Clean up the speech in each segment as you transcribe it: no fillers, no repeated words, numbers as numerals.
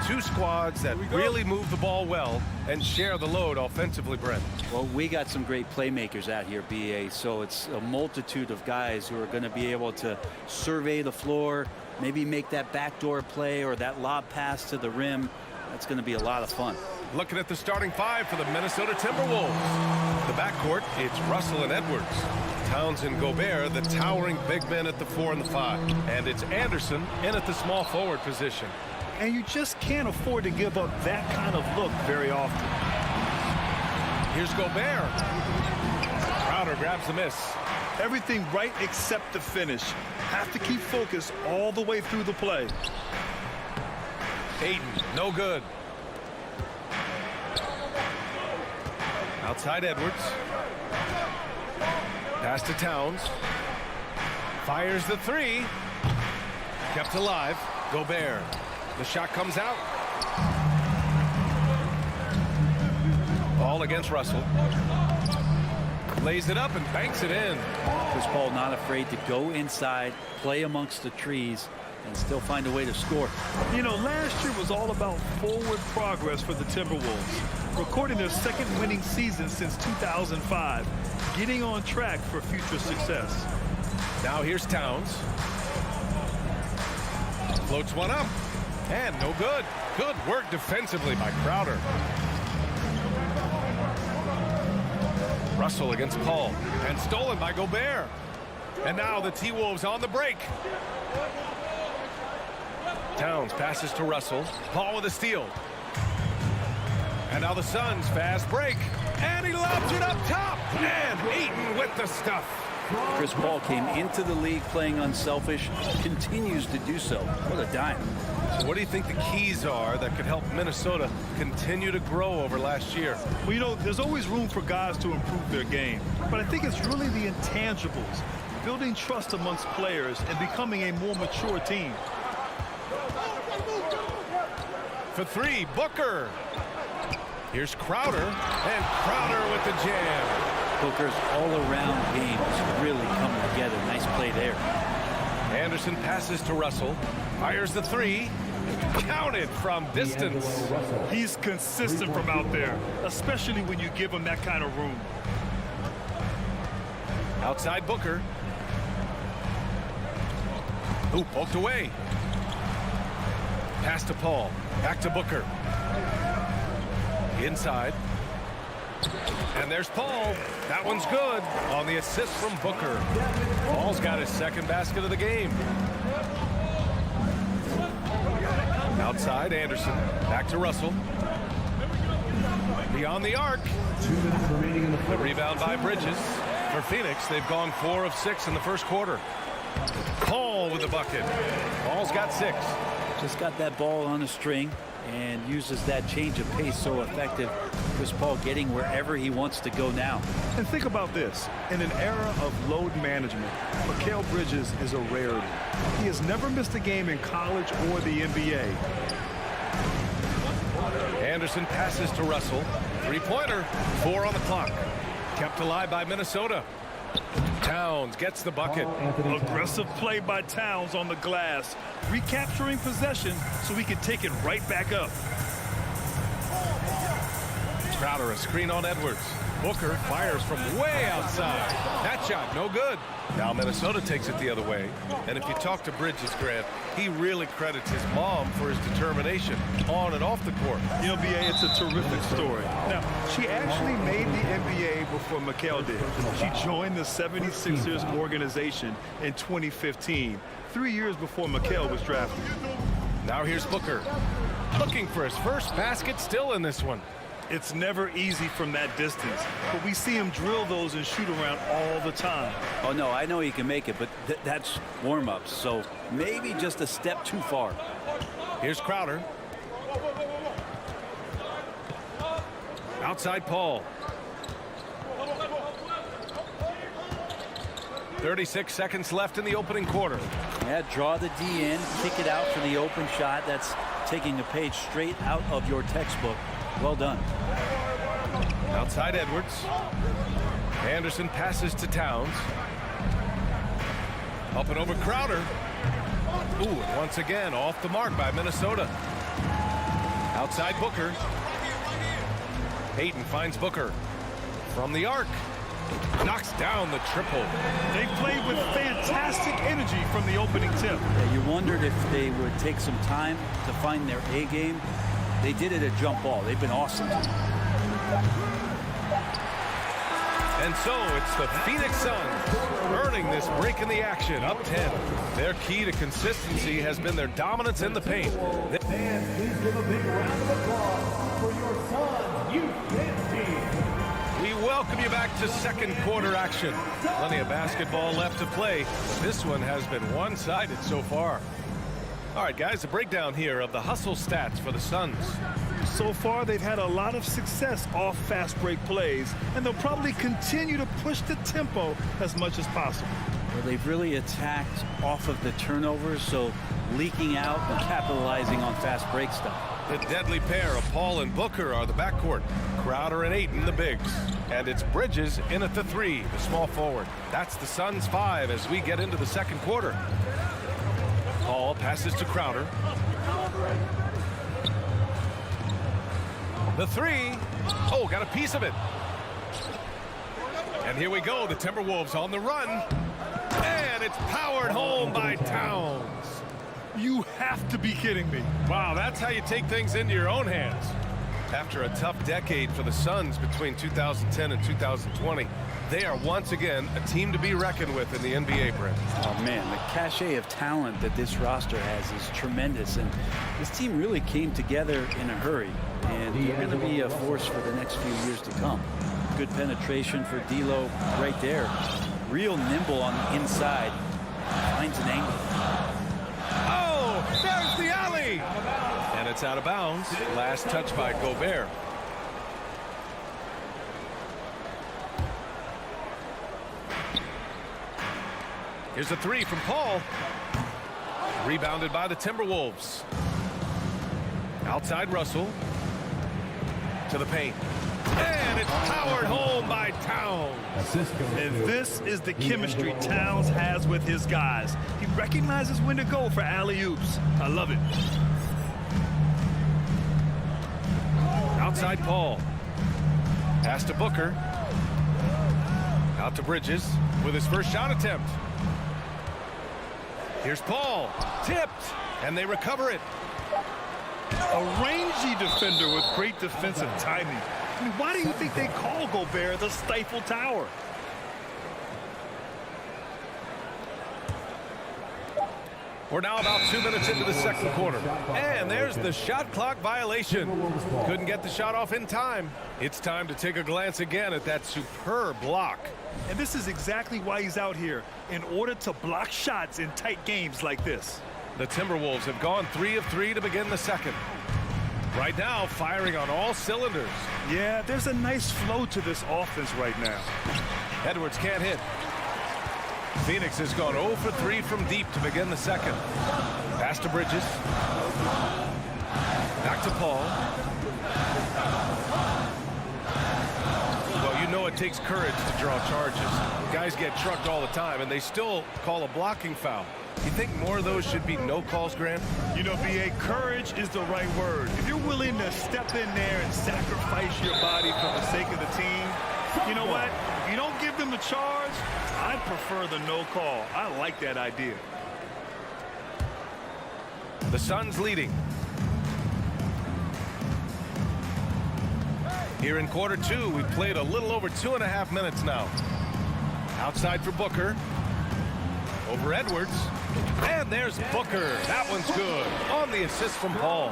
Two squads that really move the ball well and share the load offensively, Brent. Well, we got some great playmakers out here, BA, so it's a multitude of guys who are going to be able to survey the floor, maybe make that backdoor play or that lob pass to the rim. That's going to be a lot of fun. Looking at the starting five for the Minnesota Timberwolves. The backcourt, it's Russell and Edwards. Towns and Gobert, the towering big men at the 4 and the 5. And it's Anderson in at the small forward position. And you just can't afford to give up that kind of look very often. Here's Gobert. Crowder grabs the miss. Everything right except the finish. Have to keep focused all the way through the play. Ayton, no good. Outside Edwards. Pass to Towns. Fires the 3. Kept alive. Gobert. The shot comes out. Ball against Russell. Lays it up and banks it in. Chris Paul not afraid to go inside, play amongst the trees, and still find a way to score. You know, last year was all about forward progress for the Timberwolves, recording their second winning season since 2005, getting on track for future success. Now here's Towns. Floats one up. And no good. Good work defensively by Crowder. Russell against Paul. And stolen by Gobert. And now the T-Wolves on the break. Towns passes to Russell. Paul with a steal. And now the Suns fast break. And he lobs it up top. And Ayton with the stuff. Chris Paul came into the league playing unselfish, continues to do so. What a dime. So what do you think the keys are that could help Minnesota continue to grow over last year? Well, you know, there's always room for guys to improve their game. But I think it's really the intangibles, building trust amongst players and becoming a more mature team. For 3, Booker. Here's Crowder. And Crowder with the jam. Booker's all-around game is really coming together. Nice play there. Anderson passes to Russell. Fires the 3. Counted from distance. He's consistent from out there, especially when you give him that kind of room. Outside Booker. Ooh, poked away. Pass to Paul. Back to Booker. Inside. And there's Paul. That one's good on the assist from Booker. Paul's got his second basket of the game. Outside, Anderson. Back to Russell. Beyond the arc. 2 minutes remaining in the The rebound by Bridges. For Phoenix, they've gone 4 of 6 in the first quarter. Paul with the bucket. Paul's got 6. Just got that ball on a string and uses that change of pace so effective. Chris Paul getting wherever he wants to go now. And think about this. In an era of load management, Mikal Bridges is a rarity. He has never missed a game in college or the NBA. Anderson passes to Russell. 3-pointer. 4 on the clock. Kept alive by Minnesota. Towns gets the bucket. Aggressive play by Towns on the glass, recapturing possession so he can take it right back up. Crowder a screen on Edwards. Booker fires from way outside. That shot no good. Now Minnesota takes it the other way. And if you talk to Bridges, Grant, he really credits his mom for his determination on and off the court. You know, BA, it's a terrific story. Now, she actually made the NBA before Mikal did. She joined the 76ers organization in 2015, 3 years before Mikal was drafted. Now here's Booker. Looking for his first basket, still in this one. It's never easy from that distance, but we see him drill those and shoot around all the time. Oh, no, I know he can make it, but that's warm-ups, so maybe just a step too far. Here's Crowder. Outside Paul. 36 seconds left in the opening quarter. Yeah, draw the D in, kick it out for the open shot. That's taking a page straight out of your textbook. Well done. Outside Edwards. Anderson passes to Towns. Up and over Crowder. Ooh, once again off the mark by Minnesota. Outside Booker. Ayton finds Booker from the arc. Knocks down the triple. They played with fantastic energy from the opening tip. Yeah, you wondered if they would take some time to find their A game. They did it at jump ball. They've been awesome. And so it's the Phoenix Suns earning this break in the action, up 10. Their key to consistency has been their dominance in the paint. Fans, please give a big round of applause for your Suns youth team. We welcome you back to second quarter action. Plenty of basketball left to play. This one has been one-sided so far. All right, guys, a breakdown here of the hustle stats for the Suns. So far, they've had a lot of success off fast break plays, and they'll probably continue to push the tempo as much as possible. Well, they've really attacked off of the turnovers, so leaking out and capitalizing on fast break stuff. The deadly pair of Paul and Booker are the backcourt. Crowder and Ayton, the bigs. And it's Bridges in at the 3, the small forward. That's the Suns' 5 as we get into the second quarter. Paul passes to Crowder. The 3. Oh, got a piece of it. And here we go. The Timberwolves on the run. And it's powered home by Towns. You have to be kidding me. Wow, that's how you take things into your own hands. After a tough decade for the Suns between 2010 and 2020, they are once again a team to be reckoned with in the NBA, Brent. Oh, man, the cachet of talent that this roster has is tremendous, and this team really came together in a hurry, and they're going to be a force for the next few years to come. Good penetration for D'Lo right there. Real nimble on the inside. Finds an angle. Oh, there's the alley! And it's out of bounds. Last touch by Gobert. Here's a 3 from Paul. Rebounded by the Timberwolves. Outside Russell. To the paint. And it's powered home by Towns. And this is the chemistry Towns has with his guys. He recognizes when to go for alley-oops. I love it. Outside Paul. Pass to Booker. Out to Bridges with his first shot attempt. Here's Paul. Tipped. And they recover it. A rangy defender with great defensive timing. I mean, why do you think they call Gobert the Stifle Tower? We're now about 2 minutes into the second quarter. And there's the shot clock violation. Couldn't get the shot off in time. It's time to take a glance again at that superb block. And this is exactly why he's out here, in order to block shots in tight games like this. The Timberwolves have gone 3 of 3 to begin the second. Right now, firing on all cylinders. Yeah, there's a nice flow to this offense right now. Edwards can't hit. Phoenix has gone 0 for 3 from deep to begin the second. Pass to Bridges. Back to Paul. Well, you know it takes courage to draw charges. Guys get trucked all the time, and they still call a blocking foul. You think more of those should be no calls, Grant? You know, B.A., courage is the right word. If you're willing to step in there and sacrifice your body for the sake of the team, you know what? If you don't give them the charge, I prefer the no call. I like that idea. The Suns leading. Here in quarter 2, we've played a little over 2.5 minutes now. Outside for Booker. Over Edwards. And there's Booker. That one's good. On the assist from Paul.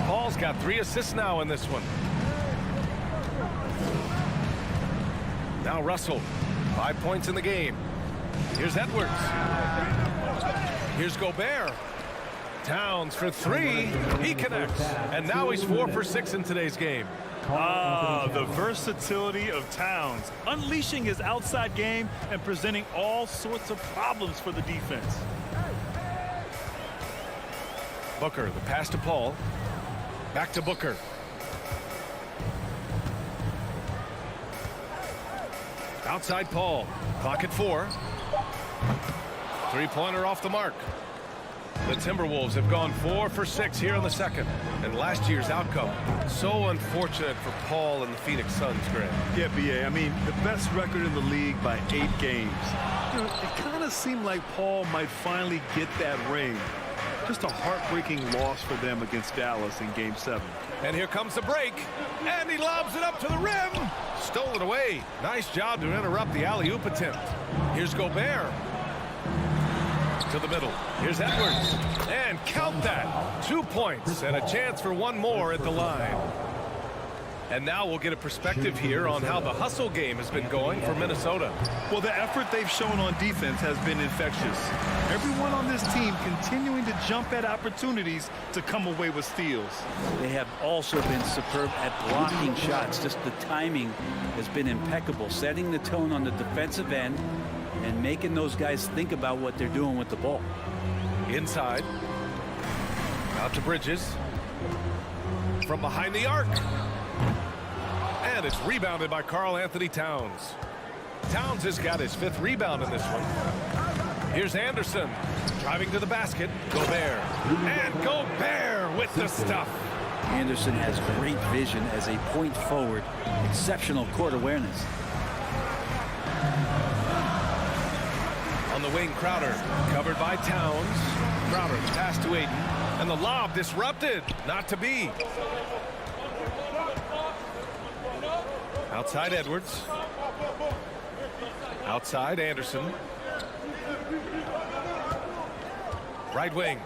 Paul's got 3 assists now in this one. Now Russell. 5 points in the game. Here's Edwards. Here's Gobert. Towns for 3. He connects. And now he's 4 for 6 in today's game. Ah, the versatility of Towns, unleashing his outside game and presenting all sorts of problems for the defense. Booker, the pass to Paul. Back to Booker. Outside Paul. Clock at 4. Three-pointer off the mark. The Timberwolves have gone 4 for 6 here in the second. and last year's outcome. So unfortunate for Paul and the Phoenix Suns, Grant. Yeah, BA. I mean, the best record in the league by 8 games. You know, it kind of seemed like Paul might finally get that ring. Just a heartbreaking loss for them against Dallas in Game 7. And here comes the break, and he lobs it up to the rim. Stole it away. Nice job to interrupt the alley-oop attempt. Here's Gobert. To the middle. Here's Edwards. And count that. 2 points and a chance for one more at the line. And now we'll get a perspective here on how the hustle game has been going for Minnesota. Well, the effort they've shown on defense has been infectious. Everyone on this team continuing to jump at opportunities to come away with steals. They have also been superb at blocking shots. Just the timing has been impeccable, setting the tone on the defensive end and making those guys think about what they're doing with the ball. Inside. Out to Bridges. From behind the arc. And it's rebounded by Karl Anthony Towns. Towns has got his 5th rebound in this one. Here's Anderson driving to the basket. Gobert. And Gobert with the stuff. Anderson has great vision as a point forward. Exceptional court awareness. On the wing, Crowder covered by Towns. Crowder's pass to Ayton. And the lob disrupted. Not to be. Outside Edwards. Outside Anderson. Right wing.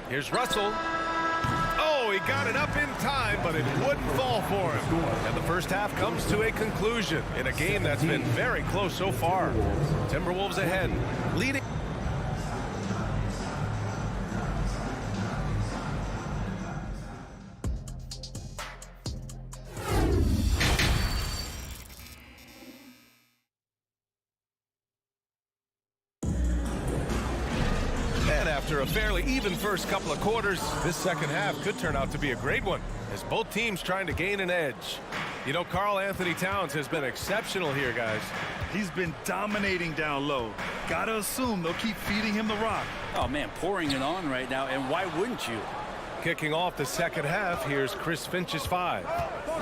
Here's Russell. Oh, he got it up in time, but it wouldn't fall for him. And the first half comes to a conclusion in a game that's been very close so far. Timberwolves ahead, leading. After a fairly even first couple of quarters, this second half could turn out to be a great one as both teams trying to gain an edge. You know, Karl Anthony Towns has been exceptional here, guys. He's been dominating down low. Gotta assume they'll keep feeding him the rock. Oh, man, pouring it on right now, and why wouldn't you? Kicking off the second half, here's Chris Finch's 5.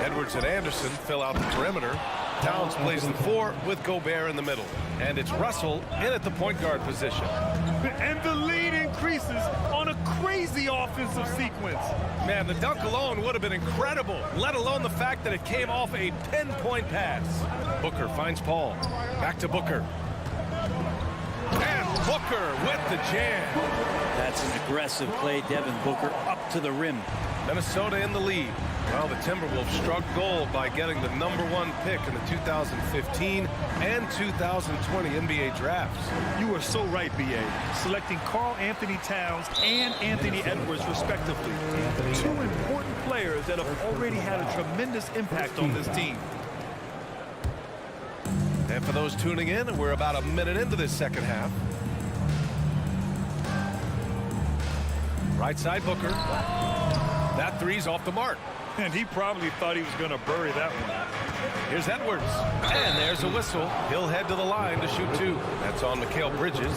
Edwards and Anderson fill out the perimeter. Towns plays the 4 with Gobert in the middle. And it's Russell in at the point guard position. And the lead increases on a crazy offensive sequence. Man, the dunk alone would have been incredible, let alone the fact that it came off a pinpoint pass. Booker finds Paul. Back to Booker. And Booker with the jam. That's an aggressive play. Devin Booker up to the rim. Minnesota in the lead. Well, the Timberwolves struck gold by getting the #1 pick in the 2015 and 2020 NBA drafts. You are so right, BA. Selecting Karl Anthony Towns and Anthony Edwards, respectively. 2 important players that have already had a tremendous impact on this team. And for those tuning in, we're about a minute into this second half. Right side Booker. That 3's off the mark. And he probably thought he was going to bury that one. Here's Edwards. And there's a whistle. He'll head to the line to shoot 2. That's on Mikal Bridges.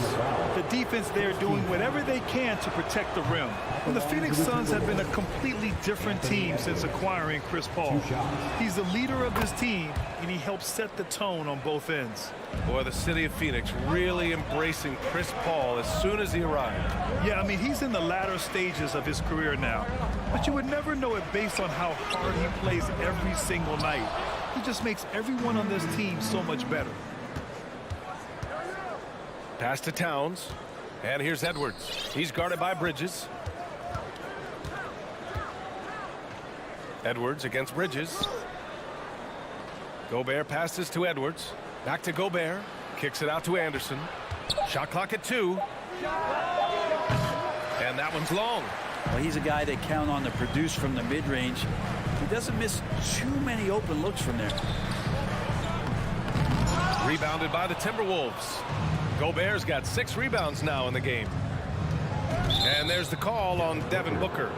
The defense there doing whatever they can to protect the rim. And the Phoenix Suns have been a completely different team since acquiring Chris Paul. He's the leader of this team, and he helps set the tone on both ends. Boy, the city of Phoenix really embracing Chris Paul as soon as he arrived. Yeah, I mean, he's in the latter stages of his career now. But you would never know it based on how hard he plays every single night. He just makes everyone on this team so much better. Pass to Towns. And here's Edwards. He's guarded by Bridges. Edwards against Bridges. Gobert passes to Edwards. Back to Gobert. Kicks it out to Anderson. Shot clock at 2. And that one's long. Well, he's a guy they count on to produce from the mid-range. He doesn't miss too many open looks from there. Rebounded by the Timberwolves. Gobert's got 6 rebounds now in the game. And there's the call on Devin Booker.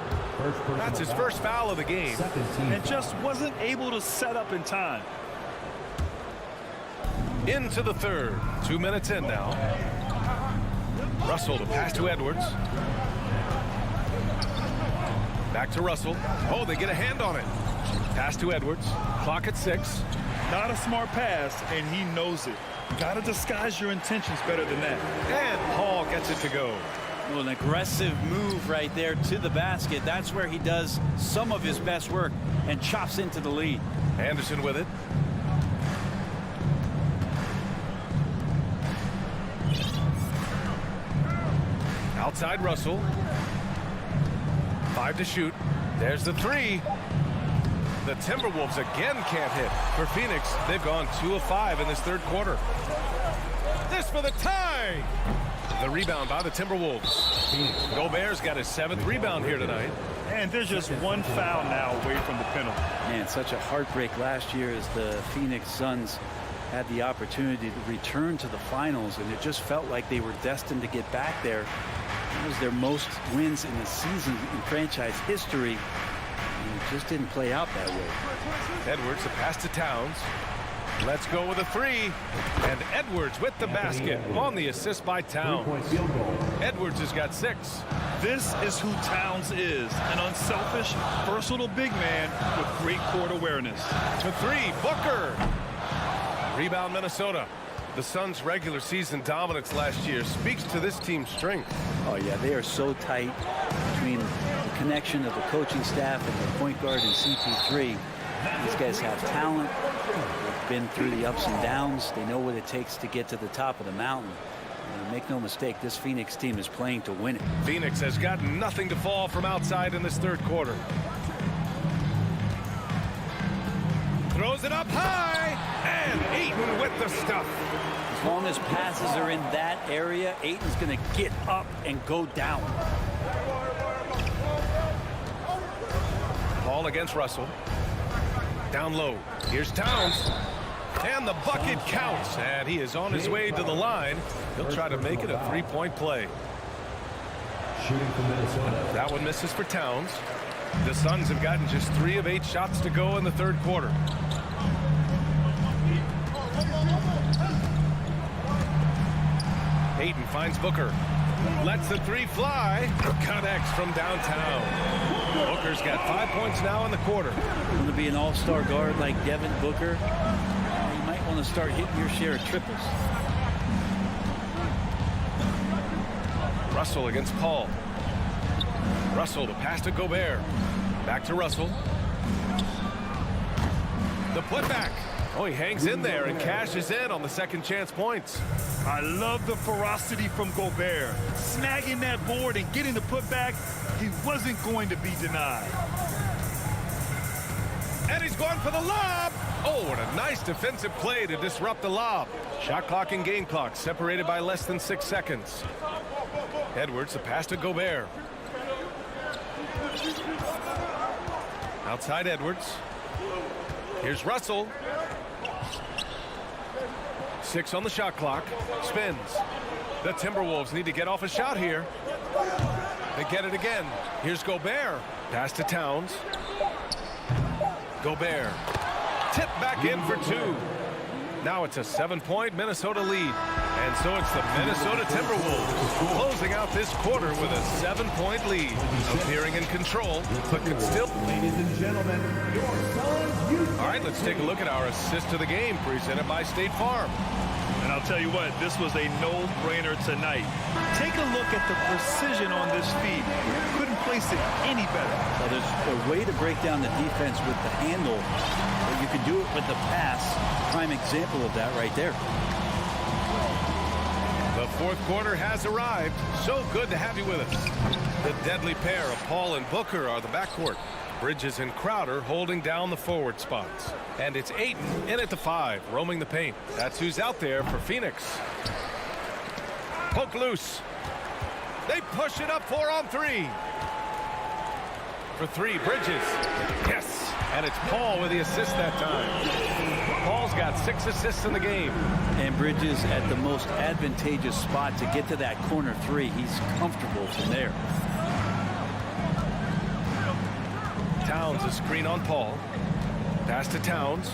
That's his first foul of the game. And just wasn't able to set up in time. Into the third. 2 minutes in now. Russell to pass to Edwards. Back to Russell. Oh, they get a hand on it. Pass to Edwards. Clock at 6. Not a smart pass, and he knows it. Got to disguise your intentions better than that. And Paul gets it to go. Well, an aggressive move right there to the basket. That's where he does some of his best work and chops into the lead. Anderson with it. Outside Russell. 5 to shoot. There's the 3. The Timberwolves again can't hit. For Phoenix, they've gone 2 of 5 in this third quarter. This for the tie. The rebound by the Timberwolves. Gobert's got his 7th rebound here tonight. And there's just one foul now away from the penalty. Man, such a heartbreak last year as the Phoenix Suns had the opportunity to return to the finals, and it just felt like they were destined to get back there. It was their most wins in the season in franchise history, and it just didn't play out that way. Edwards, the pass to Towns. Let's go with a 3. And Edwards with the basket on the assist by Towns. Edwards has got 6. This is who Towns is, an unselfish, versatile big man with great court awareness. To 3, Booker. Rebound Minnesota. The Suns' regular season dominance last year speaks to this team's strength. Oh, yeah, they are so tight between the connection of the coaching staff and the point guard and CP3. These guys have talent. They've been through the ups and downs. They know what it takes to get to the top of the mountain. Make no mistake, this Phoenix team is playing to win it. Phoenix has got nothing to fall from outside in this third quarter. Throws it up high, and Ayton with the stuff. As long as passes are in that area, Ayton's going to get up and go down. Ball against Russell. Down low. Here's Towns. And the bucket counts, and he is on his way to the line. He'll try to make it a 3-point play. That one misses for Towns. The Suns have gotten just 3 of 8 shots to go in the third quarter. Ayton finds Booker. Lets the 3 fly. Connects from downtown. Booker's got 5 points now in the quarter. Want to be an all-star guard like Devin Booker? You might want to start hitting your share of triples. Russell against Paul. Russell, the pass to Gobert. Back to Russell. The putback. Oh, he hangs in there and cashes in on the second chance points. I love the ferocity from Gobert. Snagging that board and getting the putback, he wasn't going to be denied. And he's going for the lob. Oh, what a nice defensive play to disrupt the lob. Shot clock and game clock separated by less than 6 seconds. Edwards, the pass to Gobert. Outside Edwards. Here's Russell. 6 on the shot clock. Spins. The Timberwolves need to get off a shot here. They get it again. Here's Gobert. Pass to Towns. Gobert. Tip back in for 2. Now it's a 7-point Minnesota lead. And so it's the Minnesota Timberwolves closing out this quarter with a 7-point lead. Appearing in control, but can still... Ladies and gentlemen, your Suns youth. All right, let's take a look at our assist to the game presented by State Farm. And I'll tell you what, this was a no-brainer tonight. Take a look at the precision on this feed. Couldn't place it any better. Well, there's a way to break down the defense with the handle, but you can do it with the pass. Prime example of that right there. The fourth quarter has arrived. So good to have you with us. The deadly pair of Paul and Booker are the backcourt. Bridges and Crowder holding down the forward spots. And it's Ayton in at the 5, roaming the paint. That's who's out there for Phoenix. Poke loose. They push it up 4 on 3. For 3, Bridges. Yes. And it's Paul with the assist that time. Paul's got 6 assists in the game. And Bridges at the most advantageous spot to get to that corner 3. He's comfortable from there. Towns, a screen on Paul. Pass to Towns.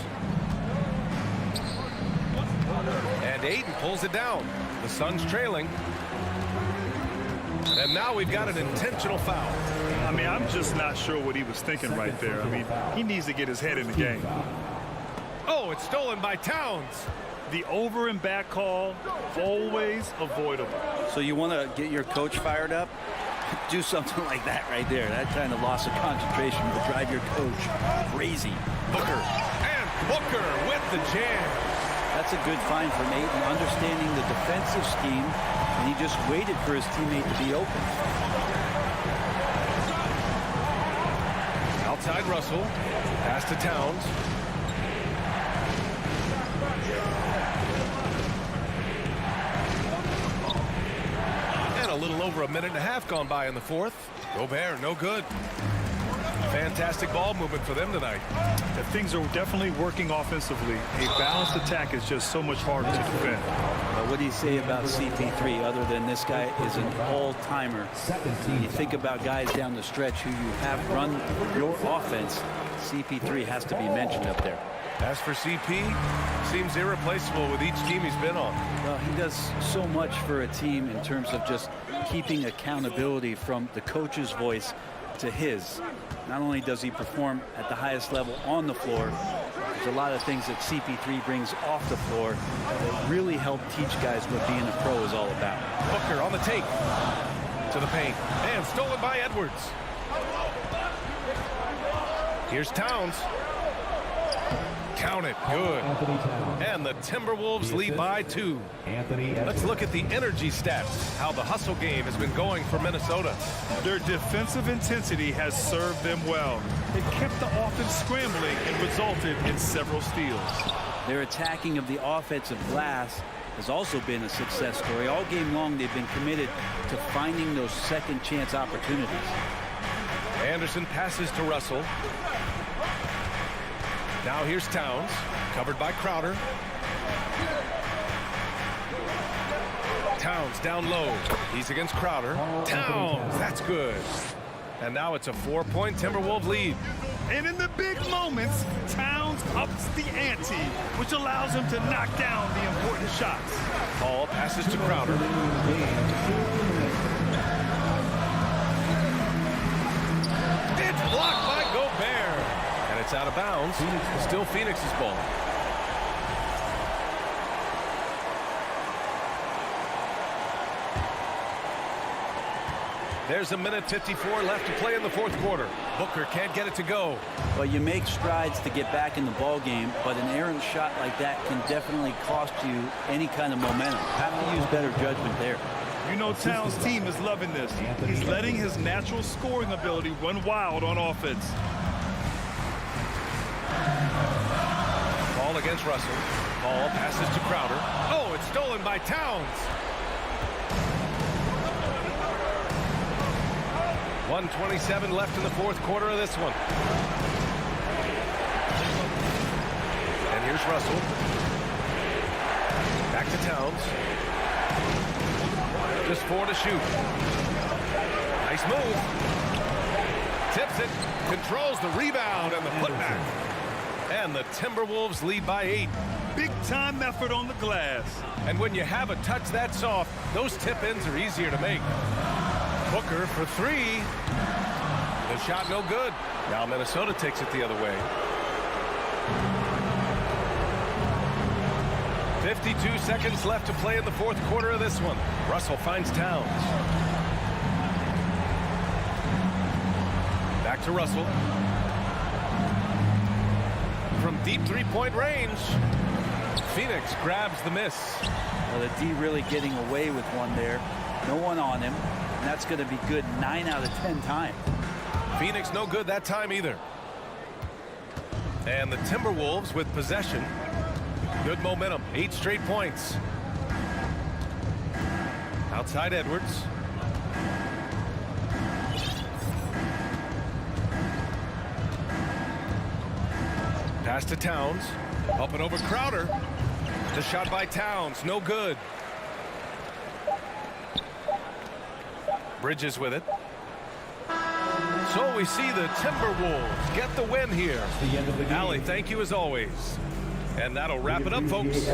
And Ayton pulls it down. The Suns trailing. And now we've got an intentional foul. I mean, I'm just not sure what he was thinking right there. I mean, he needs to get his head in the game. Oh, it's stolen by Towns. The over and back call, always avoidable. So you want to get your coach fired up? Do something like that right there. That kind of loss of concentration will drive your coach crazy. Booker. And Booker with the jam. That's a good find from Ayton, understanding the defensive scheme, and he just waited for his teammate to be open. Outside Russell. Pass to Towns. And a little over a minute and a half gone by in the fourth. Gobert, no good. Fantastic ball movement for them tonight. Things are definitely working offensively. A balanced attack is just so much harder to defend. But what do you say about CP3 other than this guy is an all-timer? When you think about guys down the stretch who you have run your offense, CP3 has to be mentioned up there. As for CP, seems irreplaceable with each team he's been on. Well, he does so much for a team in terms of just keeping accountability from the coach's voice to his. Not only does he perform at the highest level on the floor, there's a lot of things that CP3 brings off the floor that really help teach guys what being a pro is all about. Booker on the take. To the paint. And stolen by Edwards. Here's Towns. Count it. Good. And the Timberwolves lead by 2. Let's look at the energy stats, how the hustle game has been going for Minnesota. Their defensive intensity has served them well. It kept the offense scrambling and resulted in several steals. Their attacking of the offensive glass has also been a success story. All game long, they've been committed to finding those second chance opportunities. Anderson passes to Russell. Now here's Towns, covered by Crowder. Towns down low. He's against Crowder. Towns, that's good. And now it's a 4-point Timberwolves lead. And in the big moments, Towns ups the ante, which allows him to knock down the important shots. Ball passes to Crowder. It's blocked by Gobert. And it's out of bounds. Still Phoenix's ball. There's a minute 54 left to play in the fourth quarter. Booker can't get it to go. Well, you make strides to get back in the ball game, but an errant shot like that can definitely cost you any kind of momentum. Have to use better judgment there. You know Towns' team is loving this. He's letting his natural scoring ability run wild on offense. Ball against Russell. Ball passes to Crowder. Oh, it's stolen by Towns. 1:27 left in the fourth quarter of this one. And here's Russell. Back to Towns. Just 4 to shoot. Nice move. Tips it. Controls the rebound and the putback. And the Timberwolves lead by 8. Big-time effort on the glass. And when you have a touch that soft, those tip-ins are easier to make. Booker for 3. The shot no good. Now Minnesota takes it the other way. 52 seconds left to play in the fourth quarter of this one. Russell finds Towns. Back to Russell. From deep three-point range, Phoenix grabs the miss. Well, the D really getting away with one there. No one on him. And that's going to be good 9 out of 10 times. Phoenix no good that time either. And the Timberwolves with possession. Good momentum. 8 straight points. Outside Edwards. Pass to Towns. Up and over Crowder. The shot by Towns. No good. Bridges with it. So we see the Timberwolves get the win here. Allie, thank you as always. And that'll wrap it up, folks.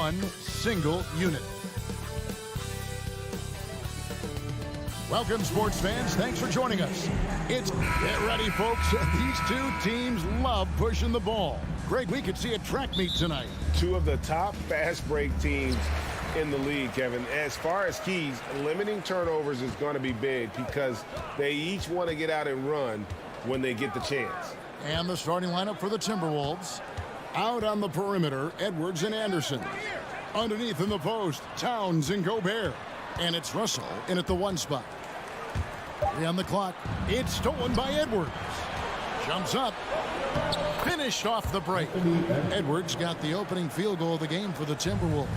one single unit. Welcome, sports fans. Thanks for joining us. Get ready, folks. These two teams love pushing the ball. Greg, we could see a track meet tonight. Two of the top fast break teams in the league, Kevin. As far as keys, limiting turnovers is going to be big because they each want to get out and run when they get the chance. And the starting lineup for the Timberwolves. Out on the perimeter, Edwards and Anderson. Underneath in the post, Towns and Gobert. And it's Russell in at the 1 spot. 3 on the clock. It's stolen by Edwards. Jumps up. Finished off the break. Edwards got the opening field goal of the game for the Timberwolves.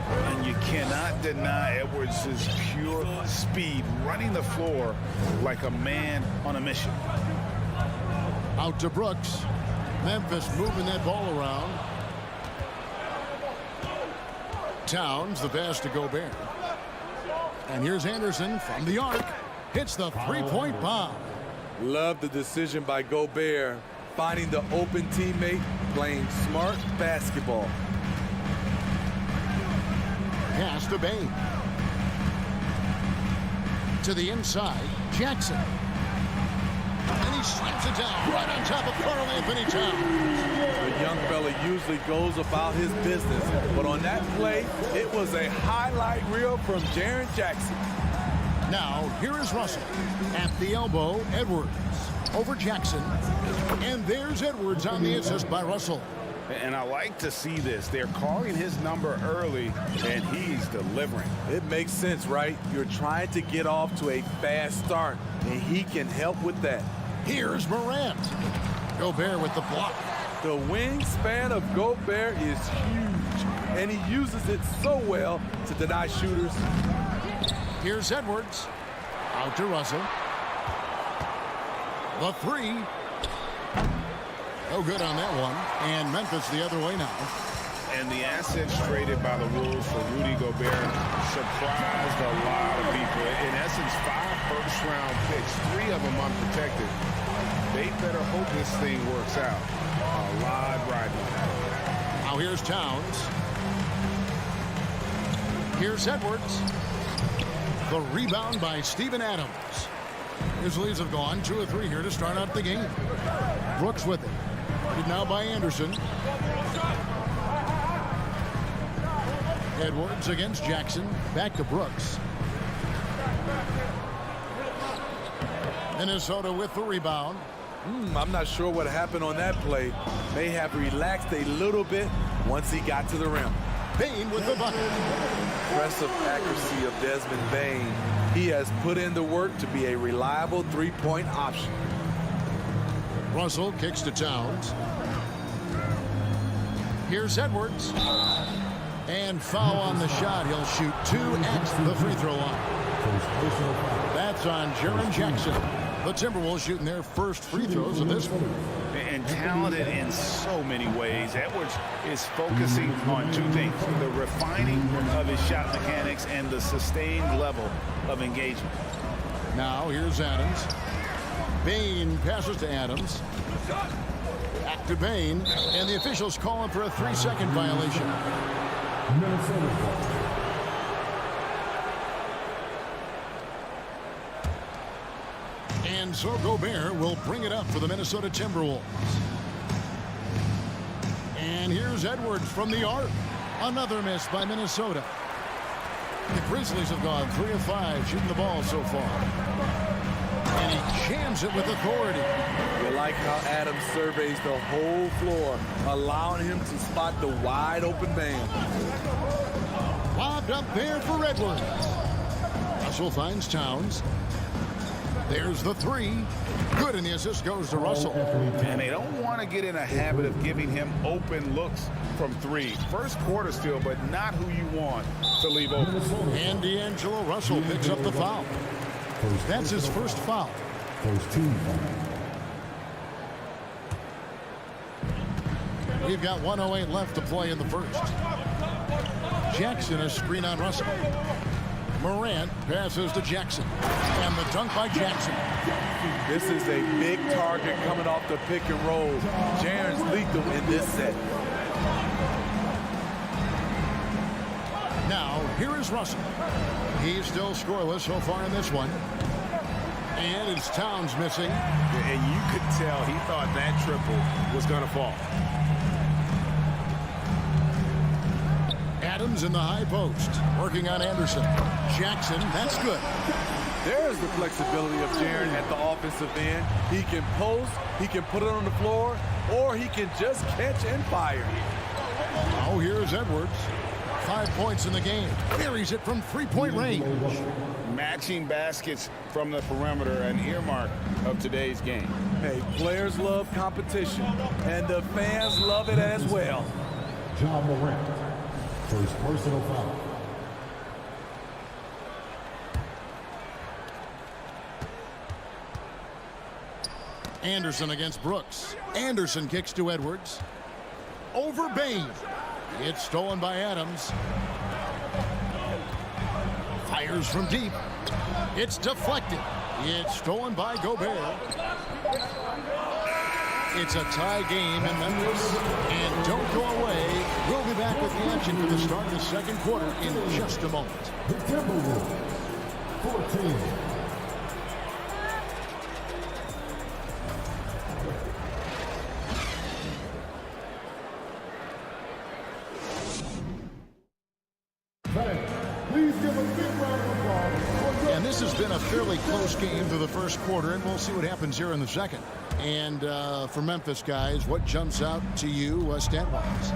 And you cannot deny Edwards' pure speed, running the floor like a man on a mission. Out to Brooks. Memphis moving that ball around. Towns, the pass to Gobert. And here's Anderson from the arc. Hits the three-point bomb. Love the decision by Gobert, finding the open teammate, playing smart basketball. Pass to Bain. To the inside, Jackson. And he slams it down right on top of Karl Anthony Towns. The young fella usually goes about his business, but on that play, it was a highlight reel from Jaren Jackson. Now, here is Russell. At the elbow, Edwards. Over Jackson. And there's Edwards on the assist by Russell. And I like to see this. They're calling his number early, and he's delivering. It makes sense, right? You're trying to get off to a fast start, and he can help with that. Here's Morant. Gobert with the block. The wingspan of Gobert is huge, and he uses it so well to deny shooters. Here's Edwards. Out to Russell. The 3. No good on that one. And Memphis the other way now. And the assets traded by the Wolves for Rudy Gobert surprised a lot of people. In essence, 5 first-round picks, 3 of them unprotected. They better hope this thing works out. A lot riding. Now here's Towns. Here's Edwards. The rebound by Steven Adams. Grizzlies have gone 2 of 3 here to start out the game. Brooks with it. Guarded now by Anderson. Edwards against Jackson. Back to Brooks. Minnesota with the rebound. I'm not sure what happened on that play. May have relaxed a little bit once he got to the rim. Bain with the bucket. Impressive accuracy of Desmond Bain. He has put in the work to be a reliable three-point option. Russell kicks to Towns. Here's Edwards. And foul on the shot. He'll shoot 2 at the free throw line. That's on Jaren Jackson. The Timberwolves shooting their first free throws of this one. And talented in so many ways. Edwards is focusing on 2 things: the refining of his shot mechanics and the sustained level of engagement. Now here's Adams. Bain passes to Adams. Back to Bain. And the officials calling for a 3-second violation. And so Gobert will bring it up for the Minnesota Timberwolves. And here's Edwards from the arc. Another miss by Minnesota. The Grizzlies have gone 3 of 5 shooting the ball so far. And he jams it with authority. You like how Adams surveys the whole floor, allowing him to spot the wide open man. Lobbed up there for Edwards. Russell finds Towns. There's the 3. Good, and the assist goes to Russell. And they don't want to get in a habit of giving him open looks from 3. First quarter still, but not who you want to leave open. And D'Angelo Russell picks up the foul. That's his first foul. We've got 1:08 left to play in the first. Jackson a screen on Russell. Morant passes to Jackson. And the dunk by Jackson. This is a big target coming off the pick and roll. Jaren's lethal in this set. Here is Russell. He's still scoreless so far in this one. And it's Towns missing. And you could tell he thought that triple was going to fall. Adams in the high post, working on Anderson. Jackson, that's good. There's the flexibility of Jaren at the offensive end. He can post, he can put it on the floor, or he can just catch and fire. Now here's Edwards. 5 points in the game. Carries it from three-point range. Matching baskets from the perimeter, an earmark of today's game. Hey, players love competition, and the fans love it as well. John Morant, first personal foul. Anderson against Brooks. Anderson kicks to Edwards. Over Bain. It's stolen by Adams. Fires from deep. It's deflected. It's stolen by Gobert. It's a tie game in Memphis. And don't go away. We'll be back with the action for the start of the second quarter in just a moment. The Timberwolves, 14. Please give a big round of applause. And this has been a fairly close game through the first quarter, and we'll see what happens here in the second. And for Memphis, guys, what jumps out to you stat-wise?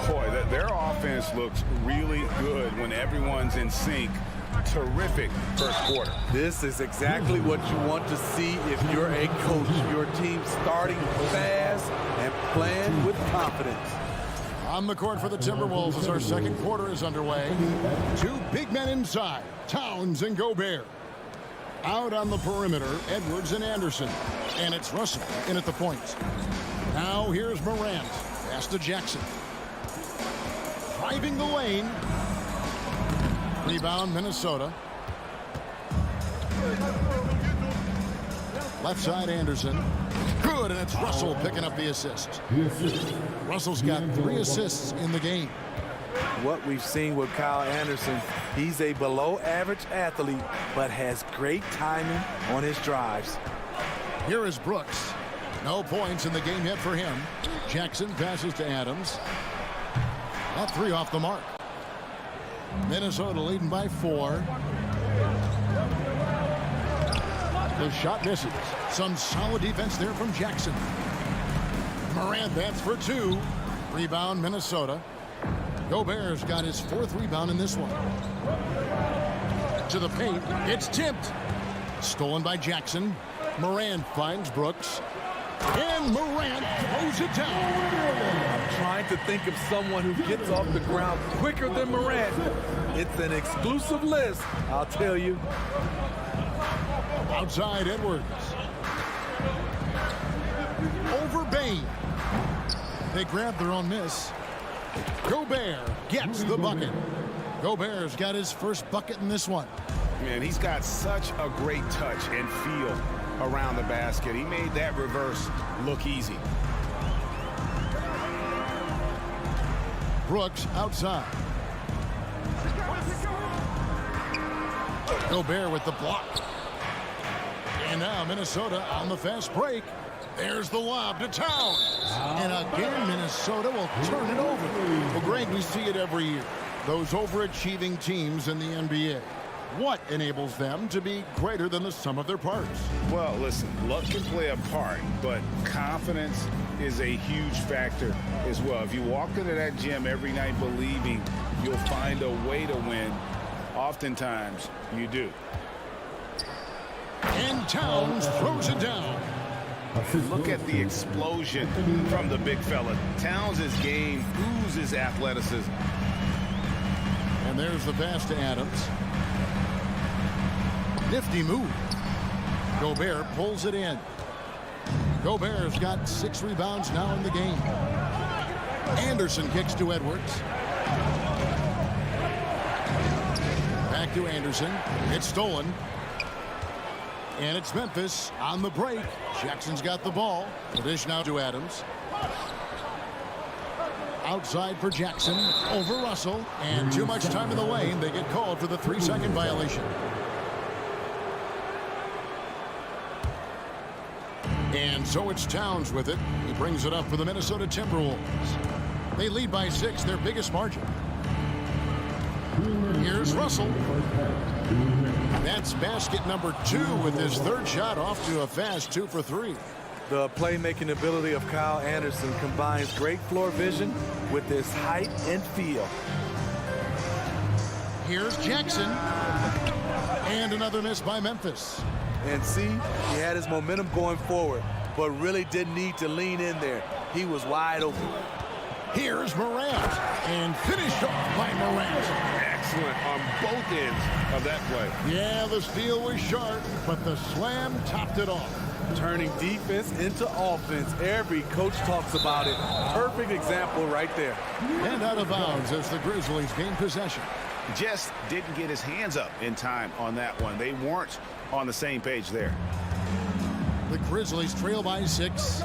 Boy, their offense looks really good when everyone's in sync. Terrific first quarter. This is exactly what you want to see if you're a coach. Your team starting fast and playing with confidence. On the court for the Timberwolves as our second quarter is underway. Two big men inside, Towns and Gobert. Out on the perimeter, Edwards and Anderson. And it's Russell in at the point. Now here's Morant. Pass to Jackson. Driving the lane. Rebound, Minnesota. Left side, Anderson. Good, and it's Russell picking up the assist. Russell's got 3 assists in the game. What we've seen with Kyle Anderson, he's a below-average athlete, but has great timing on his drives. Here is Brooks. No points in the game yet for him. Jackson passes to Adams. That 3 off the mark. Minnesota leading by 4. The shot misses. Some solid defense there from Jackson. Morant bats for 2. Rebound, Minnesota. Gobert's got his 4th rebound in this one. To the paint. It's tipped. Stolen by Jackson. Morant finds Brooks. And Morant throws it down. I'm trying to think of someone who gets off the ground quicker than Morant. It's an exclusive list, I'll tell you. Outside Edwards. Over Bain. They grab their own miss. Gobert gets the bucket. Gobert's got his first bucket in this one. Man, he's got such a great touch and feel around the basket. He made that reverse look easy. Brooks outside. Gobert with the block. And now Minnesota on the fast break. There's the lob to Towns. And again, Minnesota will turn it over. Well, Greg, we see it every year. Those overachieving teams in the NBA. What enables them to be greater than the sum of their parts? Well, listen, luck can play a part, but confidence is a huge factor as well. If you walk into that gym every night believing you'll find a way to win, oftentimes you do. And Towns throws it down. Look at the explosion from the big fella. Towns' game oozes athleticism. And there's the pass to Adams. Nifty move. Gobert pulls it in. Gobert's got 6 rebounds now in the game. Anderson kicks to Edwards. Back to Anderson. It's stolen. And it's Memphis on the break. Jackson's got the ball. The dish now to Adams. outside for Jackson. Over Russell. And too much time in the lane. They get called for the 3-second violation. And so it's Towns with it. He brings it up for the Minnesota Timberwolves. They lead by 6, their biggest margin. Here's Russell. That's basket number 2 with his 3rd shot, off to a fast 2 for 3. The playmaking ability of Kyle Anderson combines great floor vision with his height and feel. Here's Jackson. And another miss by Memphis. And see, he had his momentum going forward, but really didn't need to lean in there. He was wide open. Here's Morant. And finished off by Morant. Excellent on both ends of that play. Yeah, the steal was sharp, but the slam topped it off. Turning defense into offense. Every coach talks about it. Perfect example right there. And out of bounds as the Grizzlies gain possession. Just didn't get his hands up in time on that one. They weren't on the same page there. The Grizzlies trail by 6.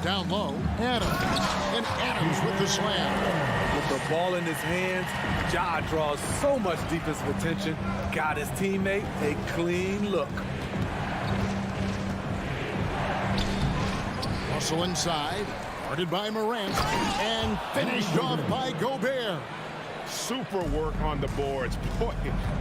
Down low, Adams. And Adams with the slam. With the ball in his hands, Ja draws so much defensive attention. Got his teammate a clean look. Russell inside, guarded by Morant, and finished off by Gobert. Super work on the boards. Boy,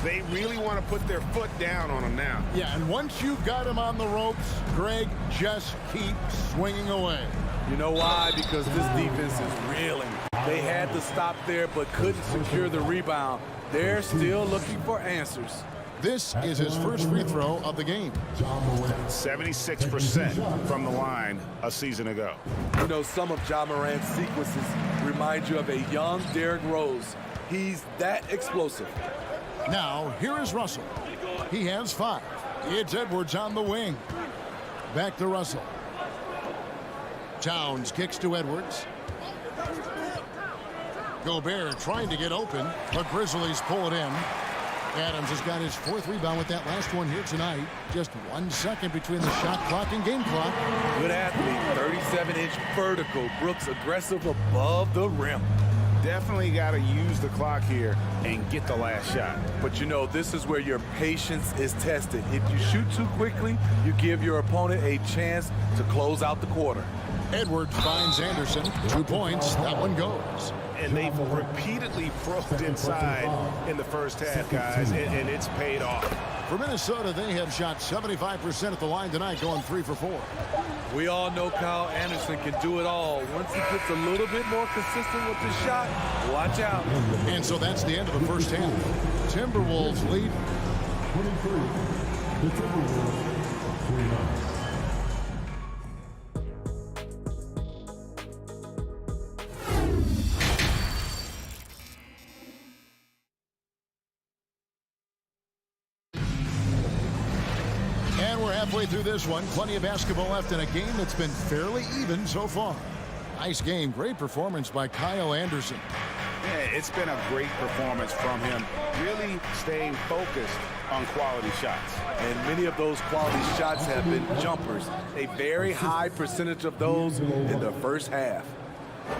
they really want to put their foot down on him now. Yeah, and once you've got him on the ropes, Greg, just keep swinging away. You know why? Because this defense is reeling. They had to stop there but couldn't secure the rebound. They're still looking for answers. This is his first free throw of the game. 76% from the line a season ago. You know, some of Ja Morant's sequences remind you of a young Derrick Rose. He's that explosive. Now, here is Russell. He has 5. It's Edwards on the wing. Back to Russell. Towns kicks to Edwards. Gobert trying to get open, but Grizzlies pull it in. Adams has got his 4th rebound with that last one here tonight. Just 1 second between the shot clock and game clock. Good athlete, 37-inch vertical. Brooks aggressive above the rim. Definitely got to use the clock here and get the last shot. But you know, this is where your patience is tested. If you shoot too quickly, you give your opponent a chance to close out the quarter. Edwards finds Anderson. 2 points. That one goes. And they've repeatedly probed inside in the first half, guys, and it's paid off. For Minnesota, they have shot 75% at the line tonight, going 3 for 4. We all know Kyle Anderson can do it all. Once he gets a little bit more consistent with the shot, watch out. And so that's the end of the first half. Timberwolves lead 23. The Timberwolves 29. Halfway through this one, plenty of basketball left in a game that's been fairly even so far. Nice game, great performance by Kyle Anderson. Yeah, it's been a great performance from him, really staying focused on quality shots. And many of those quality shots have been jumpers. A very high percentage of those in the first half.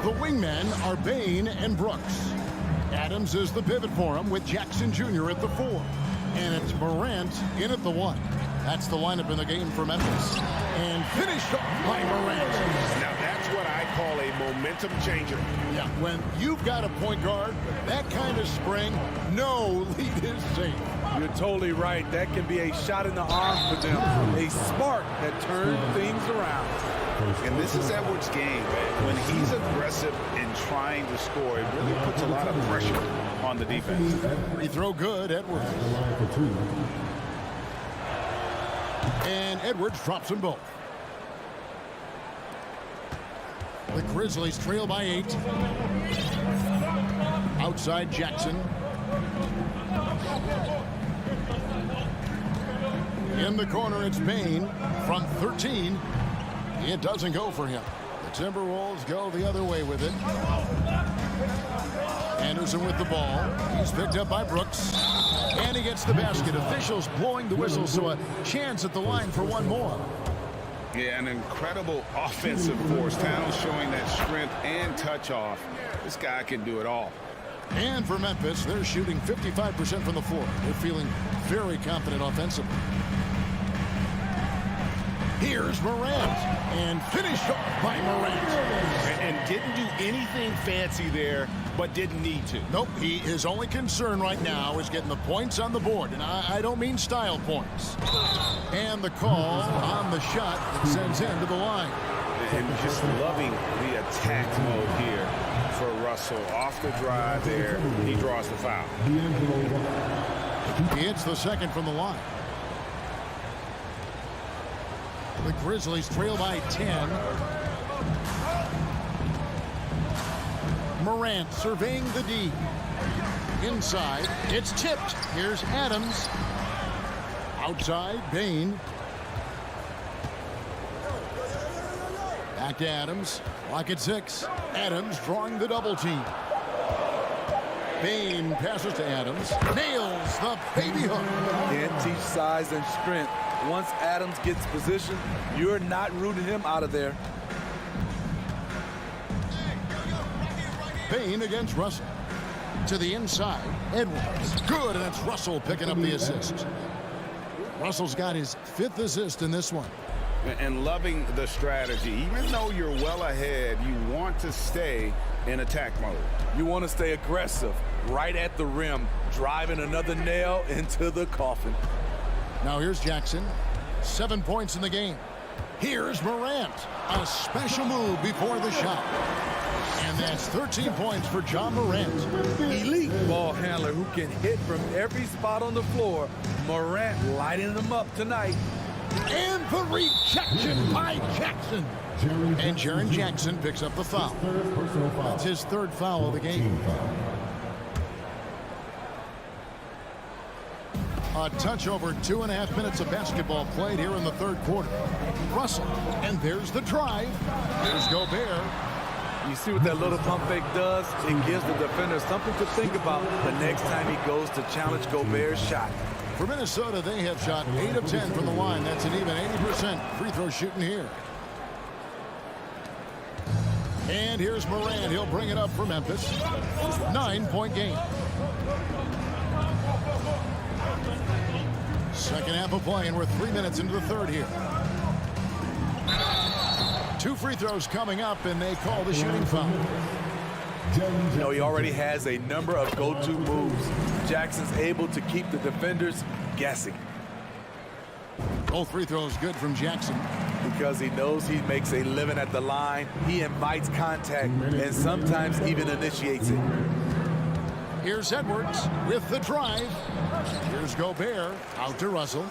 The wingmen are Bain and Brooks. Adams is the pivot for him with Jackson Jr. at the 4. And it's Morant in at the 1. That's the lineup in the game for Memphis. And finished off by Morant. Now that's what I call a momentum changer. Yeah, when you've got a point guard with that kind of spring, no lead is safe. You're totally right. That can be a shot in the arm for them. A spark that turns things around. And this is Edwards' game. When he's aggressive and trying to score, it really puts a lot of pressure on the defense. Free throw good, Edwards. And Edwards drops them both. The Grizzlies trail by 8. Outside Jackson. In the corner, it's Bain from 13. It doesn't go for him. The Timberwolves go the other way with it. Anderson with the ball. He's picked up by Brooks. And he gets the basket. Officials blowing the whistle, so a chance at the line for one more. Yeah, an incredible offensive force. Towns showing that strength and touch off. This guy can do it all. And for Memphis, they're shooting 55% from the floor. They're feeling very confident offensively. Here's Morant, and finished off by Morant. And didn't do anything fancy there, but didn't need to. Nope, his only concern right now is getting the points on the board, and I don't mean style points. And the call on the shot that sends him to the line. And just loving the attack mode here for Russell. Off the drive there, he draws the foul. He hits the second from the line. The Grizzlies trail by 10. Morant surveying the D. Inside, it's tipped. Here's Adams. Outside, Bain. Back to Adams. Clock at 6. Adams drawing the double team. Bain passes to Adams. Nails the baby hook. Can't teach size and strength. Once Adams gets position, you're not rooting him out of there. Bain against Russell. To the inside, Edwards. Good, and it's Russell picking up the assist. Russell's got his 5th assist in this one. And loving the strategy. Even though you're well ahead, you want to stay in attack mode. You want to stay aggressive, right at the rim, driving another nail into the coffin. Now here's Jackson. 7 points in the game. Here's Morant. A special move before the shot. And that's 13 points for John Morant. Elite ball handler who can hit from every spot on the floor. Morant lighting them up tonight. And the rejection by Jackson. And Jaren Jackson picks up the foul. That's his 3rd foul of the game. A touch over 2.5 minutes of basketball played here in the 3rd quarter. Russell, and there's the drive. There's Gobert. You see what that little pump fake does? It gives the defender something to think about the next time he goes to challenge Gobert's shot. For Minnesota, they have shot 8 of 10 from the line. That's an even 80% free throw shooting here. And here's Morant. He'll bring it up for Memphis. 9-point game. Second half of play, and we're 3 minutes into the 3rd here. 2 free throws coming up, and they call the shooting foul. You know, he already has a number of go-to moves. Jackson's able to keep the defenders guessing. Both free throws good from Jackson. Because he knows he makes a living at the line. He invites contact and sometimes even initiates it. Here's Edwards with the drive. Here's Gobert out to Russell.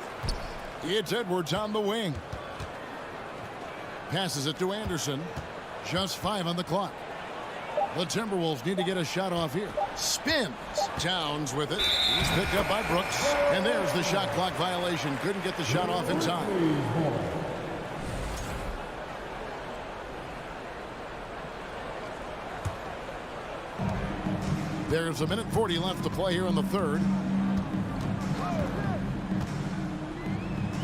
It's Edwards on the wing. Passes it to Anderson. Just 5 on the clock. The Timberwolves need to get a shot off here. Spins. Towns with it. He's picked up by Brooks. And there's the shot clock violation. Couldn't get the shot off in time. There's 1:40 left to play here in the 3rd.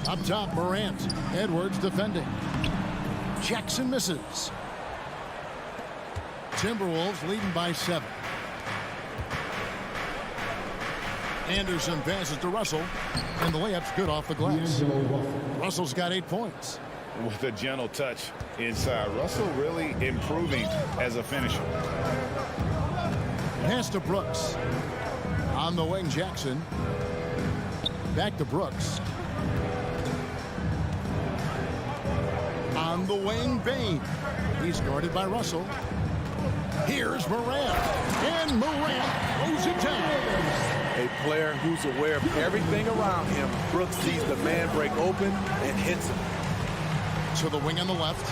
Up top, Morant. Edwards defending. Jackson misses. Timberwolves leading by 7. Anderson passes to Russell, and the layup's good off the glass. Russell's got 8 points. With a gentle touch inside. Russell really improving as a finisher. Pass to Brooks. On the wing, Jackson. Back to Brooks. On the wing, Bain. He's guarded by Russell. Here's Morant. And Morant throws it down. A player who's aware of everything around him. Brooks sees the man break open and hits him. To the wing on the left.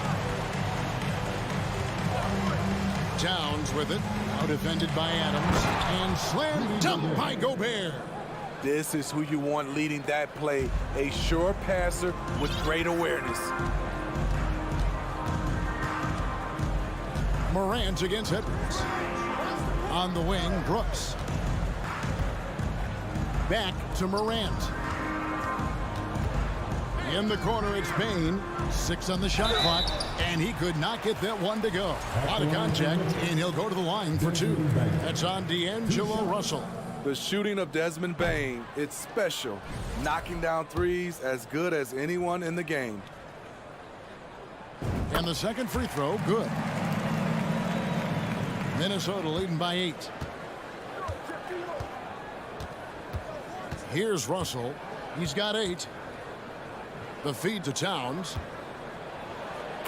Towns with it. Now defended by Adams. And slam dunk by Gobert. This is who you want leading that play. A sure passer with great awareness. Morant against Edwards. On the wing, Brooks. Back to Morant. In the corner, it's Payne. 6 on the shot clock, and he could not get that one to go. Out of contact, and he'll go to the line for 2. That's on D'Angelo Russell. The shooting of Desmond Bane, it's special. Knocking down threes as good as anyone in the game. And the second free throw, good. Minnesota leading by 8. Here's Russell. He's got 8. The feed to Towns.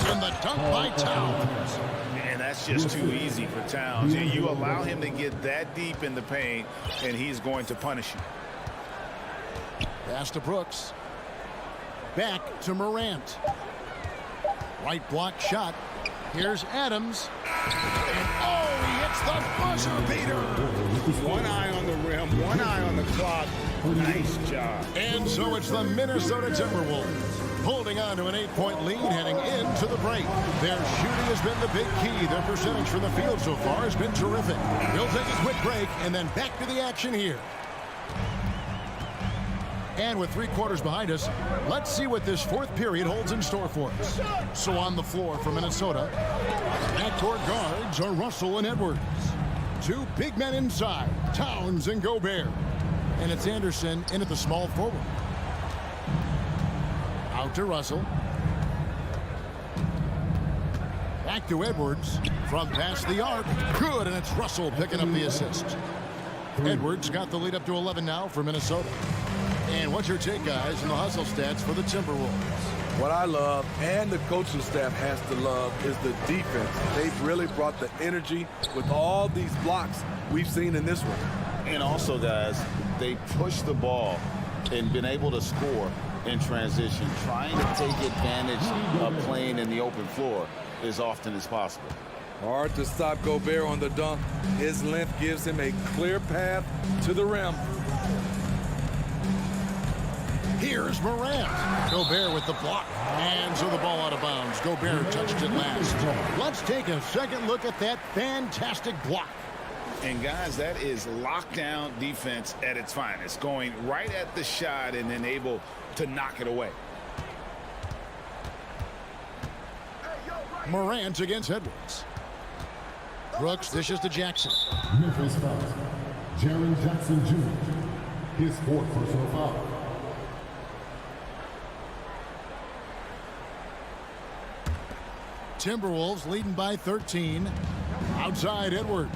And the dunk by Towns. And that's just too easy for Towns. And you allow him to get that deep in the paint, and he's going to punish you. Pass to Brooks. Back to Morant. Right block shot. Here's Adams. And oh, he hits the buzzer beater. One eye on the rim, one eye on the clock. Nice job. And so it's the Minnesota Timberwolves holding on to an 8-point lead heading into the break. Their shooting has been the big key. Their percentage from the field so far has been terrific. We'll take a quick break and then back to the action here. And with 3 quarters behind us, let's see what this 4th period holds in store for us. So on the floor for Minnesota, backcourt guards are Russell and Edwards. 2 big men inside, Towns and Gobert. And it's Anderson in at the small forward. Out to Russell. Back to Edwards. From past the arc. Good, and it's Russell picking up the assist. Edwards got the lead up to 11 now for Minnesota. And what's your take, guys, on the hustle stats for the Timberwolves? What I love, and the coaching staff has to love, is the defense. They've really brought the energy with all these blocks we've seen in this one. And also, guys, they push the ball and been able to score in transition, trying to take advantage of playing in the open floor as often as possible. Hard to stop Gobert on the dunk. His length gives him a clear path to the rim. Here's Morant. Gobert with the block. And so the ball out of bounds. Gobert touched it last. Let's take a second look at that fantastic block. And guys, that is lockdown defense at its finest, going right at the shot and then able to knock it away. Morant against Edwards. Brooks dishes to Jackson. Memphis foul. Jaren Jackson Jr. His 4th personal foul. Timberwolves leading by 13. Outside Edwards.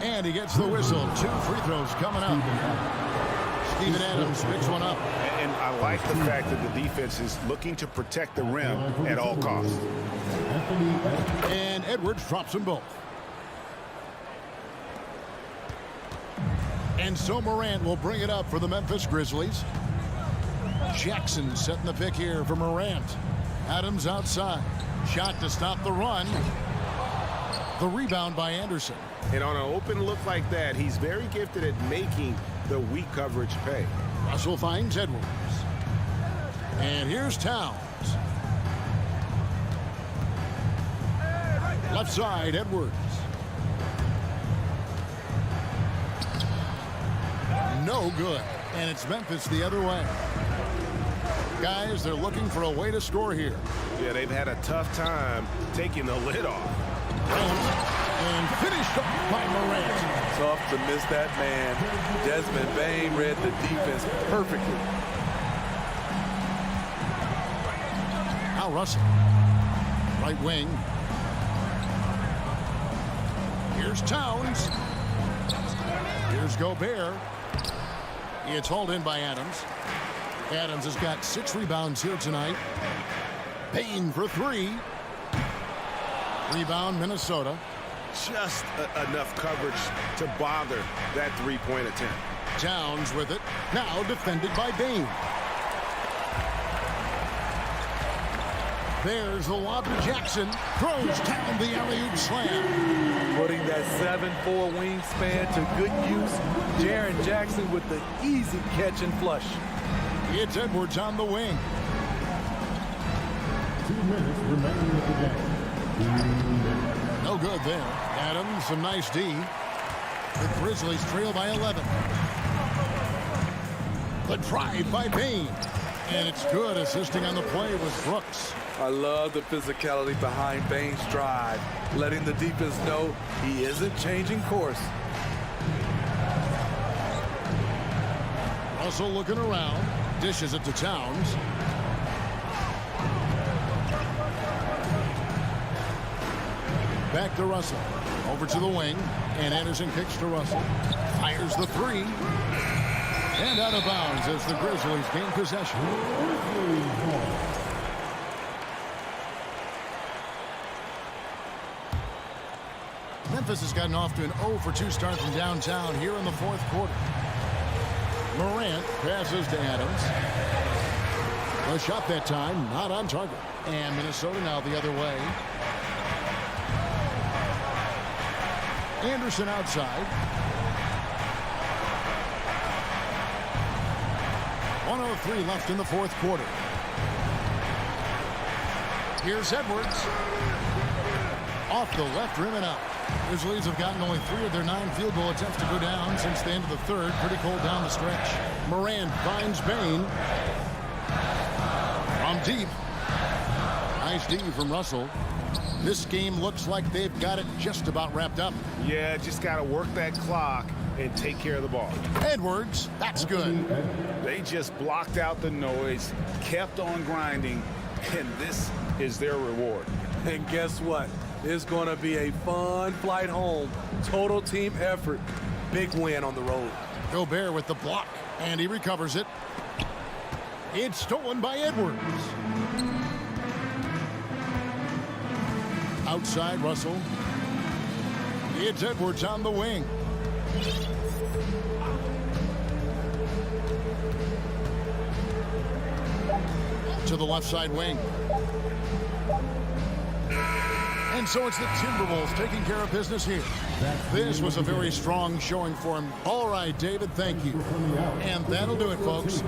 And he gets the whistle. 2 free throws coming up. Steven Adams picks one up. And I like the fact that the defense is looking to protect the rim at all costs. And Edwards drops them both. And so Morant will bring it up for the Memphis Grizzlies. Jackson setting the pick here for Morant. Adams outside. Shot to stop the run. The rebound by Anderson. And on an open look like that, he's very gifted at making the weak coverage pay. Russell finds Edwards. And here's Towns. Left side, Edwards. No good. And it's Memphis the other way. Guys, they're looking for a way to score here. Yeah, they've had a tough time taking the lid off. And finished off by Morant. Tough to miss that man. Desmond Bane read the defense perfectly. Now Russell. Right wing. Here's Towns. Here's Gobert. It's hauled in by Adams. Adams has got 6 rebounds here tonight. Payne for 3. Rebound, Minnesota. Just enough coverage to bother that 3-point attempt. Towns with it. Now defended by Bane. There's the lob to Jackson. Throws down the alley-oop slam. Putting that 7'4" wingspan to good use. Jaren Jackson with the easy catch and flush. It's Edwards on the wing. 2 minutes remaining in the game. No good there. Adams, some nice D. The Grizzlies trail by 11. The drive by Bain. And it's good. Assisting on the play was Brooks. I love the physicality behind Bain's drive, letting the defense know he isn't changing course. Russell looking around. Dishes it to Towns. Back to Russell. Over to the wing. And Anderson kicks to Russell. Fires the three. And out of bounds as the Grizzlies gain possession. Memphis has gotten off to an 0 for 2 start from downtown here in the fourth quarter. Morant passes to Adams. A shot that time, not on target. And Minnesota now the other way. Anderson outside. 1:03 left in the fourth quarter. Here's Edwards. Off the left rim and out. Grizzlies have gotten only 3 of their 9 field goal attempts to go down since the end of the third. Pretty cold down the stretch. Morant finds Bain. From deep. Nice D from Russell. This game looks like they've got it just about wrapped up. Yeah, just got to work that clock and take care of the ball. Edwards, that's good. They just blocked out the noise, kept on grinding, and this is their reward. And guess what? It's going to be a fun flight home. Total team effort. Big win on the road. Gobert with the block, and he recovers it. It's stolen by Edwards. Outside Russell. It's Edwards on the wing. To the left side wing. And so it's the Timberwolves taking care of business here. This was a very strong showing for him. All right, David, thank you. And that'll do it, folks.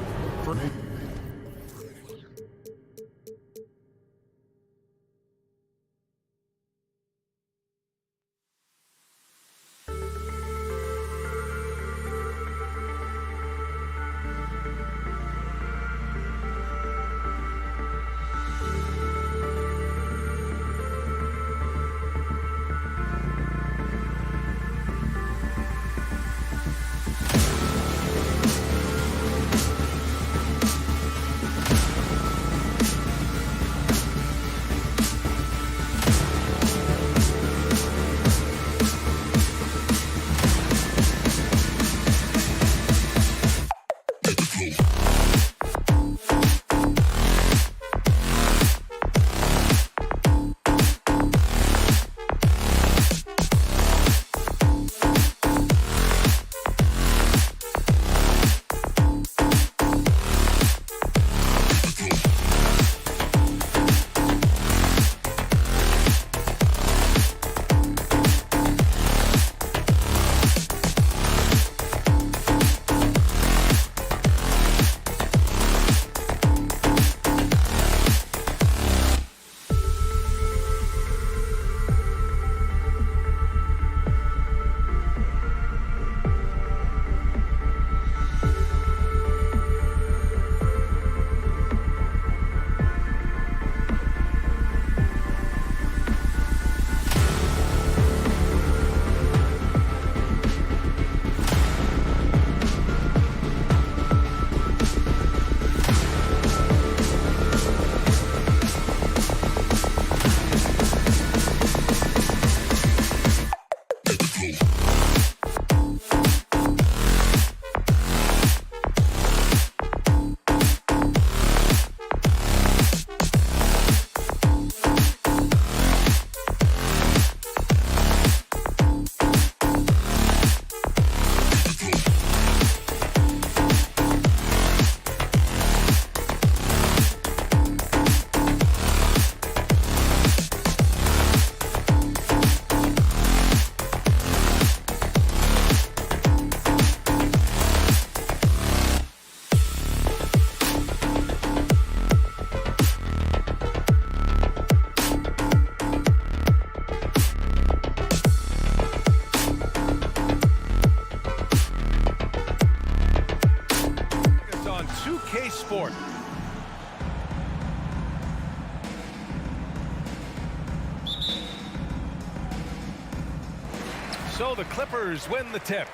So the Clippers win the tip.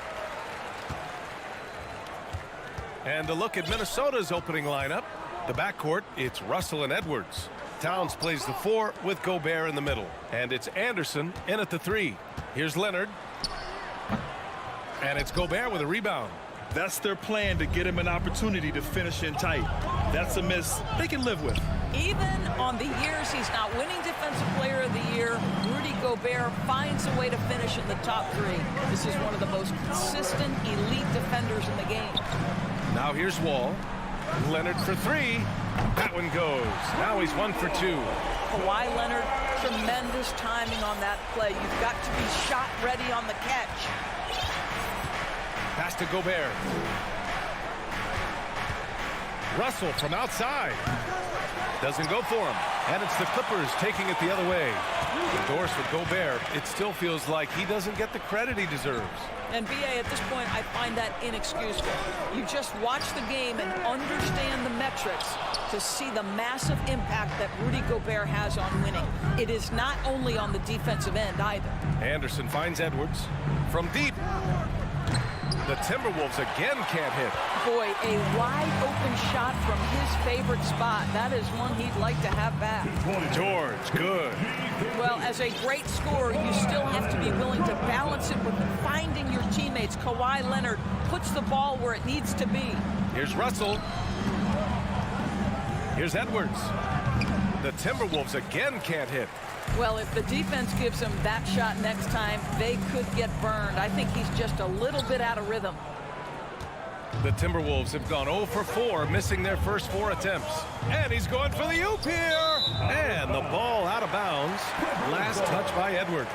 And a look at Minnesota's opening lineup. The backcourt, it's Russell and Edwards. Towns plays the 4 with Gobert in the middle. And it's Anderson in at the 3. Here's Leonard. And it's Gobert with a rebound. That's their plan, to get him an opportunity to finish in tight. That's a miss they can live with. Even on the years he's not winning Defensive Player of the Year, Rudy Gobert finds a way to finish in the top 3. This is one of the most consistent, elite defenders in the game. Now here's Wall. Leonard for 3. That one goes. Now he's 1 for 2. Kawhi Leonard, tremendous timing on that play. You've got to be shot ready on the catch. Pass to Gobert. Russell from outside. Doesn't go for him. And it's the Clippers taking it the other way. The doors for Gobert. It still feels like he doesn't get the credit he deserves. And BA, at this point, I find that inexcusable. You just watch the game and understand the metrics to see the massive impact that Rudy Gobert has on winning. It is not only on the defensive end either. Anderson finds Edwards from deep. The Timberwolves again can't hit. Boy, a wide open shot from his favorite spot. That is one he'd like to have back. George, good. Well, as a great scorer, you still have to be willing to balance it with finding your teammates. Kawhi Leonard puts the ball where it needs to be. Here's Russell. Here's Edwards. The Timberwolves again can't hit. Well, if the defense gives him that shot next time, they could get burned. I think he's just a little bit out of rhythm. The Timberwolves have gone 0 for 4, missing their first 4 attempts. And he's going for the oop here. And the ball out of bounds. Last touch by Edwards.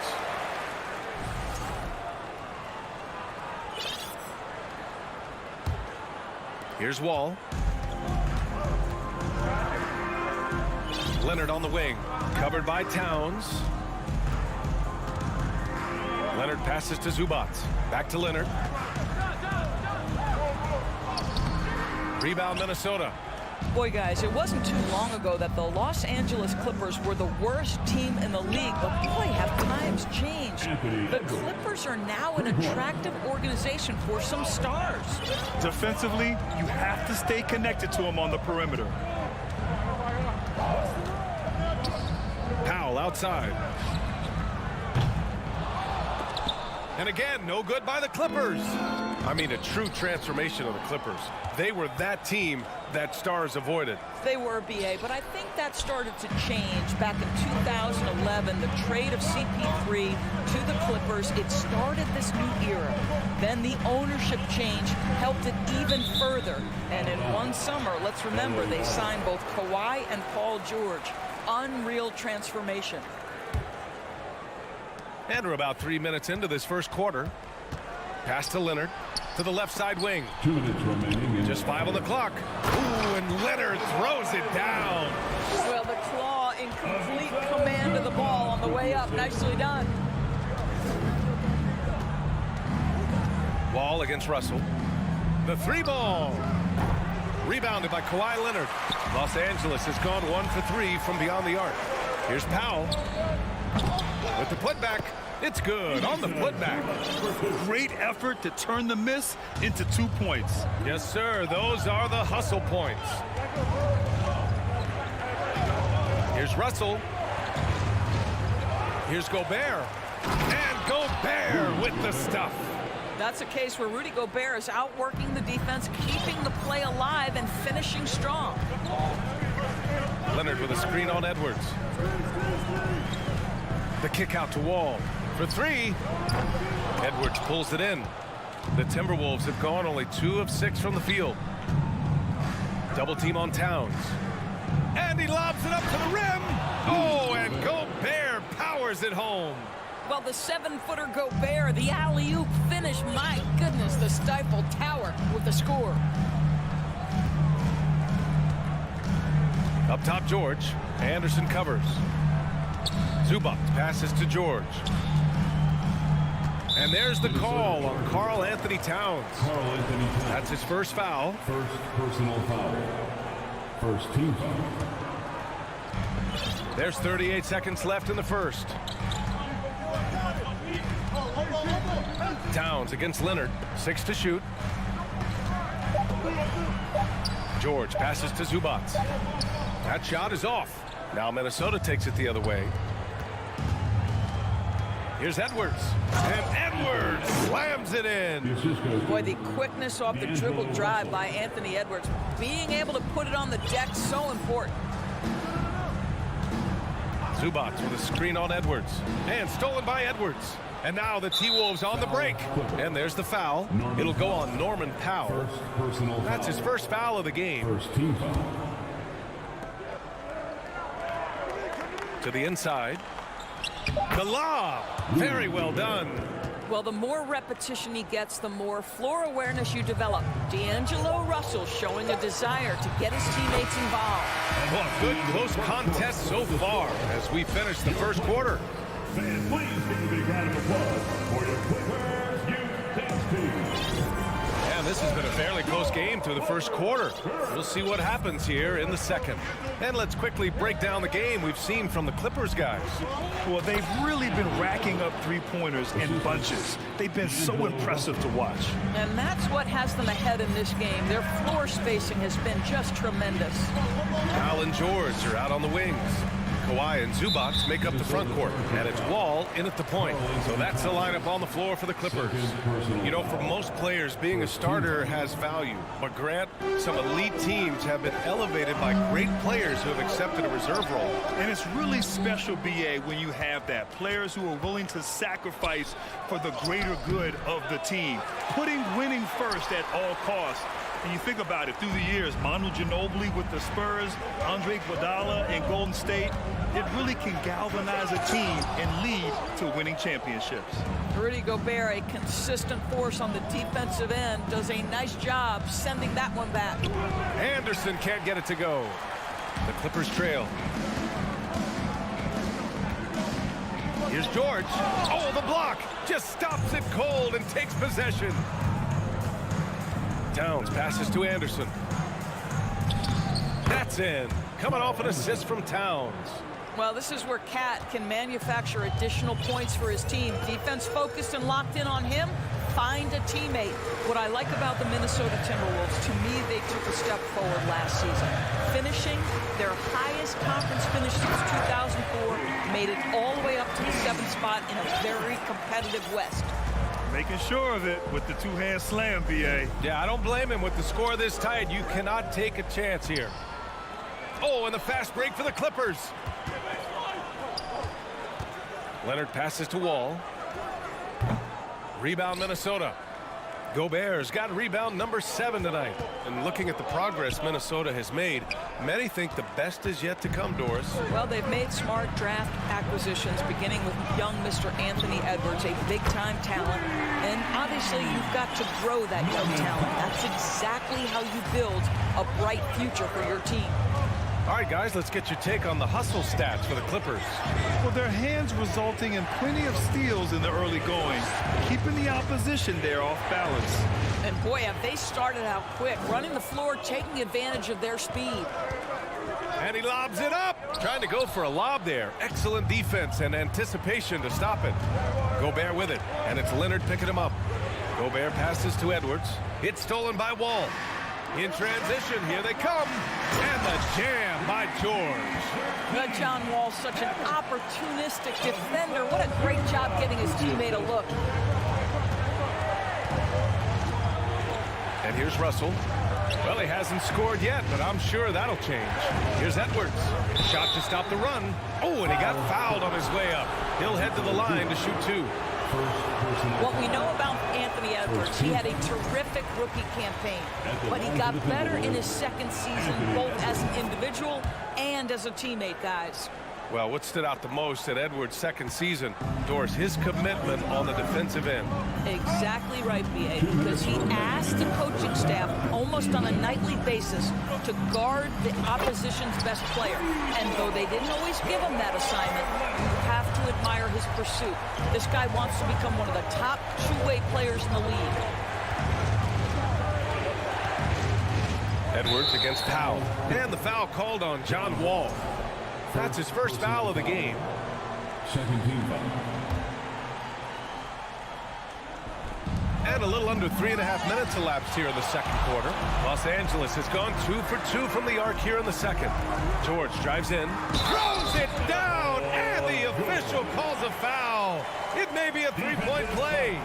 Here's Wall. Leonard on the wing. Covered by Towns. Leonard passes to Zubac. Back to Leonard. Rebound Minnesota. Boy, guys, it wasn't too long ago that the Los Angeles Clippers were the worst team in the league, but boy, have times changed. The Clippers are now an attractive organization for some stars. Defensively, you have to stay connected to him on the perimeter. Powell outside. And again, no good by the Clippers. I mean, a true transformation of the Clippers. They were that team that stars avoided. They were, BA, but I think that started to change back in 2011. The trade of CP3 to the Clippers, it started this new era. Then the ownership change helped it even further. And in one summer, let's remember, they signed both Kawhi and Paul George. Unreal transformation. And we're about 3 minutes into this first quarter. Pass to Leonard to the left side wing. 2 minutes remaining. Just 5 on the clock. Ooh, and Leonard throws it down. Well, the Claw in complete command of the ball on the way up. Nicely done. Wall against Russell. The 3 ball. Rebounded by Kawhi Leonard. Los Angeles has gone 1 for 3 from beyond the arc. Here's Powell. With the putback, it's good on the putback. Great effort to turn the miss into 2 points. Yes, sir. Those are the hustle points. Here's Russell. Here's Gobert. And Gobert with the stuff. That's a case where Rudy Gobert is outworking the defense, keeping the play alive, and finishing strong. Leonard with a screen on Edwards. The kick out to Wall for 3. Edwards pulls it in. The Timberwolves have gone only 2 of 6 from the field. Double team on Towns. And he lobs it up to the rim. Oh, and Gobert powers it home. Well, the 7-footer Gobert, the alley-oop finish. My goodness, the Stifle Tower with the score. Up top, George. Anderson covers. Zubac passes to George. And there's the call on Karl Anthony Towns. That's his first foul. First personal foul. First team foul. There's 38 seconds left in the first. Towns against Leonard. 6 to shoot. George passes to Zubac. That shot is off. Now Minnesota takes it the other way. Here's Edwards. And Edwards slams it in. Boy, the quickness off the dribble drive by Anthony Edwards. Being able to put it on the deck, so important. Zubac with a screen on Edwards. And stolen by Edwards. And now the T-Wolves on the break. And there's the foul. It'll go on Norman Powell. That's his first foul of the game. First team foul. To the inside. The lob. Very well done. Well, the more repetition he gets, the more floor awareness you develop. D'Angelo Russell showing a desire to get his teammates involved. Well, a good close contest so far as we finish the first quarter. Fans, please give a big round of applause for your Clippers Youth Dance Team. And this has been a fairly close game through the first quarter. We'll see what happens here in the second. And let's quickly break down the game we've seen from the Clippers guys. Well, they've really been racking up three-pointers in bunches. They've been so impressive to watch. And that's what has them ahead in this game. Their floor spacing has been just tremendous. Al and George are out on the wings. Kawhi and Zubac make up the front court, and it's Wall in at the point. So that's the lineup on the floor for the Clippers. You know, for most players, being a starter has value. But Grant, some elite teams have been elevated by great players who have accepted a reserve role. And it's really special, B.A., when you have that. Players who are willing to sacrifice for the greater good of the team. Putting winning first at all costs. And you think about it, through the years, Manu Ginobili with the Spurs, Andre Iguodala in Golden State, it really can galvanize a team and lead to winning championships. Rudy Gobert, a consistent force on the defensive end, does a nice job sending that one back. Anderson can't get it to go. The Clippers trail. Here's George. Oh, the block just stops it cold and takes possession. Towns passes to Anderson. That's in. Coming off an assist from Towns. Well, this is where Cat can manufacture additional points for his team. Defense focused and locked in on him. Find a teammate. What I like about the Minnesota Timberwolves, to me, they took a step forward last season. Finishing their highest conference finish since 2004, made it all the way up to the 7th spot in a very competitive West. Making sure of it with the two-hand slam, B.A. Yeah, I don't blame him with the score this tight. You cannot take a chance here. Oh, and the fast break for the Clippers. Leonard passes to Wall. Rebound Minnesota. Gobert's got rebound number 7 tonight. And looking at the progress Minnesota has made, many think the best is yet to come, Doris. Well, they've made smart draft acquisitions, beginning with young Mr. Anthony Edwards, a big-time talent. And obviously, you've got to grow that young talent. That's exactly how you build a bright future for your team. All right, guys, let's get your take on the hustle stats for the Clippers. Well, their hands resulting in plenty of steals in the early going, keeping the opposition there off balance. And boy, have they started out quick, running the floor, taking advantage of their speed. And he lobs it up. Trying to go for a lob there. Excellent defense and anticipation to stop it. Gobert with it, and it's Leonard picking him up. Gobert passes to Edwards. It's stolen by Wall. In transition, here they come. And the jam by George. Good John Wall, such an opportunistic defender. What a great job getting his teammate a look. And here's Russell. Well, he hasn't scored yet, but I'm sure that'll change. Here's Edwards. Shot to stop the run. Oh, and he got fouled on his way up. He'll head to the line to shoot 2. What we know about Anthony Edwards, he had a terrific rookie campaign, but he got better in his second season, both as an individual and as a teammate, guys. Well, what stood out the most at Edwards' second season, Doris, his commitment on the defensive end. Exactly right, B.A., because he asked the coaching staff almost on a nightly basis to guard the opposition's best player. And though they didn't always give him that assignment, you have to admire his pursuit. This guy wants to become one of the top two-way players in the league. Edwards against Powell. And the foul called on John Wall. That's his first foul of the game. Second team foul. And a little under 3.5 minutes elapsed here in the second quarter. Los Angeles has gone 2 for 2 from the arc here in the second. George drives in, throws it down, and the official calls a foul. It may be a three-point play.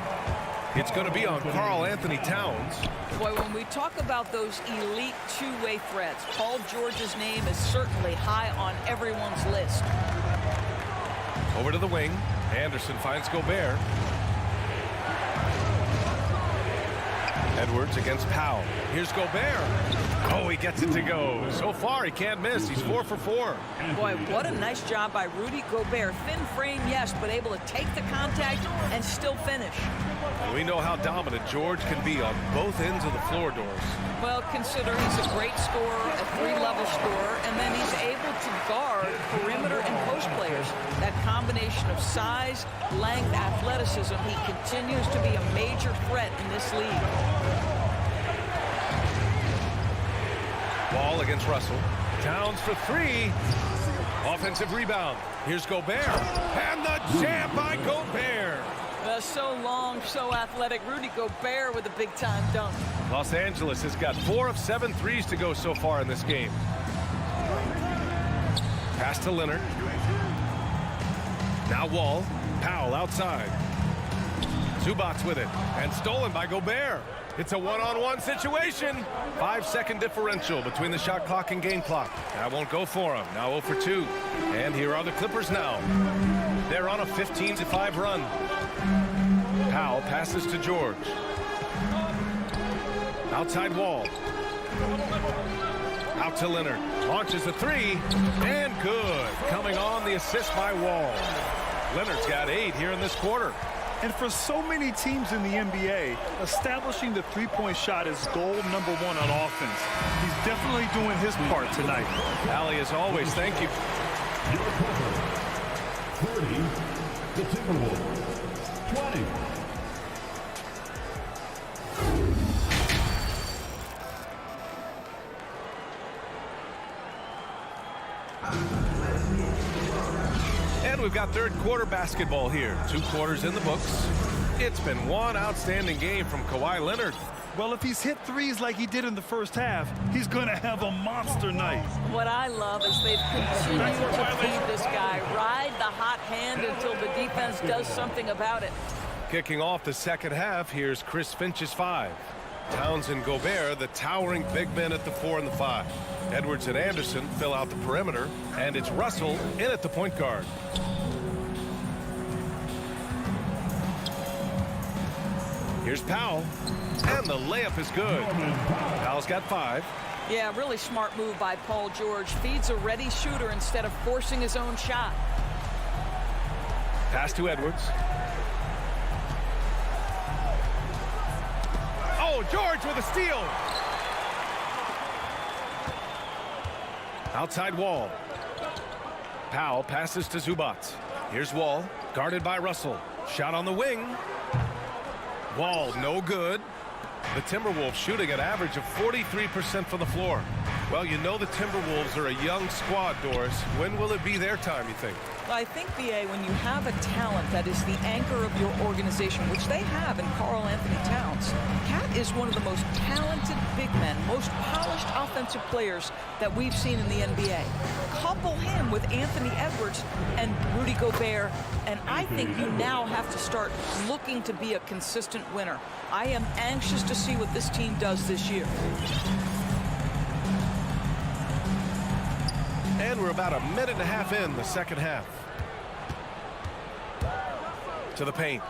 It's going to be on Karl Anthony Towns. Boy, when we talk about those elite two-way threats, Paul George's name is certainly high on everyone's list. Over to the wing. Anderson finds Gobert. Edwards against Powell. Here's Gobert. Oh, he gets it to go. So far, he can't miss. He's 4 for 4. Boy, what a nice job by Rudy Gobert. Thin frame, yes, but able to take the contact and still finish. We know how dominant George can be on both ends of the floor, Doris. Well, consider he's a great scorer, a three-level scorer, and then he's able to guard perimeter and post players. That combination of size, length, athleticism, he continues to be a major threat in this league. Ball against Russell. Towns for 3. Offensive rebound. Here's Gobert. And the jam by Gobert. So long, so athletic. Rudy Gobert with a big-time dunk. Los Angeles has got 4 of 7 threes to go so far in this game. Pass to Leonard. Now Wall. Powell outside. Zubac with it. And stolen by Gobert. It's a one-on-one situation. 5-second differential between the shot clock and game clock. That won't go for him. Now 0 for 2. And here are the Clippers now. They're on a 15-5 run. Powell passes to George. Outside Wall. Out to Leonard. Launches a 3. And good. Coming on, the assist by Wall. Leonard's got 8 here in this quarter. And for so many teams in the NBA, establishing the three-point shot is goal number 1 on offense. He's definitely doing his part tonight. Allie, as always, thank you. 30, the Timberwolves. 20. And we've got third quarter basketball here. 2 quarters in the books. It's been one outstanding game from Kawhi Leonard. Well, if he's hit threes like he did in the first half, he's going to have a monster night. What I love is they've continued to feed this guy, ride the hot hand until the defense does something about it. Kicking off the second half, here's Chris Finch's 5. Towns and Gobert, the towering big men at the 4 and the 5. Edwards and Anderson fill out the perimeter, and it's Russell in at the point guard. Here's Powell, and the layup is good. Powell's got 5. Yeah, really smart move by Paul George. Feeds a ready shooter instead of forcing his own shot. Pass to Edwards. Oh, George with a steal. Outside Wall. Powell passes to Zubac. Here's Wall, guarded by Russell. Shot on the wing. Wall, no good. The Timberwolves shooting an average of 43% from the floor. Well, you know the Timberwolves are a young squad, Doris. When will it be their time, you think? Well, I think, B.A., when you have a talent that is the anchor of your organization, which they have in Karl Anthony Towns, Cat is one of the most talented big men, most polished offensive players that we've seen in the NBA. Couple him with Anthony Edwards and Rudy Gobert, and I think you now have to start looking to be a consistent winner. I am anxious to see what this team does this year. And we're about a minute and a half in the second half. To the paint.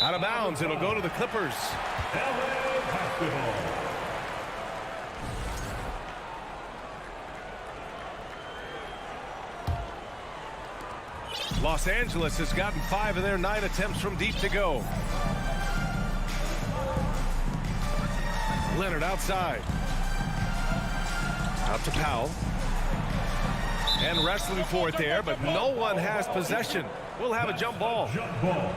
Out of bounds. It'll go to the Clippers. LA basketball. Los Angeles has gotten 5 of their 9 attempts from deep to go. Leonard outside. Out to Powell. And wrestling for it there, but no one has possession. We'll have a jump ball. Jump ball.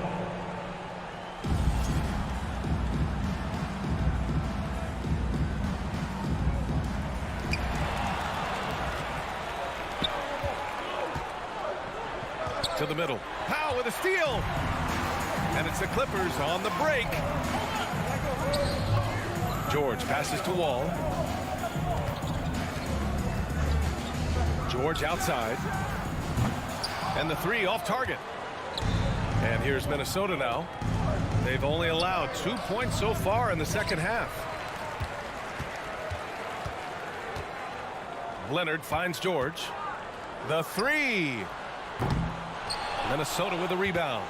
To the middle. Powell with a steal. And it's the Clippers on the break. George passes to Wall. George outside. And the three off target. And here's Minnesota now. They've only allowed 2 points so far in the second half. Leonard finds George. The three. Minnesota with a rebound.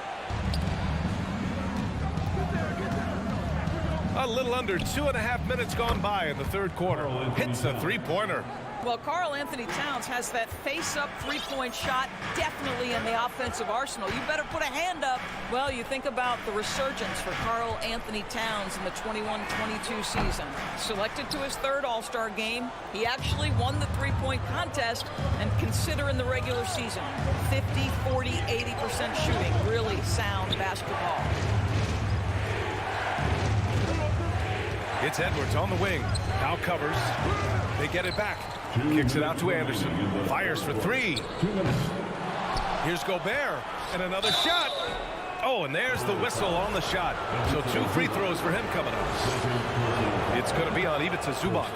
A little under 2.5 minutes gone by in the third quarter. Hits a three-pointer. Well, Karl Anthony Towns has that face-up three-point shot definitely in the offensive arsenal. You better put a hand up. Well, you think about the resurgence for Karl Anthony Towns in the 21-22 season. Selected to his third All-Star game, he actually won the three-point contest, and consider in the regular season, 50, 40, 80% shooting. Really sound basketball. It's Edwards on the wing. Now covers. They get it back. Kicks it out to Anderson. Fires for three. Here's Gobert. And another shot. Oh, and there's the whistle on the shot. So 2 free throws for him coming up. It's going to be on Ivica Zubac.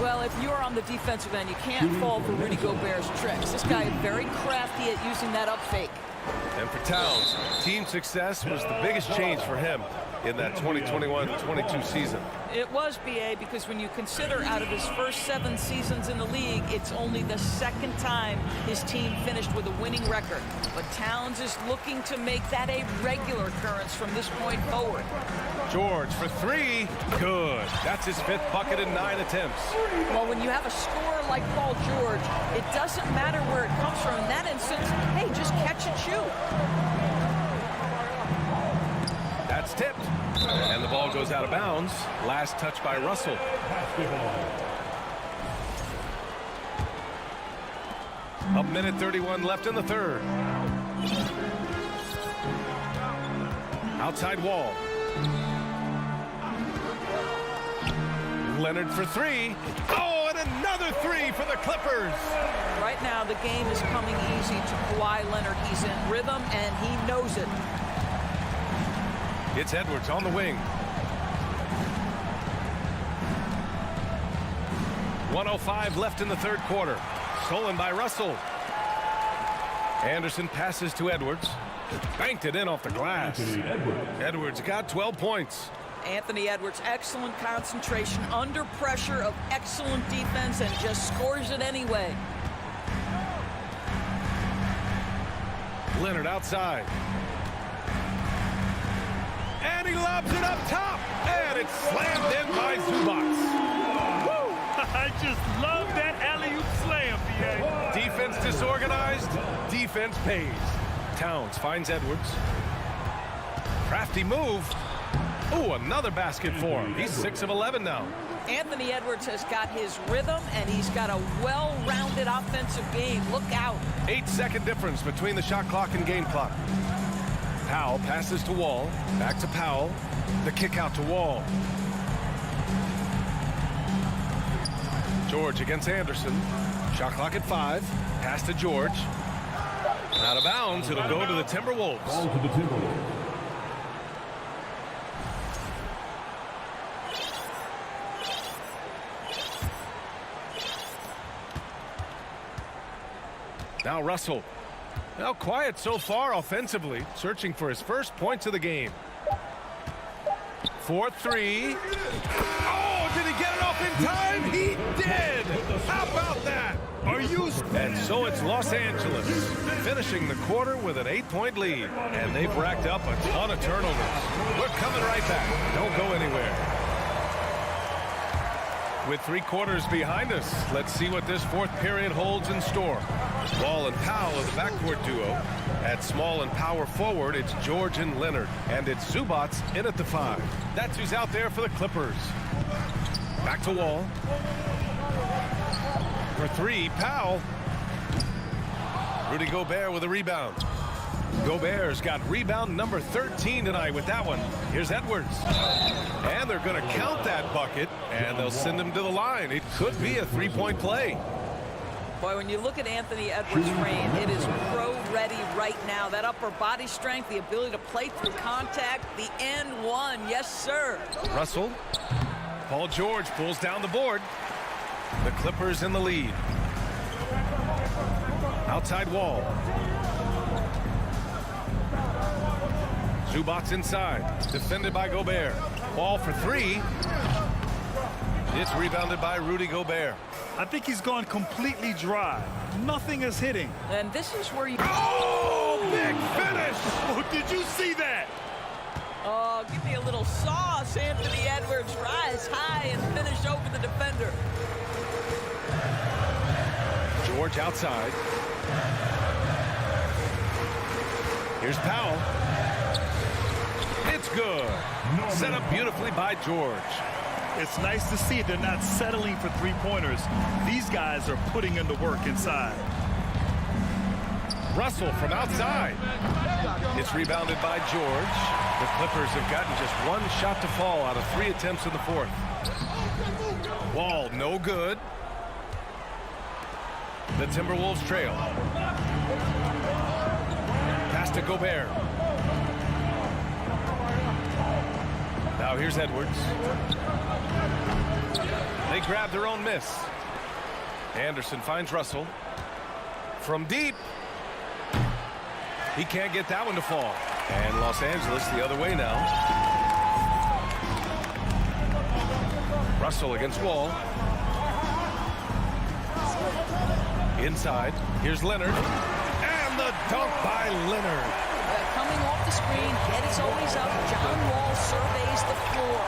Well, if you're on the defensive end, you can't fall for Rudy Gobert's tricks. This guy is very crafty at using that up fake. And for Towns, team success was the biggest change for him in that 2021-22 season. It was, BA, because when you consider out of his first 7 seasons in the league, it's only the second time his team finished with a winning record. But Towns is looking to make that a regular occurrence from this point forward. George for three. Good. That's his 5th bucket in 9 attempts. Well, when you have a scorer like Paul George, it doesn't matter where it comes from. In that instance, hey, just catch and shoot. That's tipped. And the ball goes out of bounds. Last touch by Russell. A minute 31 left in the third. Outside Wall. Leonard for three. Oh, and another three for the Clippers. Right now, the game is coming easy to Kawhi Leonard. He's in rhythm, and he knows it. It's Edwards on the wing. 1:05 left in the third quarter. Stolen by Russell. Anderson passes to Edwards. Banked it in off the glass. Edwards got 12 points. Anthony Edwards, excellent concentration under pressure of excellent defense, and just scores it anyway. Leonard outside. And he lobs it up top. And it's slammed in by Zubac. Woo! I just love that alley-oop slam, BA. Defense disorganized. Defense pays. Towns finds Edwards. Crafty move. Ooh, another basket for him. He's 6 of 11 now. Anthony Edwards has got his rhythm, and he's got a well-rounded offensive game. Look out. 8-second difference between the shot clock and game clock. Powell passes to Wall. Back to Powell. The kick out to Wall. George against Anderson. Shot clock at 5. Pass to George. Out of bounds. It'll go to the Timberwolves. Now Russell. Now quiet so far offensively, searching for his first points of the game. 4-3. Oh, did he get it off in time? He did. How about that? Are you? And so it's Los Angeles finishing the quarter with an 8-point lead, and they've racked up a ton of turnovers. We're coming right back. Don't go anywhere. With 3 quarters behind us, let's see what this 4th period holds in store. Wall and Powell are the backcourt duo. At small and power forward, it's George and Leonard. And it's Zubac in at the 5. That's who's out there for the Clippers. Back to Wall. For 3, Powell. Rudy Gobert with a rebound. Gobert's got rebound number 13 tonight with that one. Here's Edwards. And they're going to count that bucket, and they'll send him to the line. It could be a 3-point play. Boy, when you look at Anthony Edwards' frame, it is pro-ready right now. That upper body strength, the ability to play through contact, the and one, yes, sir. Russell. Paul George pulls down the board. The Clippers in the lead. Outside Wall. Zubac's inside. Defended by Gobert. Wall for three. It's rebounded by Rudy Gobert. I think he's gone completely dry. Nothing is hitting. And this is where you... Oh, big finish! Oh, did you see that? Oh, give me a little sauce, Anthony Edwards. Rise high and finish over the defender. George outside. Here's Powell. It's good. Set up beautifully by George. It's nice to see they're not settling for three-pointers. These guys are putting in the work inside. Russell from outside. It's rebounded by George. The Clippers have gotten just one shot to fall out of 3 attempts in the fourth. Wall, no good. The Timberwolves trail. Pass to Gobert. Now here's Edwards. They grab their own miss. Anderson finds Russell. From deep. He can't get that one to fall. And Los Angeles the other way now. Russell against Wall. Inside. Here's Leonard. And the dunk by Leonard. Coming off the screen, head is always up. John Wall surveys the floor.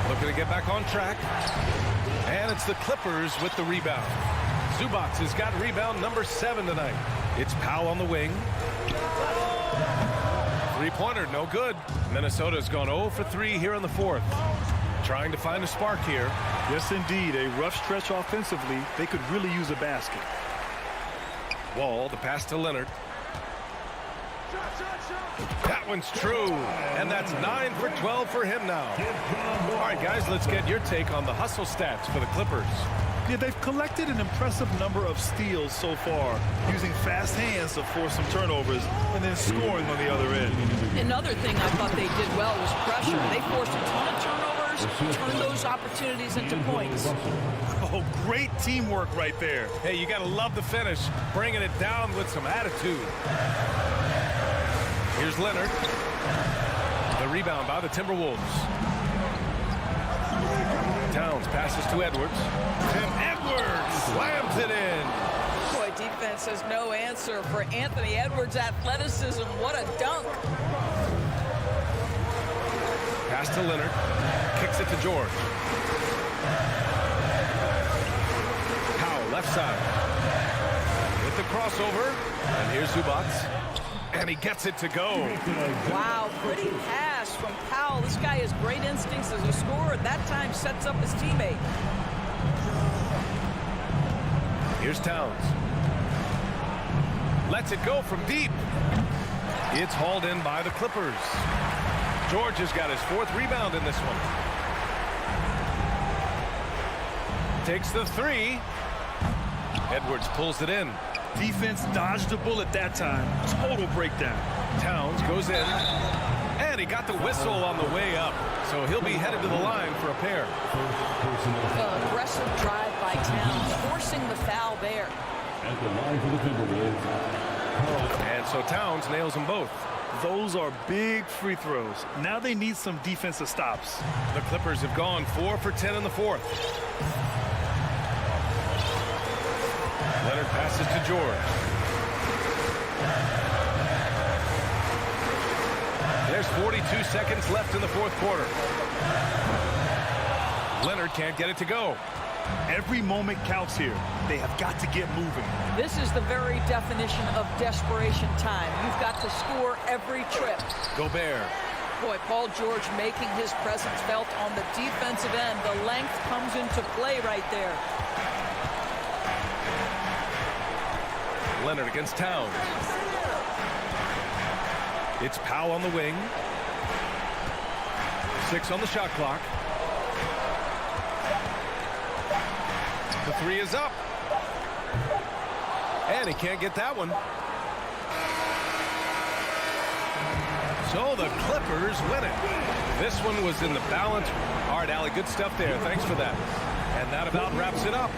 Looking to get back on track. And it's the Clippers with the rebound. Zubac has got rebound number 7 tonight. It's Powell on the wing. Three-pointer, no good. Minnesota's gone 0 for 3 here in the fourth. Trying to find a spark here. Yes, indeed. A rough stretch offensively. They could really use a basket. Wall, the pass to Leonard. That one's true. And that's 9 for 12 for him now. All right, guys, let's get your take on the hustle stats for the Clippers. Yeah, they've collected an impressive number of steals so far, using fast hands to force some turnovers and then scoring on the other end. Another thing I thought they did well was pressure. They forced a ton of turnovers, turned those opportunities into points. Oh, great teamwork right there. Hey, you got to love the finish, bringing it down with some attitude. Here's Leonard. The rebound by the Timberwolves. Towns passes to Edwards. And Edwards slams it in. Boy, defense has no answer for Anthony Edwards' athleticism. What a dunk. Pass to Leonard. Kicks it to George. Powell, left side. With the crossover. And here's Zubac. And he gets it to go. Wow, pretty pass from Powell. This guy has great instincts as a scorer. That time sets up his teammate. Here's Towns. Lets it go from deep. It's hauled in by the Clippers. George has got his 4th rebound in this one. Takes the 3. Edwards pulls it in. Defense dodged a bullet that time. Total breakdown. Towns goes in. And he got the whistle on the way up. So he'll be headed to the line for a pair. Aggressive drive by Towns, forcing the foul there. At the line for the Timberwolves. And so Towns nails them both. Those are big free throws. Now they need some defensive stops. The Clippers have gone 4 for 10 in the fourth. Leonard passes to George. There's 42 seconds left in the fourth quarter. Leonard can't get it to go. Every moment counts here. They have got to get moving. This is the very definition of desperation time. You've got to score every trip. Gobert. Boy, Paul George making his presence felt on the defensive end. The length comes into play right there. Leonard against Towns. It's Powell on the wing. 6 on the shot clock. The three is up. And he can't get that one. So the Clippers win it. This one was in the balance. All right, Allie, good stuff there. Thanks for that. And that about wraps it up.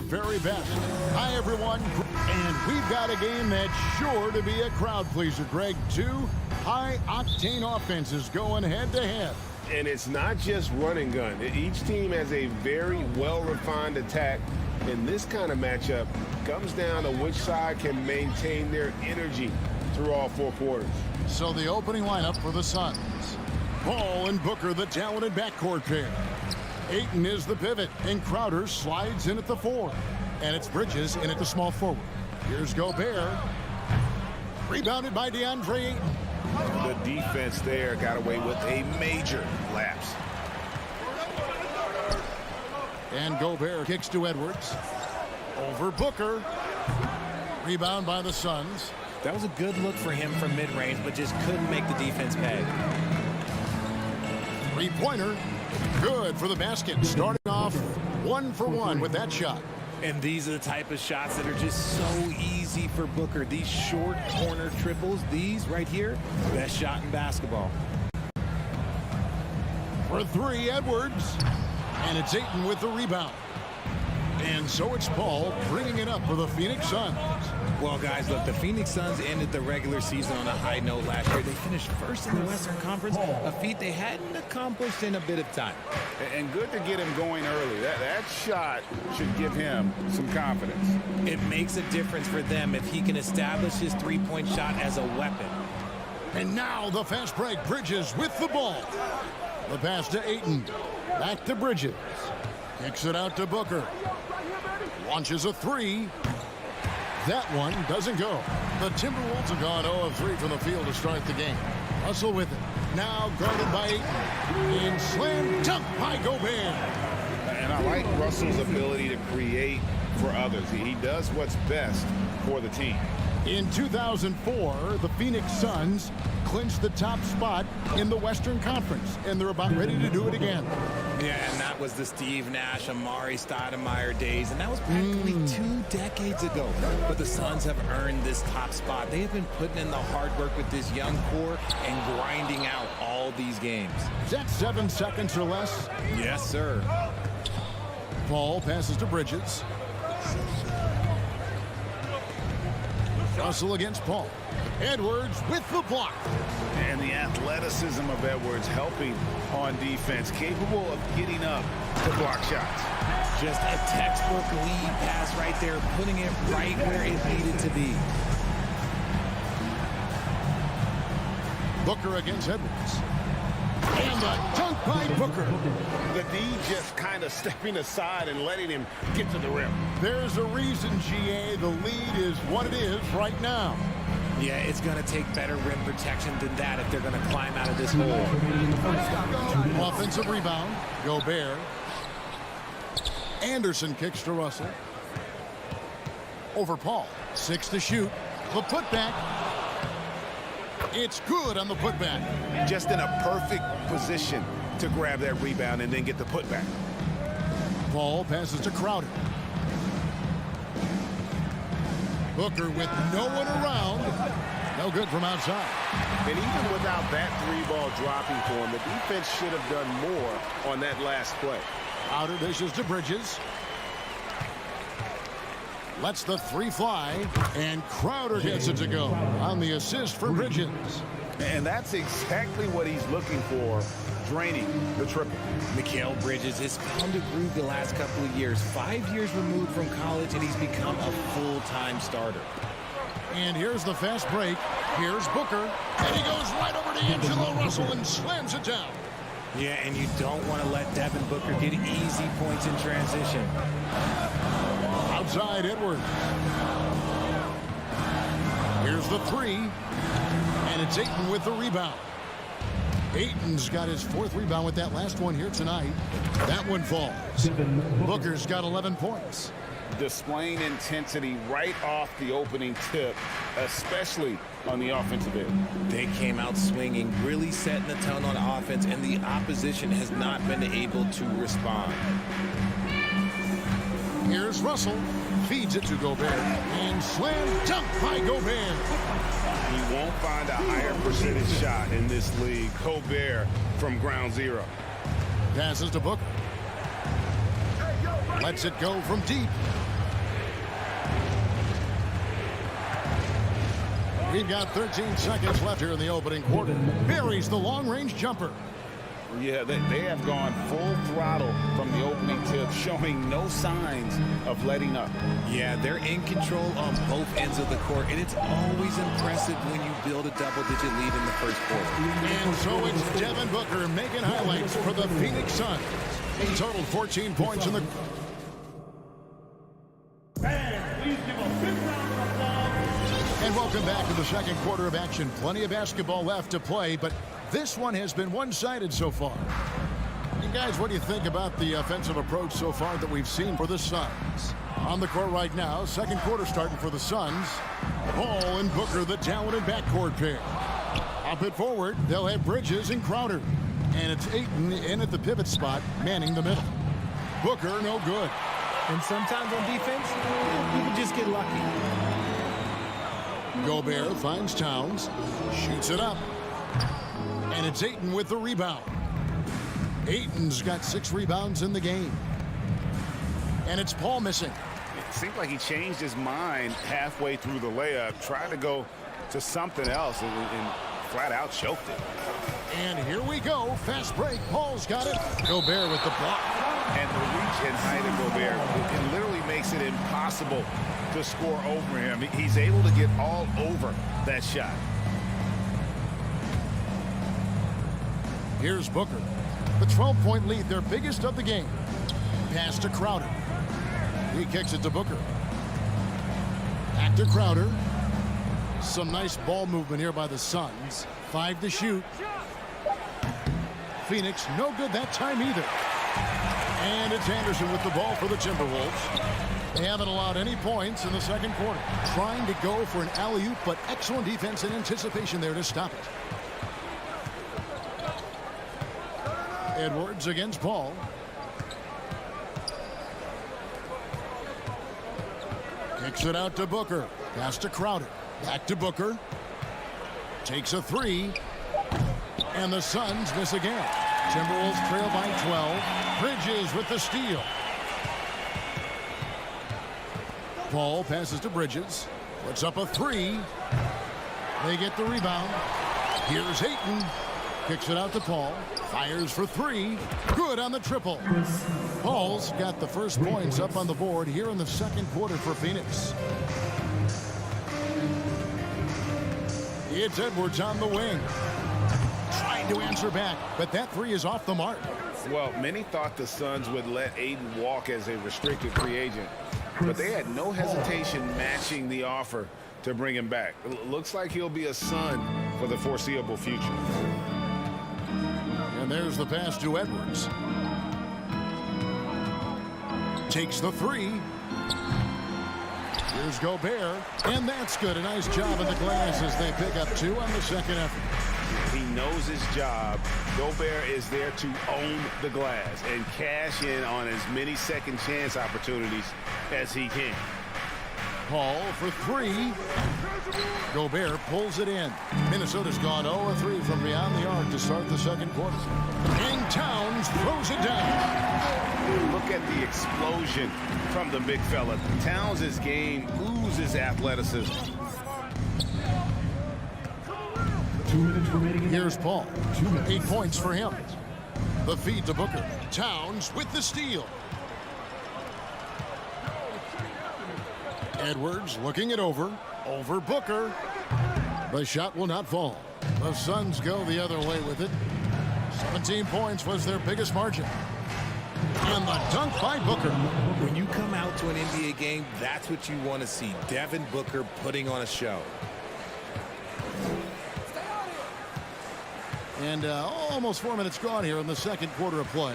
very best. Hi, everyone. And we've got a game that's sure to be a crowd pleaser, Greg. Two high-octane offenses going head-to-head. And it's not just run and gun. Each team has a very well-refined attack. And this kind of matchup comes down to which side can maintain their energy through all four quarters. So the opening lineup for the Suns. Paul and Booker, the talented backcourt pair. Ayton is the pivot, and Crowder slides in at the 4. And it's Bridges in at the small forward. Here's Gobert. Rebounded by DeAndre Ayton. The defense there got away with a major lapse. And Gobert kicks to Edwards. Over Booker. Rebound by the Suns. That was a good look for him from mid-range, but just couldn't make the defense pay. Three-pointer. Good for the basket. Starting off 1 for 1 with that shot. And these are the type of shots that are just so easy for Booker. These short corner triples, these right here, best shot in basketball. For 3, Edwards. And it's Ayton with the rebound. And so it's Paul bringing it up for the Phoenix Suns. Well, guys, look, the Phoenix Suns ended the regular season on a high note last year. They finished first in the Western Conference, a feat they hadn't accomplished in a bit of time. And good to get him going early. That shot should give him some confidence. It makes a difference for them if he can establish his three-point shot as a weapon. And now the fast break. Bridges with the ball. The pass to Ayton. Back to Bridges. Kicks it out to Booker. Launches a 3. That one doesn't go. The Timberwolves have gone 0 of 3 from the field to start the game. Russell with it. Now guarded by Ayton. And slam dunk by Gobert. And I like Russell's ability to create for others. He does what's best for the team. In 2004, the Phoenix Suns clinched the top spot in the Western Conference, and they're about ready to do it again. Yeah, and that was the Steve Nash, Amari Stoudemire days, and that was practically 2 decades ago. But the Suns have earned this top spot. They have been putting in the hard work with this young core and grinding out all these games. Is that 7 seconds or less? Yes, sir. Paul passes to Bridges. Russell against Paul. Edwards with the block. And the athleticism of Edwards helping on defense, capable of getting up to block shots. Just a textbook lead pass right there, putting it right where it needed to be. Booker against Edwards. And a dunk by Booker. The D just kind of stepping aside and letting him get to the rim. There's a reason, GA, the lead is what it is right now. Yeah, it's going to take better rim protection than that if they're going to climb out of this hole. Offensive rebound. Gobert. Anderson kicks to Russell. Over Paul. 6 to shoot. The putback. It's good on the putback. Just in a perfect position to grab that rebound and then get the putback. Paul passes to Crowder. Booker with no one around. No good from outside. And even without that 3-ball dropping for him, the defense should have done more on that last play. Outer dishes to Bridges. Lets the 3 fly, and Crowder gets it to go on the assist for Bridges. And that's exactly what he's looking for, draining the triple. Mikal Bridges has found a groove the last couple of years. 5 years removed from college, and he's become a full-time starter. And here's the fast break. Here's Booker, and he goes right over to D'Angelo Russell and slams it down. Yeah, and you don't want to let Devin Booker get easy points in transition. Outside Edwards. Here's the 3. And it's Ayton with the rebound. Ayton's got his 4th rebound with that last one here tonight. That one falls. Booker's got 11 points. Displaying intensity right off the opening tip, especially on the offensive end. They came out swinging, really setting the tone on offense, and the opposition has not been able to respond. Here's Russell. Feeds it to Gobert. And slam dunk by Gobert. He won't find a higher percentage shot in this league. Gobert from ground zero. Passes to Booker. Lets it go from deep. We've got 13 seconds left here in the opening quarter. Buries the long-range jumper. Yeah, they have gone full throttle from the opening tip, showing no signs of letting up. Yeah, they're in control on both ends of the court, and it's always impressive when you build a double-digit lead in the first quarter. And so it's Devin Booker making highlights for the Phoenix Suns. He totaled 14 points in the... And welcome back to the second quarter of action. Plenty of basketball left to play, but this one has been one-sided so far. And guys, what do you think about the offensive approach so far that we've seen for the Suns? On the court right now, second quarter starting for the Suns. Ball and Booker, the talented backcourt pair. Up it forward, they'll have Bridges and Crowder. And it's Ayton in at the pivot spot, manning the middle. Booker, no good. And sometimes on defense, you can just get lucky. Gobert finds Towns, shoots it up. And it's Ayton with the rebound. Ayton's got 6 rebounds in the game. And it's Paul missing. It seemed like he changed his mind halfway through the layup, tried to go to something else, and flat out choked it. And here we go. Fast break. Paul's got it. Gobert with the block. And the reach and height of Gobert, it literally makes it impossible to score over him. He's able to get all over that shot. Here's Booker. The 12-point lead, their biggest of the game. Pass to Crowder. He kicks it to Booker. Back to Crowder. Some nice ball movement here by the Suns. 5 to shoot. Phoenix, no good that time either. And it's Anderson with the ball for the Timberwolves. They haven't allowed any points in the second quarter. Trying to go for an alley-oop, but excellent defense and anticipation there to stop it. Edwards against Paul. Kicks it out to Booker. Pass to Crowder. Back to Booker. Takes a 3. And the Suns miss again. Timberwolves trail by 12. Bridges with the steal. Paul passes to Bridges. Puts up a 3. They get the rebound. Here's Ayton. Kicks it out to Paul. Fires for 3. Good on the triple. Paul's got the first points up on the board here in the second quarter for Phoenix. It's Edwards on the wing. Trying to answer back, but that 3 is off the mark. Well, many thought the Suns would let Ayton walk as a restricted free agent, but they had no hesitation matching the offer to bring him back. Looks like he'll be a Sun for the foreseeable future. And there's the pass to Edwards. Takes the 3. Here's Gobert, and that's good. A nice job in the glass as they pick up 2 on the second effort. He knows his job. Gobert is there to own the glass and cash in on as many second chance opportunities as he can. Paul for 3. Gobert pulls it in. Minnesota's gone 0-3 from beyond the arc to start the second quarter. And Towns throws it down. Look at the explosion from the big fella. Towns' game oozes athleticism. 2 minutes remaining. Here's Paul. 8 points for him. The feed to Booker. Towns with the steal. Edwards looking it over Booker. The shot will not fall. The Suns go the other way with it. 17 points was their biggest margin. And the dunk by Booker. When you come out to an NBA game, that's what you want to see. Devin Booker putting on a show. And almost 4 minutes gone here in the second quarter of play.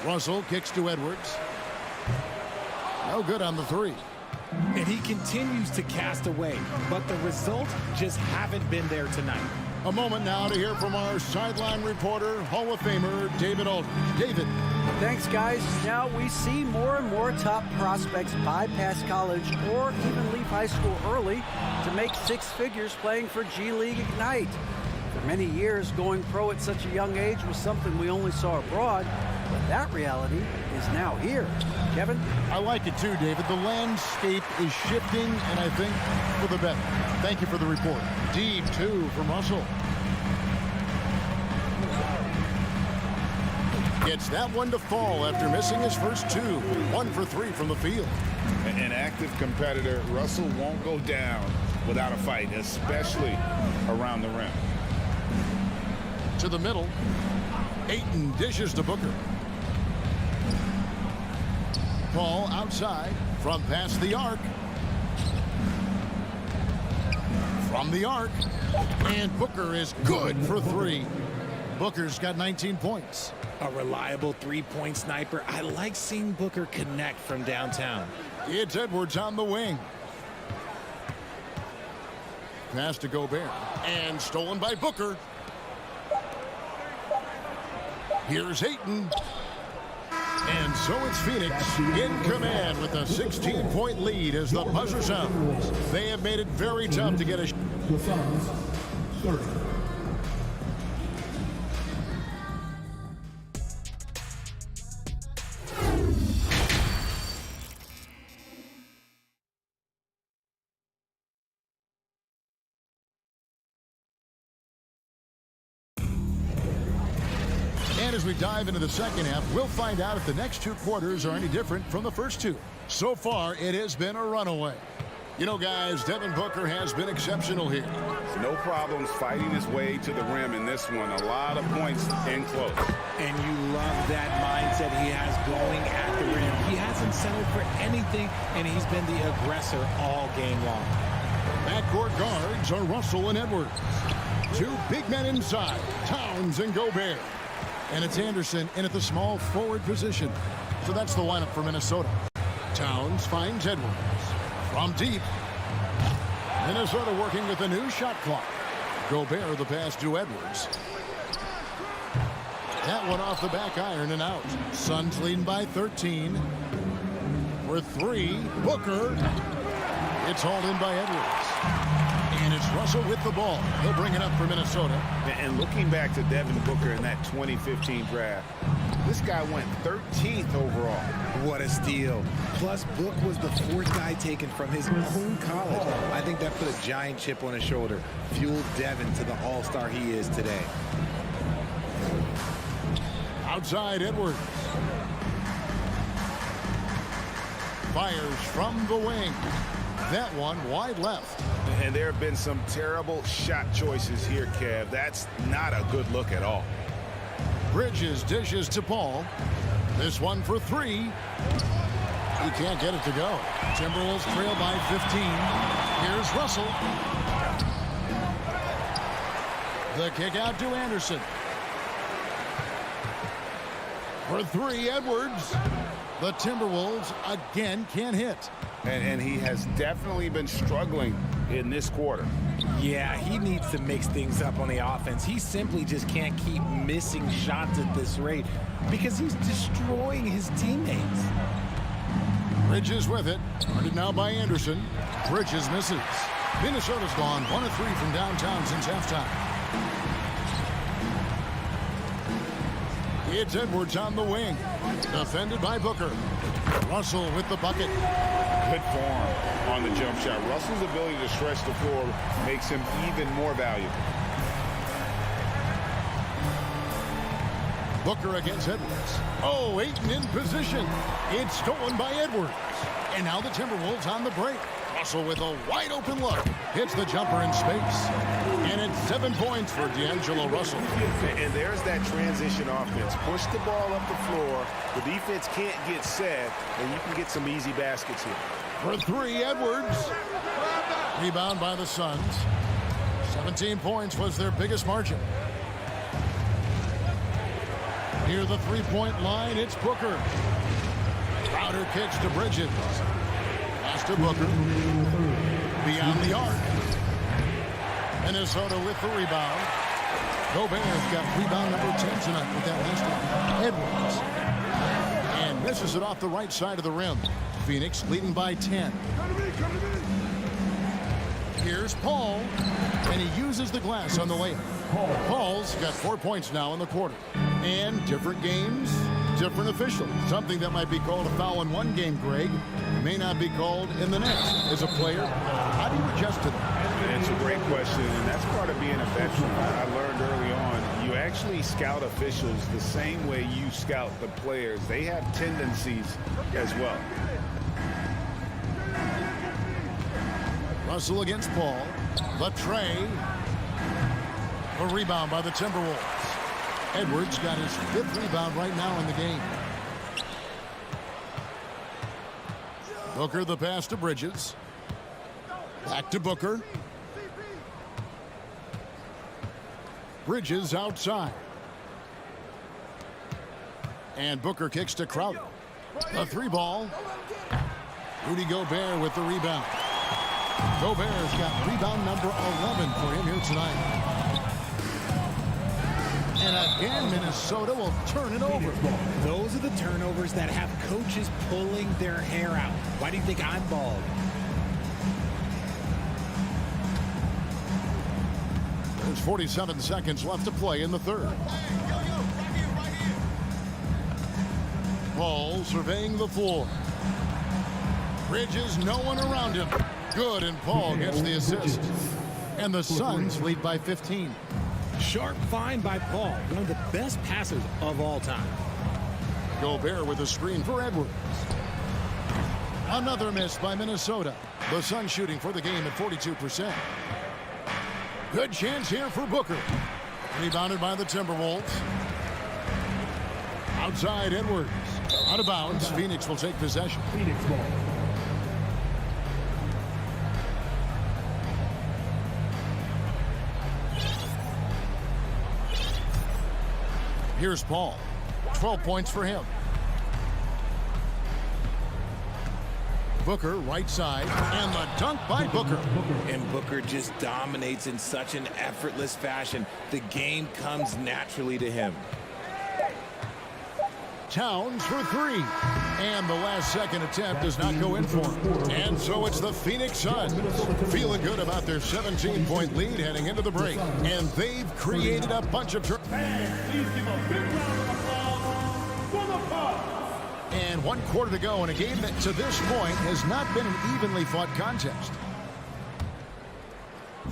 Russell kicks to Edwards. No good on the 3. And he continues to cast away, but the results just haven't been there tonight. A moment now to hear from our sideline reporter, Hall of Famer David Aldridge. David. Thanks, guys. Now we see more and more top prospects bypass college or even leave high school early to make 6 figures playing for G League Ignite. For many years, going pro at such a young age was something we only saw abroad. But that reality is now here. Kevin? I like it too, David. The landscape is shifting, and I think for the better. Thank you for the report. Deep two from Russell. Gets that one to fall after missing his first two. 1 for 3 from the field. An active competitor, Russell won't go down without a fight, especially around the rim. To the middle. Ayton dishes to Booker. Paul outside from past the arc. From the arc. And Booker is good for 3. Booker's got 19 points. A reliable three-point sniper. I like seeing Booker connect from downtown. It's Edwards on the wing. Pass to Gobert. And stolen by Booker. Here's Ayton. And so it's Phoenix in command with a 16-point lead as the buzzer sounds. They have made it very tough to get a... The Suns, 30. And as we dive into the second half, we'll find out if the next 2 quarters are any different from the first 2. So far, it has been a runaway. You know, guys, Devin Booker has been exceptional here. No problems fighting his way to the rim in this one. A lot of points in close. And you love that mindset he has going at the rim. He hasn't settled for anything, and he's been the aggressor all game long. Backcourt guards are Russell and Edwards. 2 big men inside, Towns and Gobert. And it's Anderson in at the small forward position. So that's the lineup for Minnesota. Towns finds Edwards. From deep. Minnesota working with a new shot clock. Gobert the pass to Edwards. That one off the back iron and out. Suns leading by 13. For 3, Booker. It's hauled in by Edwards. And it's Russell with the ball. He'll bring it up for Minnesota. And looking back to Devin Booker in that 2015 draft, this guy went 13th overall. What a steal. Plus, Book was the 4th guy taken from his own college. I think that put a giant chip on his shoulder, fueled Devin to the all-star he is today. Outside Edwards. Fires from the wing. That one wide left. And there have been some terrible shot choices here, Kev. That's not a good look at all. Bridges dishes to Paul. This one for 3. He can't get it to go. Timberwolves trail by 15. Here's Russell. The kick out to Anderson. For 3, Edwards. The Timberwolves again can't hit. And he has definitely been struggling in this quarter. Yeah, he needs to mix things up on the offense. He simply just can't keep missing shots at this rate because he's destroying his teammates. Bridges with it. Guarded now by Anderson. Bridges misses. Minnesota's gone 1 of 3 from downtown since halftime. It's Edwards on the wing. Defended by Booker. Russell with the bucket. Good form on the jump shot. Russell's ability to stretch the floor makes him even more valuable. Booker against Edwards. Oh, Ayton in position. It's stolen by Edwards. And now the Timberwolves on the break. Russell with a wide open look. Hits the jumper in space. And it's 7 points for D'Angelo Russell. And there's that transition offense. Push the ball up the floor. The defense can't get set, and you can get some easy baskets here. For 3, Edwards. Rebound by the Suns. 17 points was their biggest margin. Near the 3-point line, it's Booker. Crowder kicks to Bridges. Pass to Booker. Beyond the arc. Minnesota with the rebound. Gobert's got rebound number 10 tonight with that last one. Edwards. And misses it off the right side of the rim. Phoenix leading by 10. Here's Paul. And he uses the glass on the layup. Paul's got 4 points now in the quarter. And different games, different official. Something that might be called a foul in one game, Greg, may not be called in the next. As a player, how do you adjust to that? It's a great question, and that's part of being a veteran. I learned early on, you actually scout officials the same way you scout the players. They have tendencies as well. Russell against Paul. Latre. A rebound by the Timberwolves. Edwards got his 5th rebound right now in the game. Booker the pass to Bridges. Back to Booker. Bridges outside. And Booker kicks to Crowder. A 3-ball. Rudy Gobert with the rebound. Gobert's got rebound number 11 for him here tonight. And again, Minnesota will turn it over. Those are the turnovers that have coaches pulling their hair out. Why do you think I'm bald? There's 47 seconds left to play in the third. Paul surveying the floor. Bridges, no one around him. Good, and Paul gets the assist. And the Suns lead by 15. Sharp find by Paul, one of the best passers of all time. Gobert with a screen for Edwards. Another miss by Minnesota. The Suns shooting for the game at 42%. Good chance here for Booker. Rebounded by the Timberwolves. Outside Edwards. Out of bounds. Phoenix will take possession. Phoenix ball. Here's Paul. 12 points for him. Booker right side, and the dunk by Booker. And Booker just dominates in such an effortless fashion. The game comes naturally to him. Towns for 3. And the last second attempt does not go in for him. And so it's the Phoenix Suns feeling good about their 17-point lead heading into the break. And they've created a bunch of... Please give a big round of applause for the Bucks. And 1 quarter to go in a game that to this point has not been an evenly fought contest.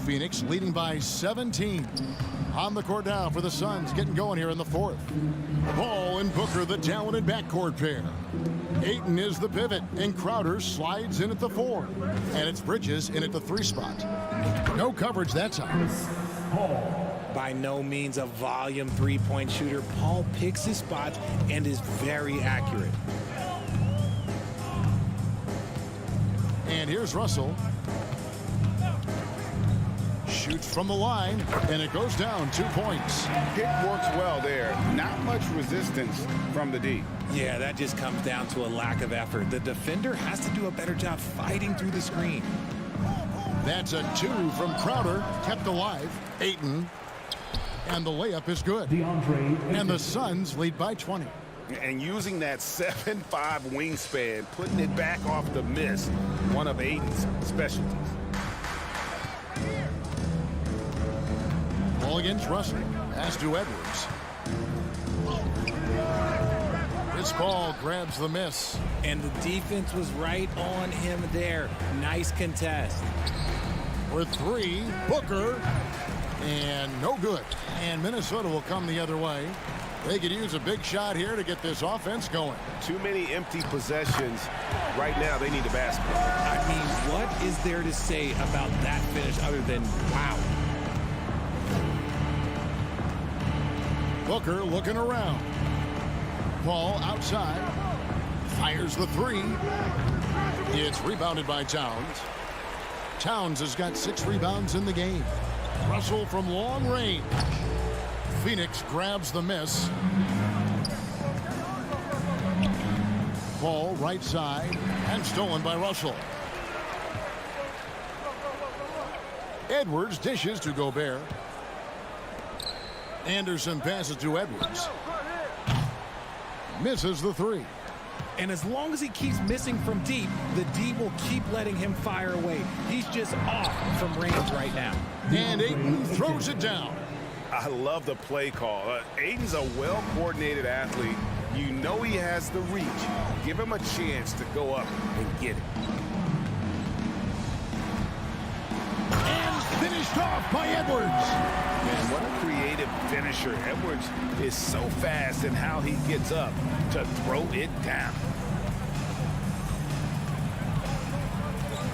Phoenix leading by 17. On the court now for the Suns, getting going here in the fourth. Paul and Booker, the talented backcourt pair. Ayton is the pivot, and Crowder slides in at the 4. And it's Bridges in at the 3 spot. No coverage that time. By no means a volume three-point shooter, Paul picks his spots and is very accurate. And here's Russell. Shoots from the line, and it goes down 2 points. Pick works well there. Not much resistance from the D. Yeah, that just comes down to a lack of effort. The defender has to do a better job fighting through the screen. That's a 2 from Crowder, kept alive. Ayton, and the layup is good. And the Suns lead by 20. And using that 7'5" wingspan, putting it back off the miss, one of Ayton's specialties. Ball against Russell. Pass to Edwards. This ball grabs the miss. And the defense was right on him there. Nice contest. For 3, Booker. And no good. And Minnesota will come the other way. They could use a big shot here to get this offense going. Too many empty possessions. Right now, they need a basket. I mean, what is there to say about that finish other than, wow? Booker looking around. Paul outside. Fires the 3. It's rebounded by Towns. Towns has got 6 rebounds in the game. Russell from long range. Phoenix grabs the miss. Paul right side and stolen by Russell. Edwards dishes to Gobert. Anderson passes to Edwards. Misses the 3. And as long as he keeps missing from deep, the D will keep letting him fire away. He's just off from range right now. And Ayton throws it down. I love the play call. Ayton's a well-coordinated athlete. You know he has the reach. Give him a chance to go up and get it. And finished off by Edwards. Man, what a creative finisher. Edwards is so fast in how he gets up to throw it down.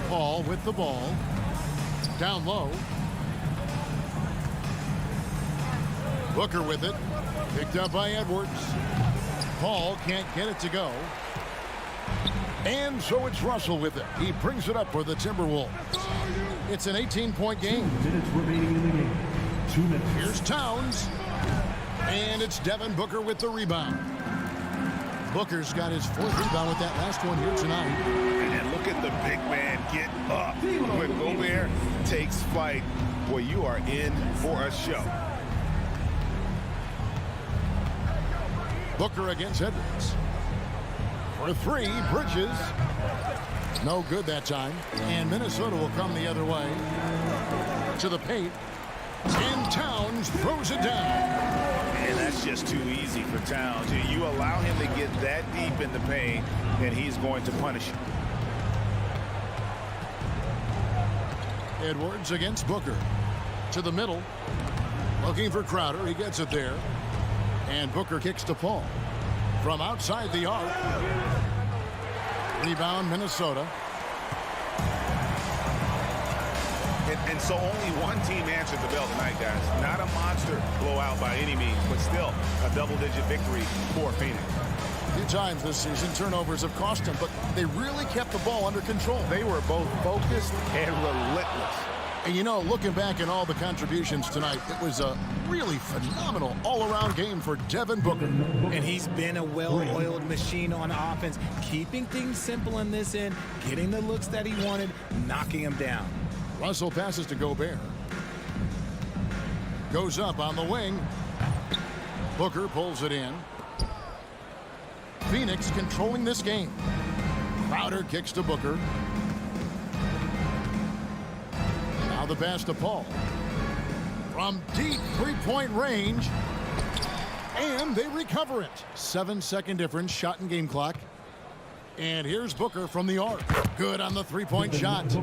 Paul with the ball. Down low. Booker with it. Picked up by Edwards. Paul can't get it to go. And so it's Russell with it. He brings it up for the Timberwolves. It's an 18-point game. 2 minutes remaining in the game. 2 minutes. Here's Towns. And it's Devin Booker with the rebound. Booker's got his 4th rebound with that last one here tonight. And look at the big man get up. When Gobert takes flight, boy, you are in for a show. Booker against Edwards. For 3, Bridges. No good that time. And Minnesota will come the other way. To the paint. And Towns throws it down. And that's just too easy for Towns. You allow him to get that deep in the paint, and he's going to punish you. Edwards against Booker. To the middle. Looking for Crowder. He gets it there. And Booker kicks to Paul. From outside the arc. Rebound, Minnesota. And so only one team answered the bell tonight, guys. Not a monster blowout by any means, but still a double-digit victory for Phoenix. A few times this season, turnovers have cost them, but they really kept the ball under control. They were both focused and relentless. And you know, looking back at all the contributions tonight, it was a really phenomenal all-around game for Devin Booker. And he's been a well-oiled machine on offense, keeping things simple in this end, getting the looks that he wanted, knocking him down. Russell passes to Gobert. Goes up on the wing. Booker pulls it in. Phoenix controlling this game. Crowder kicks to Booker. Now the pass to Paul. From deep three-point range. And they recover it. 7-second difference, shot and game clock. And here's Booker from the arc. Good on the three-point shot.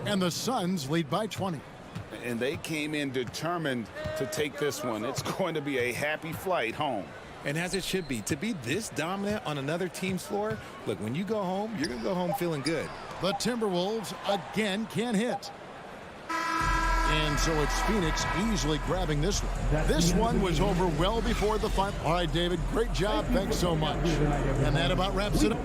And the Suns lead by 20. And they came in determined to take this one. It's going to be a happy flight home. And as it should be, to be this dominant on another team's floor, look, when you go home, you're going to go home feeling good. The Timberwolves again can't hit. And so it's Phoenix easily grabbing this one. This one was over well before the final. All right, David, great job. Thanks so much. And that about wraps it up.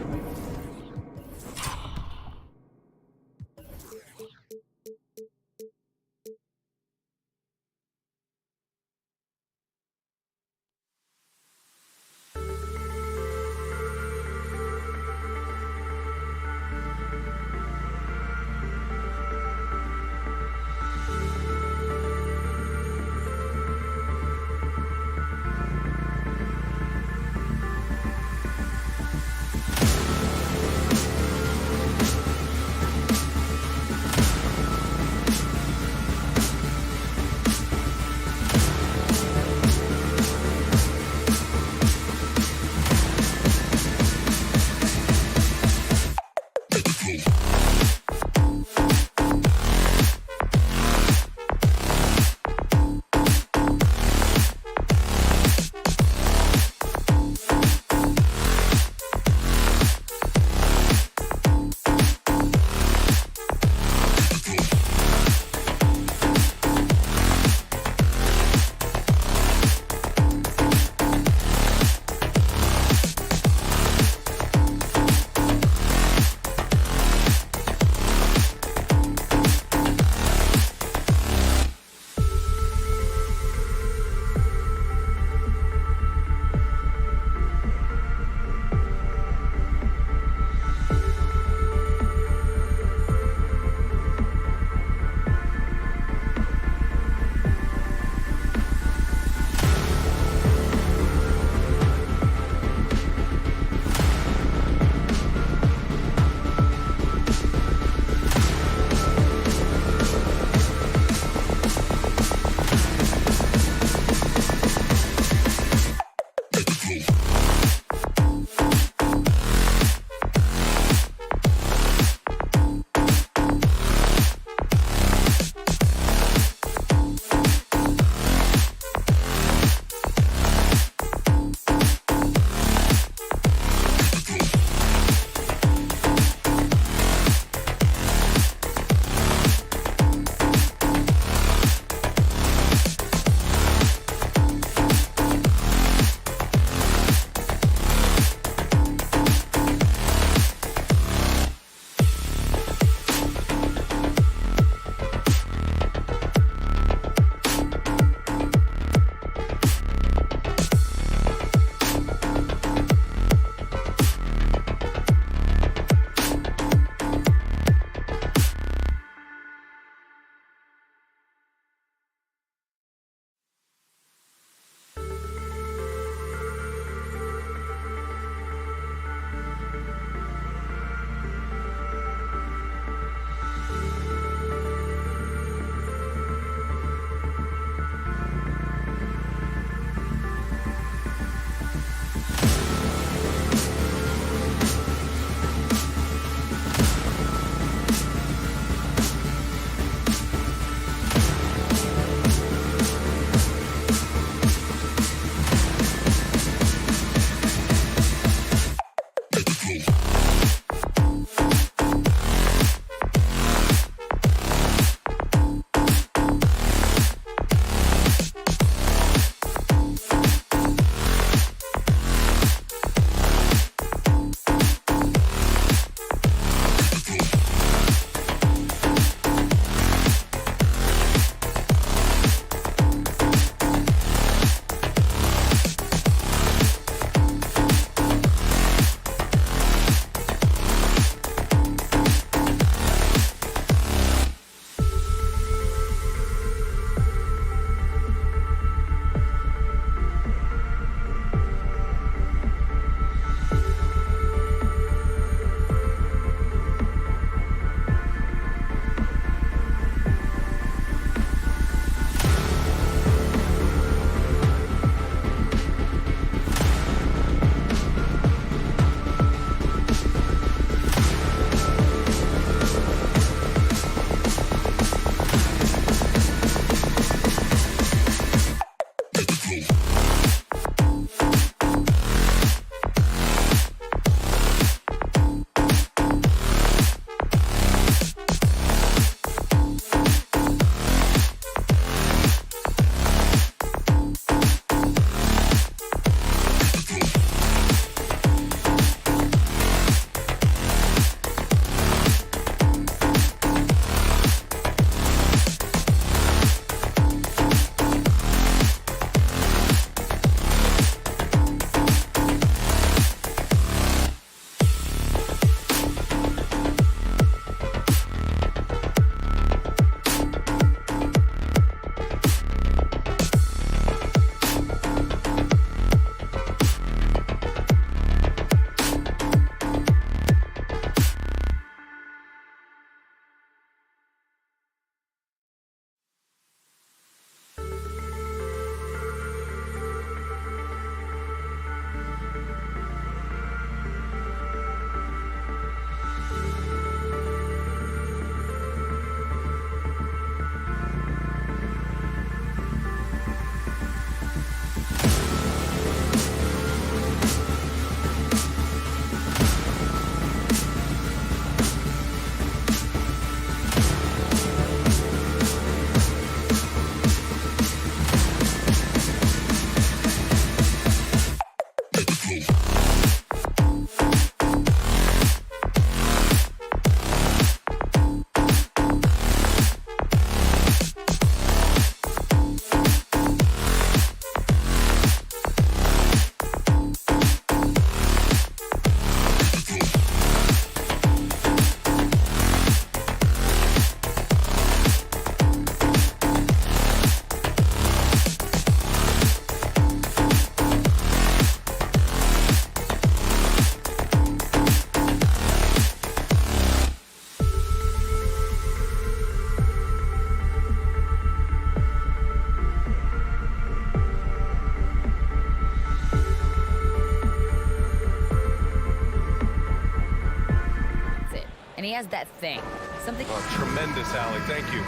He has that thing. Something. Oh, tremendous, Allie. Thank you.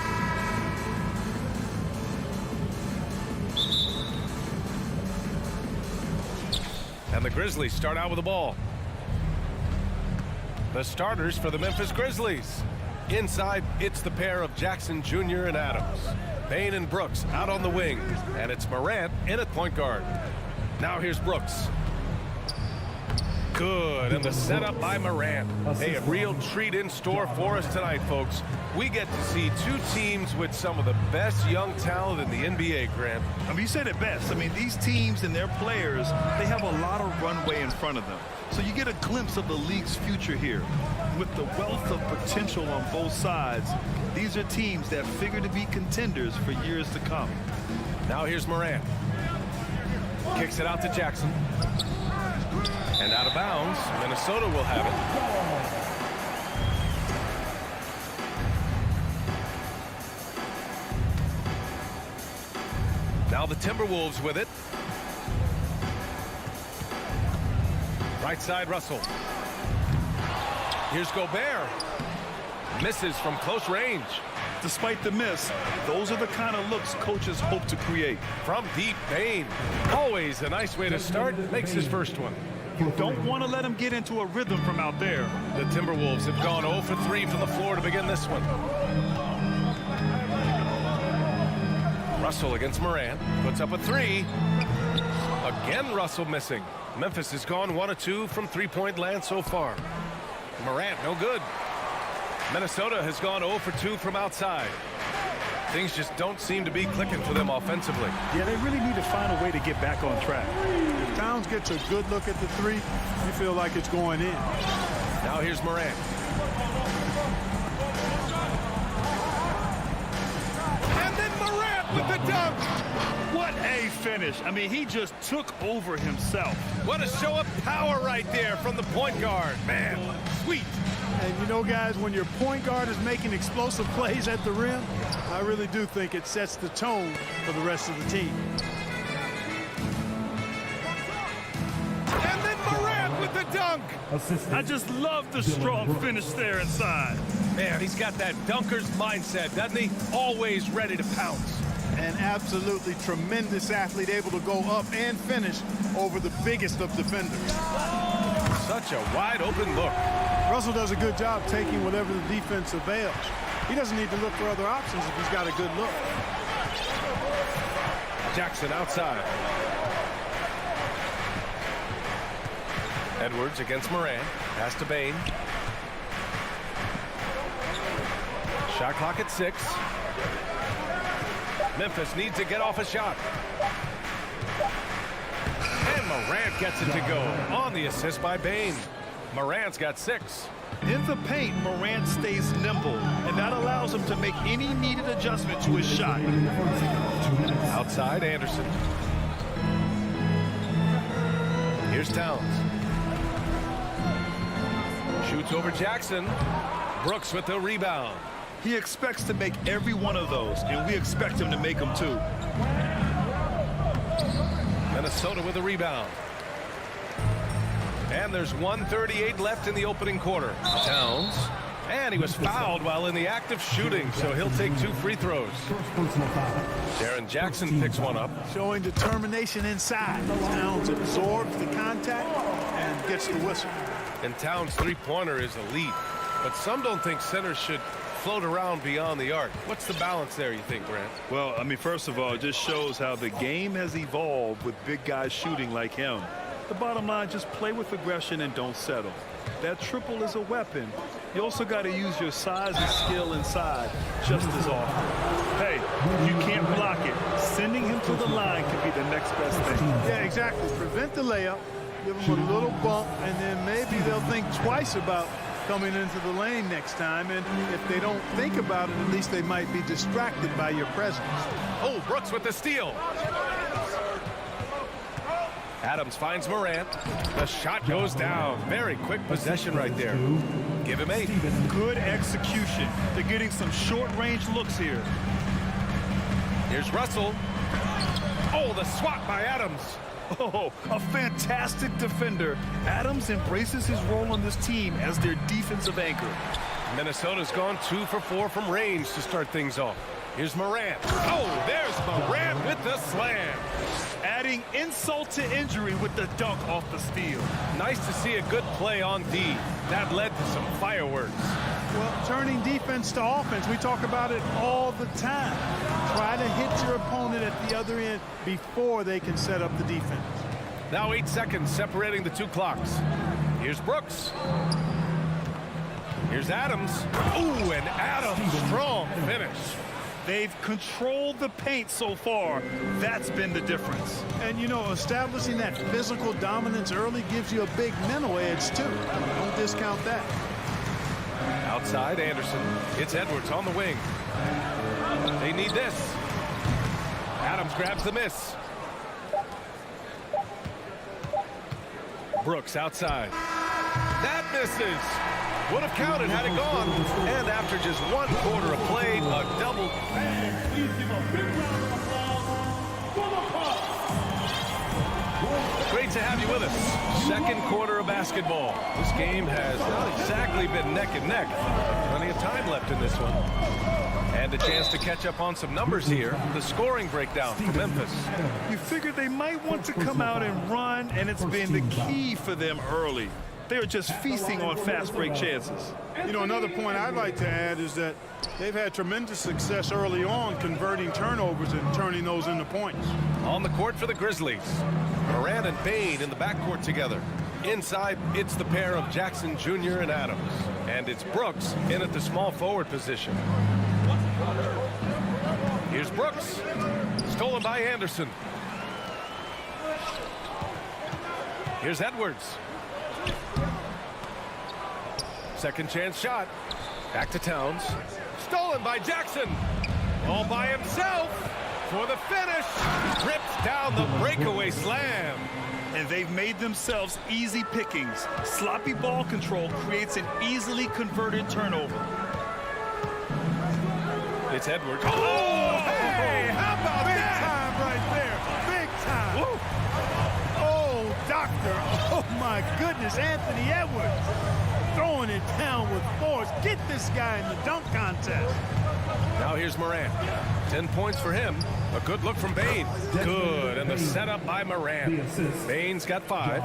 And the Grizzlies start out with the ball. The starters for the Memphis Grizzlies. Inside, it's the pair of Jackson Jr. and Adams. Bane and Brooks out on the wing. And it's Morant in at point guard. Now here's Brooks. Good, and the setup by Morant. Hey, a real treat in store for us tonight, folks. We get to see two teams with some of the best young talent in the NBA, Grant. I mean, you said it best. I mean, these teams and their players, they have a lot of runway in front of them. So you get a glimpse of the league's future here. With the wealth of potential on both sides, these are teams that figure to be contenders for years to come. Now here's Morant. Kicks it out to Jackson. And out of bounds, Minnesota will have it. Now the Timberwolves with it. Right side, Russell. Here's Gobert. Misses from close range. Despite the miss, those are the kind of looks coaches hope to create. From deep, Bane. Always a nice way to start. Makes his first one. You don't want to let him get into a rhythm from out there. The Timberwolves have gone 0 for 3 from the floor to begin this one. Russell against Morant. Puts up a 3. Again, Russell missing. Memphis has gone 1 of 2 from three-point land so far. Morant, no good. Minnesota has gone 0 for 2 from outside. Things just don't seem to be clicking for them offensively. Yeah, they really need to find a way to get back on track. If Towns gets a good look at the three, you feel like it's going in. Now here's Morant. And then Morant with the dunk. What a finish. I mean, he just took over himself. What a show of power right there from the point guard. Man, sweet. And you know, guys, when your point guard is making explosive plays at the rim, I really do think it sets the tone for the rest of the team. And then Morant with the dunk. I just love the strong finish there inside. Man, he's got that dunker's mindset, doesn't he? Always ready to pounce. An absolutely tremendous athlete, able to go up and finish over the biggest of defenders. Such a wide open look. Russell does a good job taking whatever the defense avails. He doesn't need to look for other options if he's got a good look. Jackson outside. Edwards against Morant. Pass to Bane. Shot clock at 6. Memphis needs to get off a shot. And Morant gets it to go on the assist by Bane. Morant's got 6. In the paint, Morant stays nimble, and that allows him to make any needed adjustment to his shot. Outside, Anderson. Here's Towns. Shoots over Jackson. Brooks with the rebound. He expects to make every one of those, and we expect him to make them too. Minnesota with the rebound. And there's 1:38 left in the opening quarter. Towns. And he was fouled while in the act of shooting, so he'll take 2 free throws. Jaren Jackson picks one up. Showing determination inside. Towns absorbs the contact and gets the whistle. And Towns' three-pointer is elite, but some don't think centers should float around beyond the arc. What's the balance there, you think, Grant? Well, I mean, first of all, it just shows how the game has evolved with big guys shooting like him. The bottom line, just play with aggression and don't settle. That triple is a weapon. You also got to use your size and skill inside just as often. Hey, if you can't block it, sending him to the line could be the next best thing. Yeah, exactly. Prevent the layup, give them a little bump, and then maybe they'll think twice about coming into the lane next time. And if they don't think about it, at least they might be distracted by your presence. Oh, Brooks with the steal. Adams finds Morant. The shot goes down. Very quick possession right there. Give him 8. Good execution. They're getting some short-range looks here. Here's Russell. Oh, the swat by Adams. Oh, a fantastic defender. Adams embraces his role on this team as their defensive anchor. Minnesota's gone 2 for 4 from range to start things off. Here's Morant. Oh, there's Morant with the slam. Adding insult to injury with the dunk off the steal. Nice to see a good play on D. That led to some fireworks. Well, turning defense to offense, we talk about it all the time. Try to hit your opponent at the other end before they can set up the defense. Now 8 seconds separating the two clocks. Here's Brooks. Here's Adams. Ooh, and Adams, strong finish. They've controlled the paint so far. That's been the difference. And, you know, establishing that physical dominance early gives you a big mental edge, too. Don't discount that. Outside, Anderson. It's Edwards on the wing. They need this. Adams grabs the miss. Brooks outside. That misses. Would have counted had it gone. And after just 1 quarter of play, a double. Please give a big round of applause for the Bucks. Great to have you with us. Second quarter of basketball. This game has not exactly been neck and neck. Plenty of time left in this one. And a chance to catch up on some numbers here. The scoring breakdown for Memphis. You figured they might want to come out and run, and it's been the key for them early. They're just feasting on fast break chances. You know, another point I'd like to add is that they've had tremendous success early on converting turnovers and turning those into points. On the court for the Grizzlies. Morant and Bain in the backcourt together. Inside, it's the pair of Jackson Jr. and Adams. And it's Brooks in at the small forward position. Here's Brooks. Stolen by Anderson. Here's Edwards. Second chance shot. Back to Towns. Stolen by Jackson. All by himself for the finish. Rips down the breakaway slam. And they've made themselves easy pickings. Sloppy ball control creates an easily converted turnover. It's Edwards. Oh, hey, how about Big that? time right there. Big time. Woo. Oh, doctor. Oh, my goodness. Anthony Edwards throwing it down with force. Get this guy in the dunk contest. Now here's Morant. 10 points for him. A good look from Bain. Good. And the setup by Morant. Bain's got 5.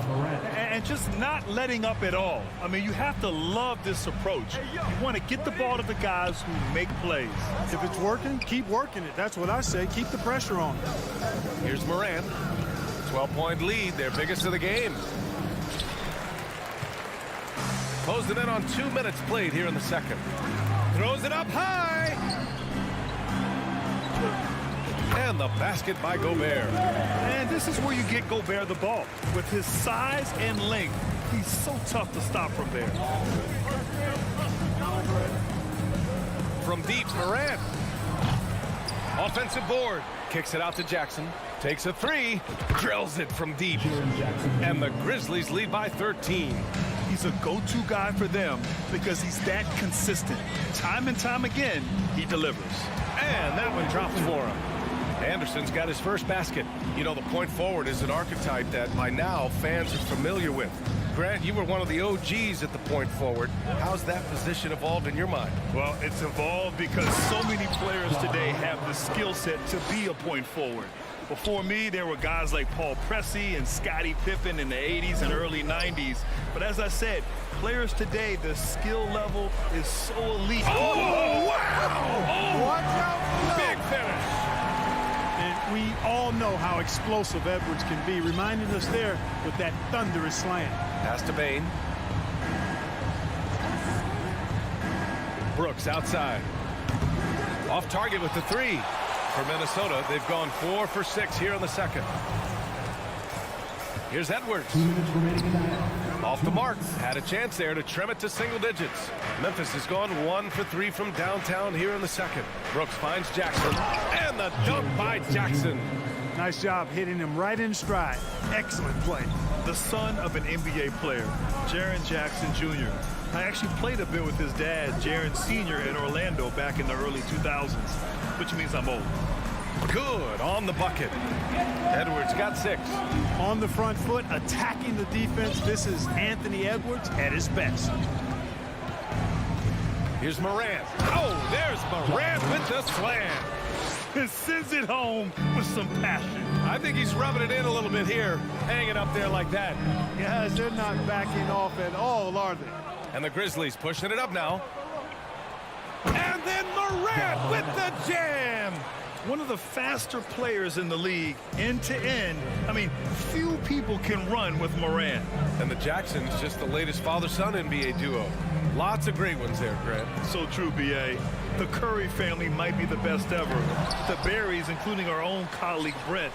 And just not letting up at all. I mean, you have to love this approach. You want to get the ball to the guys who make plays. If it's working, keep working it. That's what I say. Keep the pressure on. Here's Morant. 12-point lead, their biggest of the game. Closed it in on 2 minutes played here in the second. Throws it up high. And the basket by Gobert. And this is where you get Gobert the ball. With his size and length, he's so tough to stop from there. From deep, Morant. Offensive board. Kicks it out to Jackson. Takes a 3. Drills it from deep. And the Grizzlies lead by 13. He's a go-to guy for them because he's that consistent. Time and time again, he delivers. And that one drops for him. Anderson's got his first basket. You know, the point forward is an archetype that by now fans are familiar with. Grant, you were one of the OGs at the point forward. How's that position evolved in your mind? Well, it's evolved because so many players today have the skill set to be a point forward. Before me, there were guys like Paul Pressey and Scottie Pippen in the 80s and early 90s. But as I said, players today, the skill level is so elite. Oh, wow! Oh, watch out! Big finish! And we all know how explosive Edwards can be, reminding us there with that thunderous slam. Pass to Bain. Brooks outside. Off target with the 3. For Minnesota, they've gone 4 for 6 here in the second. Here's Edwards. Off the mark. Had a chance there to trim it to single digits. Memphis has gone 1 for 3 from downtown here in the second. Brooks finds Jackson. And the dunk by Jackson. Nice job hitting him right in stride. Excellent play. The son of an NBA player, Jaren Jackson Jr. I actually played a bit with his dad, Jaren Sr. in Orlando back in the early 2000s, which means I'm old. Good on the bucket. Edwards got 6. On the front foot, attacking the defense. This is Anthony Edwards at his best. Here's Morant. Oh, there's Morant with the slam. And sends it home with some passion. I think he's rubbing it in a little bit here, hanging up there like that. Guys, they're not backing off at all, are they? And the Grizzlies pushing it up now. And then Morant with the jam. One of the faster players in the league, end to end. I mean, few people can run with Morant. And the Jacksons, just the latest father-son NBA duo. Lots of great ones there, Grant. So true, B.A. The Curry family might be the best ever. The Berries, including our own colleague Brett.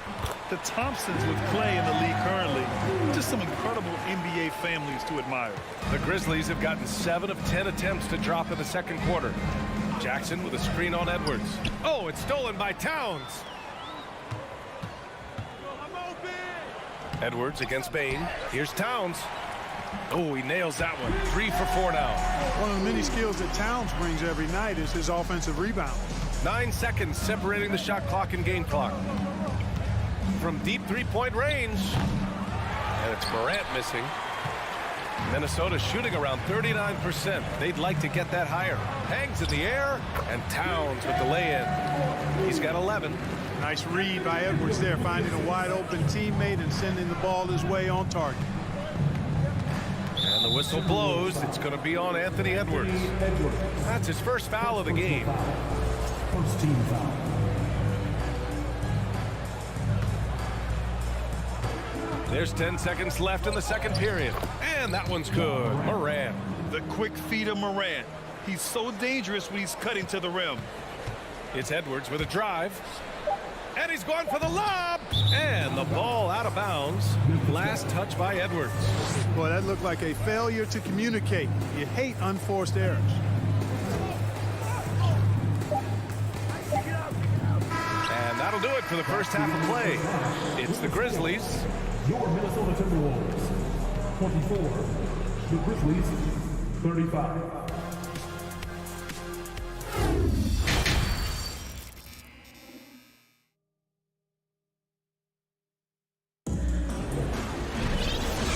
The Thompsons with Clay in the league currently. Just some incredible NBA families to admire. The Grizzlies have gotten 7 of 10 attempts to drop in the second quarter. Jackson with a screen on Edwards. Oh, it's stolen by Towns. Edwards against Bain. Here's Towns. Oh, he nails that one. 3 for 4 now. One of the many skills that Towns brings every night is his offensive rebound. 9 seconds separating the shot clock and game clock. From deep three-point range. And it's Morant missing. Minnesota shooting around 39%. They'd like to get that higher. Hangs in the air, and Towns with the lay-in. He's got 11. Nice read by Edwards there, finding a wide-open teammate and sending the ball his way on target. And the whistle blows. It's going to be on Anthony Edwards. That's his first foul of the game. First team foul. There's 10 seconds left in the second period. And that one's good. Morant. The quick feet of Morant. He's so dangerous when he's cutting to the rim. It's Edwards with a drive. And he's going for the lob. And the ball out of bounds. Last touch by Edwards. Boy, that looked like a failure to communicate. You hate unforced errors. And that'll do it for the first half of play. It's the Grizzlies. Your Minnesota Timberwolves, 24. The Grizzlies, 35.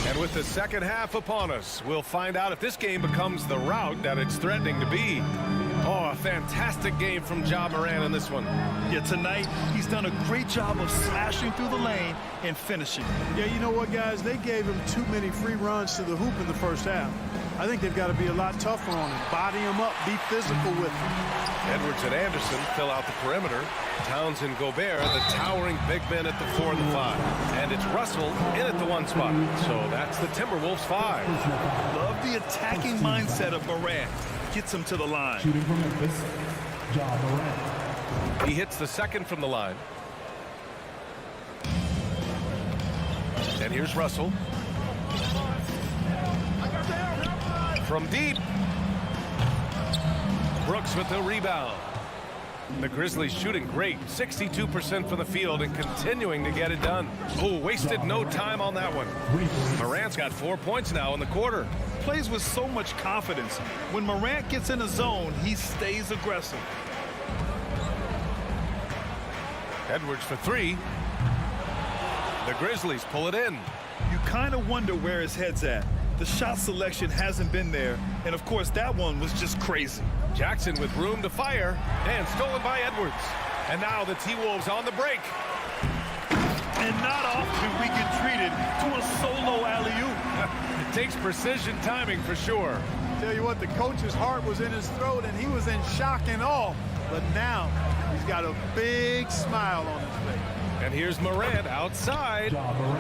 And with the second half upon us, we'll find out if this game becomes the rout that it's threatening to be. Oh, a fantastic game from Ja Morant in this one. Yeah, tonight he's done a great job of slashing through the lane and finishing. Yeah, you know what, guys? They gave him too many free runs to the hoop in the first half. I think they've got to be a lot tougher on him. Body him up, be physical with him. Edwards and Anderson fill out the perimeter. Towns and Gobert, the towering big men at the 4 and the 5. And it's Russell in at the 1 spot. So that's the Timberwolves 5. Love the attacking mindset of Morant. Gets him to the line. Shooting from Memphis, Ja Morant. He hits the second from the line. And here's Russell. From deep. Brooks with the rebound. The Grizzlies shooting great. 62% from the field and continuing to get it done. Oh, wasted no time on that one. Morant's got 4 points now in the quarter. Plays with so much confidence. When Morant gets in a zone, he stays aggressive. Edwards for 3. The Grizzlies pull it in. You kind of wonder where his head's at. The shot selection hasn't been there, and of course that one was just crazy. Jackson with room to fire, and stolen by Edwards. And now the T-Wolves on the break. And not often we get treated to a solo alley-oop. It takes precision timing for sure. Tell you what, the coach's heart was in his throat, and he was in shock and awe. But now he's got a big smile on his face. And here's Morant outside.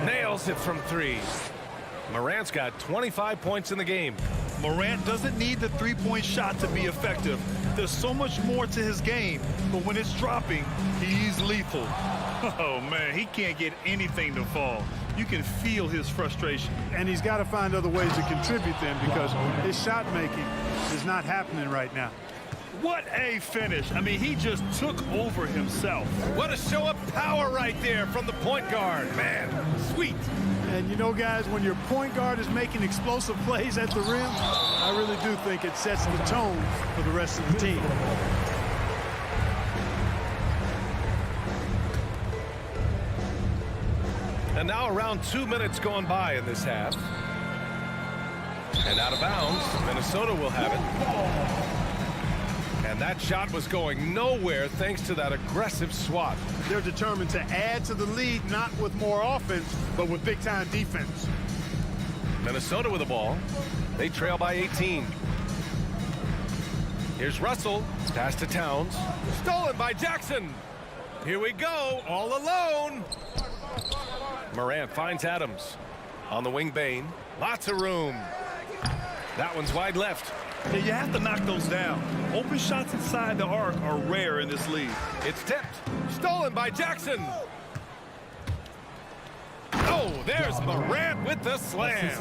Nails it from 3. Morant's got 25 points in the game. Morant doesn't need the three-point shot to be effective. There's so much more to his game, but when it's dropping, he's lethal. Oh, man, he can't get anything to fall. You can feel his frustration. And he's got to find other ways to contribute then, because his shot making is not happening right now. What a finish. I mean, he just took over himself. What a show of power right there from the point guard. Man, sweet. And you know, guys, when your point guard is making explosive plays at the rim, I really do think it sets the tone for the rest of the team. And now around 2 minutes gone by in this half. And out of bounds, Minnesota will have it. And that shot was going nowhere thanks to that aggressive swat. They're determined to add to the lead, not with more offense, but with big-time defense. Minnesota with the ball. They trail by 18. Here's Russell. Pass to Towns. Stolen by Jackson. Here we go, all alone. Morant finds Adams. On the wing, Bain. Lots of room. That one's wide left. Yeah, you have to knock those down. Open shots inside the arc are rare in this league. It's tipped. Stolen by Jackson. Oh, there's Morant with the slam.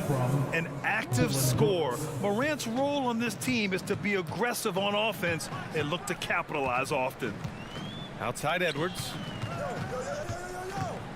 An active scorer. Morant's role on this team is to be aggressive on offense and look to capitalize often. Outside Edwards.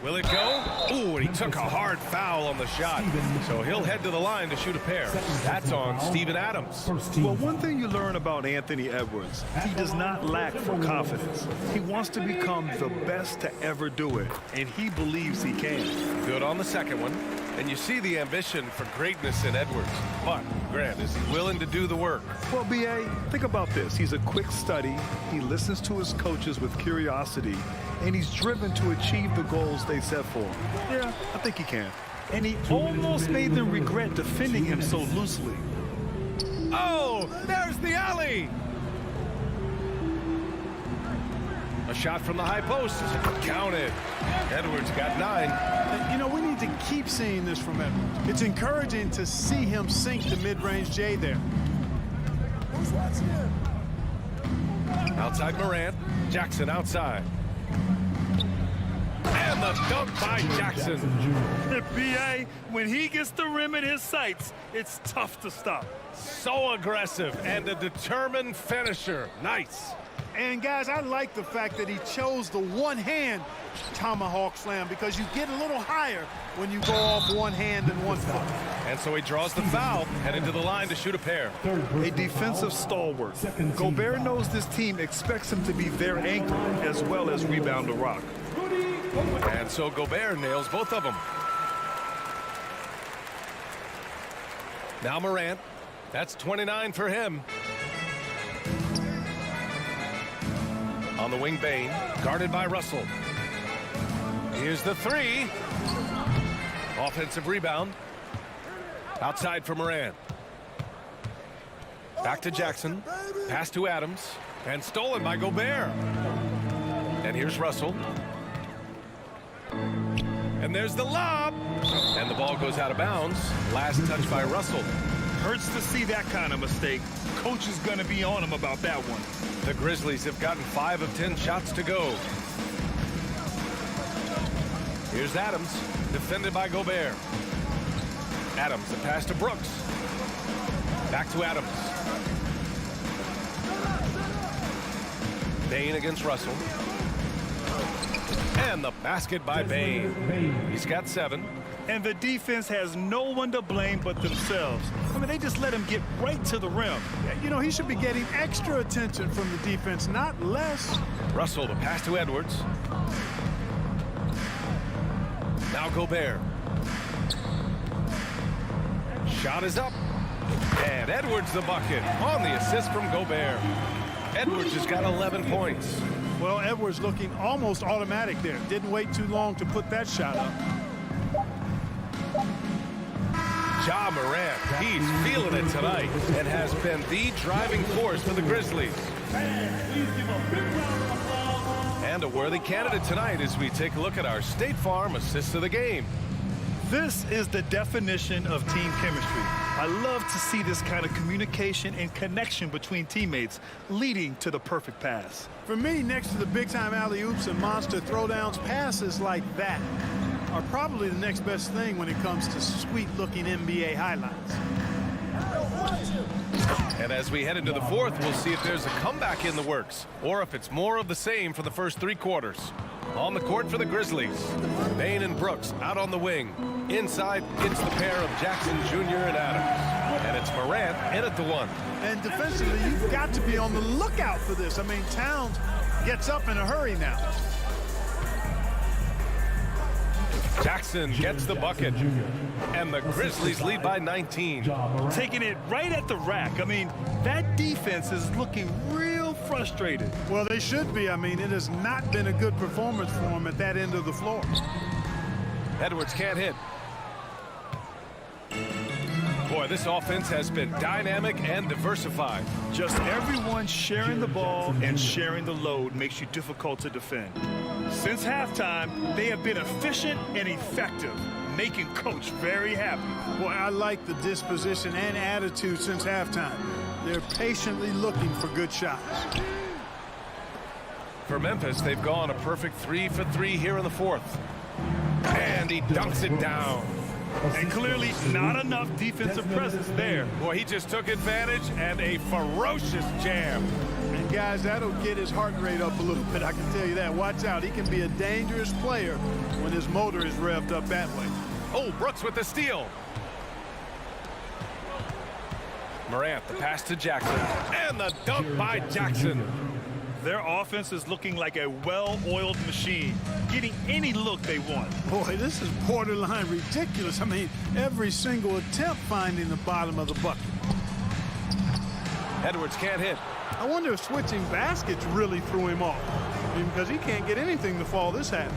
Will it go? Ooh, and he took a hard foul on the shot. So he'll head to the line to shoot a pair. That's on Steven Adams. Well, one thing you learn about Anthony Edwards, he does not lack for confidence. He wants to become the best to ever do it, and he believes he can. Good on the second one. And you see the ambition for greatness in Edwards. But, Grant, is he willing to do the work? Well, B.A., think about this. He's a quick study. He listens to his coaches with curiosity, and he's driven to achieve the goals they set for him. Yeah, I think he can. And he almost made them regret defending him so loosely. Oh, there's the alley. A shot from the high post. Counted. Edwards got 9. You know, we need to keep seeing this from Edwards. It's encouraging to see him sink the mid-range J there. Outside Morant. Jackson outside. And the dunk by Jackson. B.A., when he gets the rim in his sights, it's tough to stop. So aggressive and a determined finisher. Nice. And, guys, I like the fact that he chose the one-hand tomahawk slam because you get a little higher when you go off one hand and one foot. And so he draws the foul, headed to the line to shoot a pair. A defensive stalwart. Gobert knows this team expects him to be their anchor as well as rebound the rock. And so Gobert nails both of them. Now Morant. That's 29 for him. On the wing, Bain, guarded by Russell. Here's the three. Offensive rebound. Outside for Morant. Back to Jackson. Pass to Adams. And stolen by Gobert. And here's Russell. And there's the lob. And the ball goes out of bounds. Last touch by Russell. Hurts to see that kind of mistake. Coach is going to be on him about that one. The Grizzlies have gotten 5 of 10 shots to go. Here's Adams, defended by Gobert. Adams, the pass to Brooks. Back to Adams. Bain against Russell. And the basket by Bain. He's got 7. And the defense has no one to blame but themselves. I mean, they just let him get right to the rim. You know, he should be getting extra attention from the defense, not less. Russell, the pass to Edwards. Now Gobert. Shot is up. And Edwards the bucket on the assist from Gobert. Edwards has got 11 points. Well, Edwards looking almost automatic there. Didn't wait too long to put that shot up. Ja Morant, he's feeling it tonight and has been the driving force for the Grizzlies. And a worthy candidate tonight as we take a look at our State Farm Assist of the Game. This is the definition of team chemistry. I love to see this kind of communication and connection between teammates leading to the perfect pass. For me, next to the big-time alley-oops and monster throwdowns, passes like that are probably the next best thing when it comes to sweet-looking NBA highlights. And as we head into the fourth, we'll see if there's a comeback in the works or if it's more of the same for the first 3 quarters. On the court for the Grizzlies, Bain and Brooks out on the wing. Inside, it's the pair of Jackson Jr. and Adams. And it's Morant in at the 1. And defensively, you've got to be on the lookout for this. I mean, Towns gets up in a hurry now. Jackson gets the bucket. And the Grizzlies lead by 19. Taking it right at the rack. I mean, that defense is looking real frustrated. Well, they should be. I mean, it has not been a good performance for him at that end of the floor. Edwards can't hit. Boy, this offense has been dynamic and diversified. Just everyone sharing the ball and sharing the load makes you difficult to defend. Since halftime, they have been efficient and effective, making Coach very happy. Boy, I like the disposition and attitude since halftime. They're patiently looking for good shots. For Memphis, they've gone a perfect 3 for 3 here in the fourth. And he dunks it down. And clearly not enough defensive presence there. Boy, he just took advantage and a ferocious jam. And guys, that'll get his heart rate up a little bit, I can tell you that. Watch out, he can be a dangerous player when his motor is revved up that way. Oh, Brooks with the steal. Morant, the pass to Jackson. And the dunk by Jackson. Their offense is looking like a well-oiled machine, getting any look they want. Boy, this is borderline ridiculous. I mean, every single attempt finding the bottom of the bucket. Edwards can't hit. I wonder if switching baskets really threw him off. I mean, because he can't get anything to fall this half.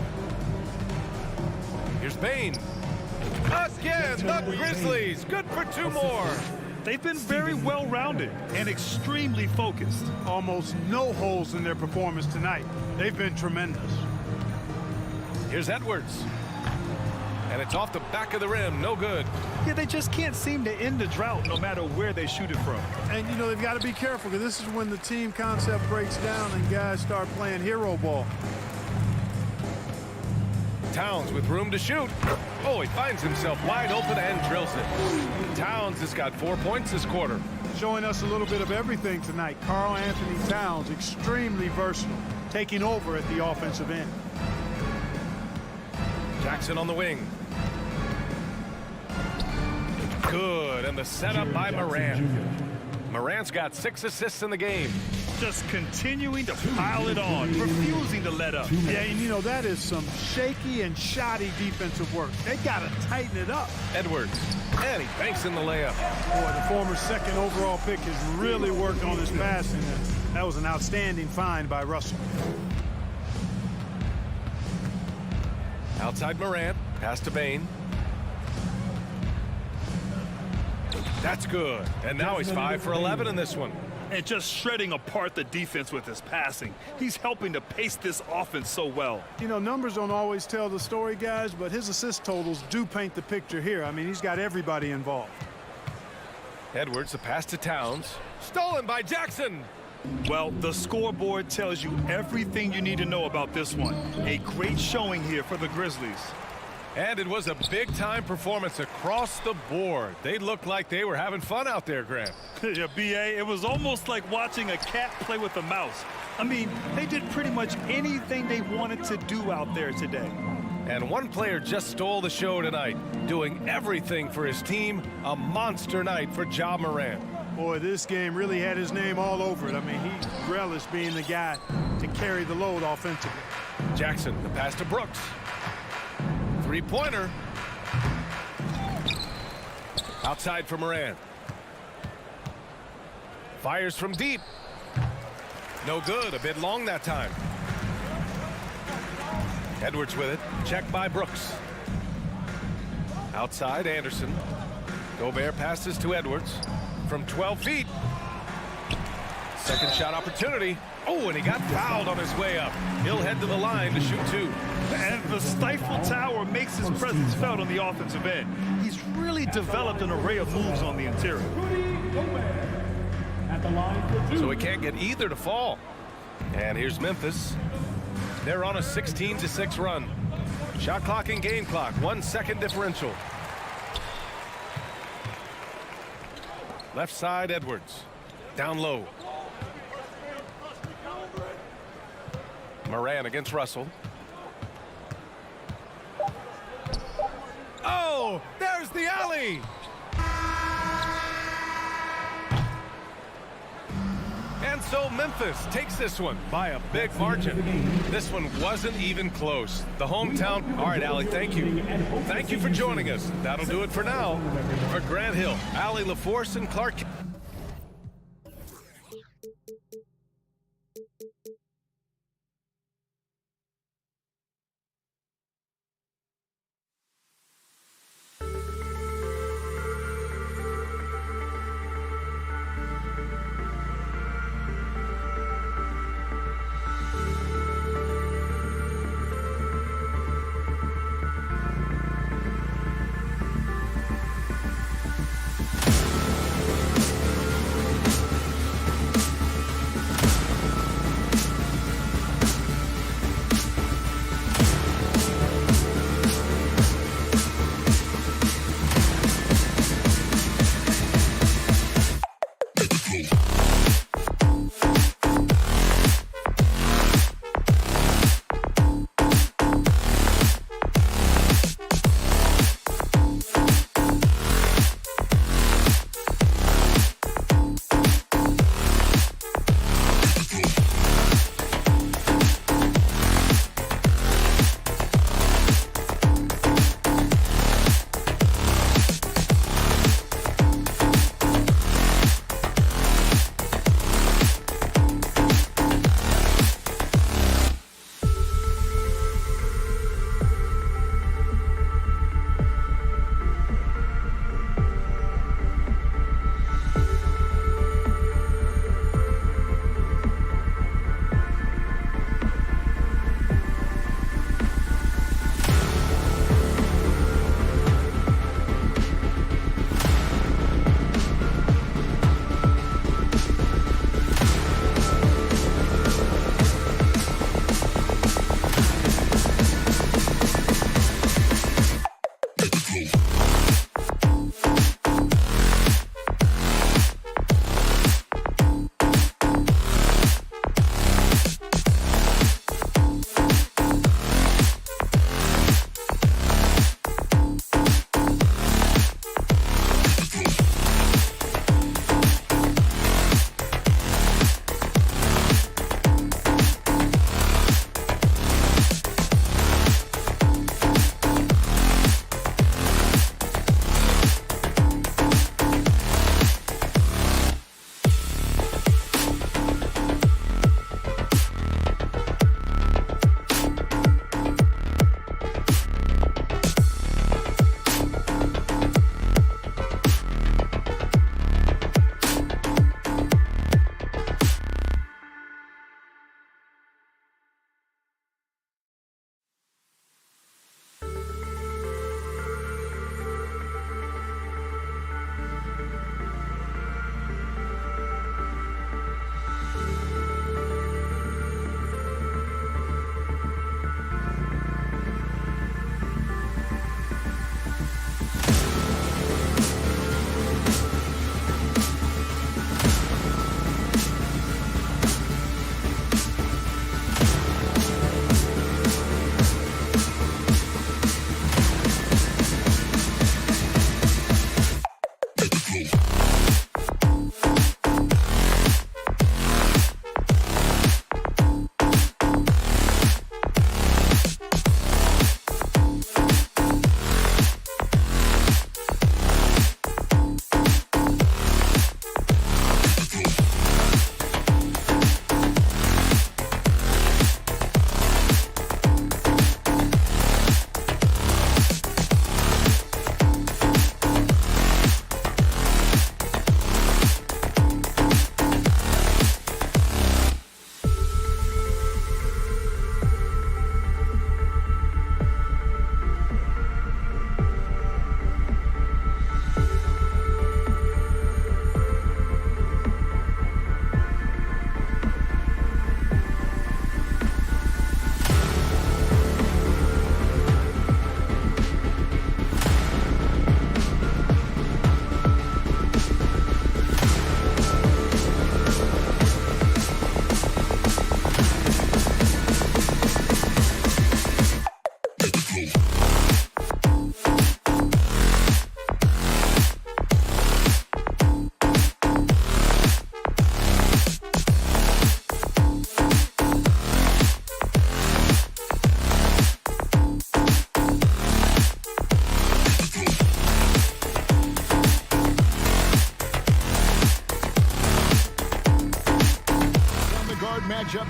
Here's Bane. Again, the Grizzlies. Good for 2 more. They've been very well-rounded and extremely focused. Almost no holes in their performance tonight. They've been tremendous. Here's Edwards. And it's off the back of the rim. No good. Yeah, they just can't seem to end the drought no matter where they shoot it from. And, you know, they've got to be careful because this is when the team concept breaks down and guys start playing hero ball. Towns with room to shoot. Oh, he finds himself wide open and drills it. Towns has got 4 points this quarter. Showing us a little bit of everything tonight. Karl Anthony Towns, extremely versatile, taking over at the offensive end. Jackson on the wing. Good, and the setup by Morant. Morant's got 6 assists in the game. Just continuing to pile it on, refusing to let up. Yeah, and you know, that is some shaky and shoddy defensive work. They got to tighten it up. Edwards, and he banks in the layup. Boy, the former second overall pick has really worked on his passing. That was an outstanding find by Russell. Outside Morant, pass to Bane. That's good, and now he's 5 for 11 in this one. And just shredding apart the defense with his passing. He's helping to pace this offense so well. You know, numbers don't always tell the story, guys, but his assist totals do paint the picture here. I mean, he's got everybody involved. Edwards, the pass to Towns. Stolen by Jackson. Well, the scoreboard tells you everything you need to know about this one. A great showing here for the Grizzlies. And it was a big-time performance across the board. They looked like they were having fun out there, Grant. Yeah, B.A., it was almost like watching a cat play with a mouse. I mean, they did pretty much anything they wanted to do out there today. And one player just stole the show tonight, doing everything for his team. A monster night for Ja Morant. Boy, this game really had his name all over it. I mean, he relished being the guy to carry the load offensively. Jackson, the pass to Brooks. Three-pointer. Outside for Morant. Fires from deep. No good. A bit long that time. Edwards with it. Checked by Brooks. Outside, Anderson. Gobert passes to Edwards from 12 feet. Second shot opportunity. Oh, and he got fouled on his way up. He'll head to the line to shoot 2. And the Stifle Tower makes his presence felt on the offensive end. He's really developed an array of moves on the interior. So he can't get either to fall. And here's Memphis. They're on a 16-6 run. Shot clock and game clock, 1 second differential. Left side, Edwards. Down low. Morant against Russell. Oh, there's the alley. And so Memphis takes this one by a big margin. This one wasn't even close. The hometown. All right, Allie, thank you. Thank you for joining us. That'll do it for now. For Grant Hill, Allie LaForce, and Clark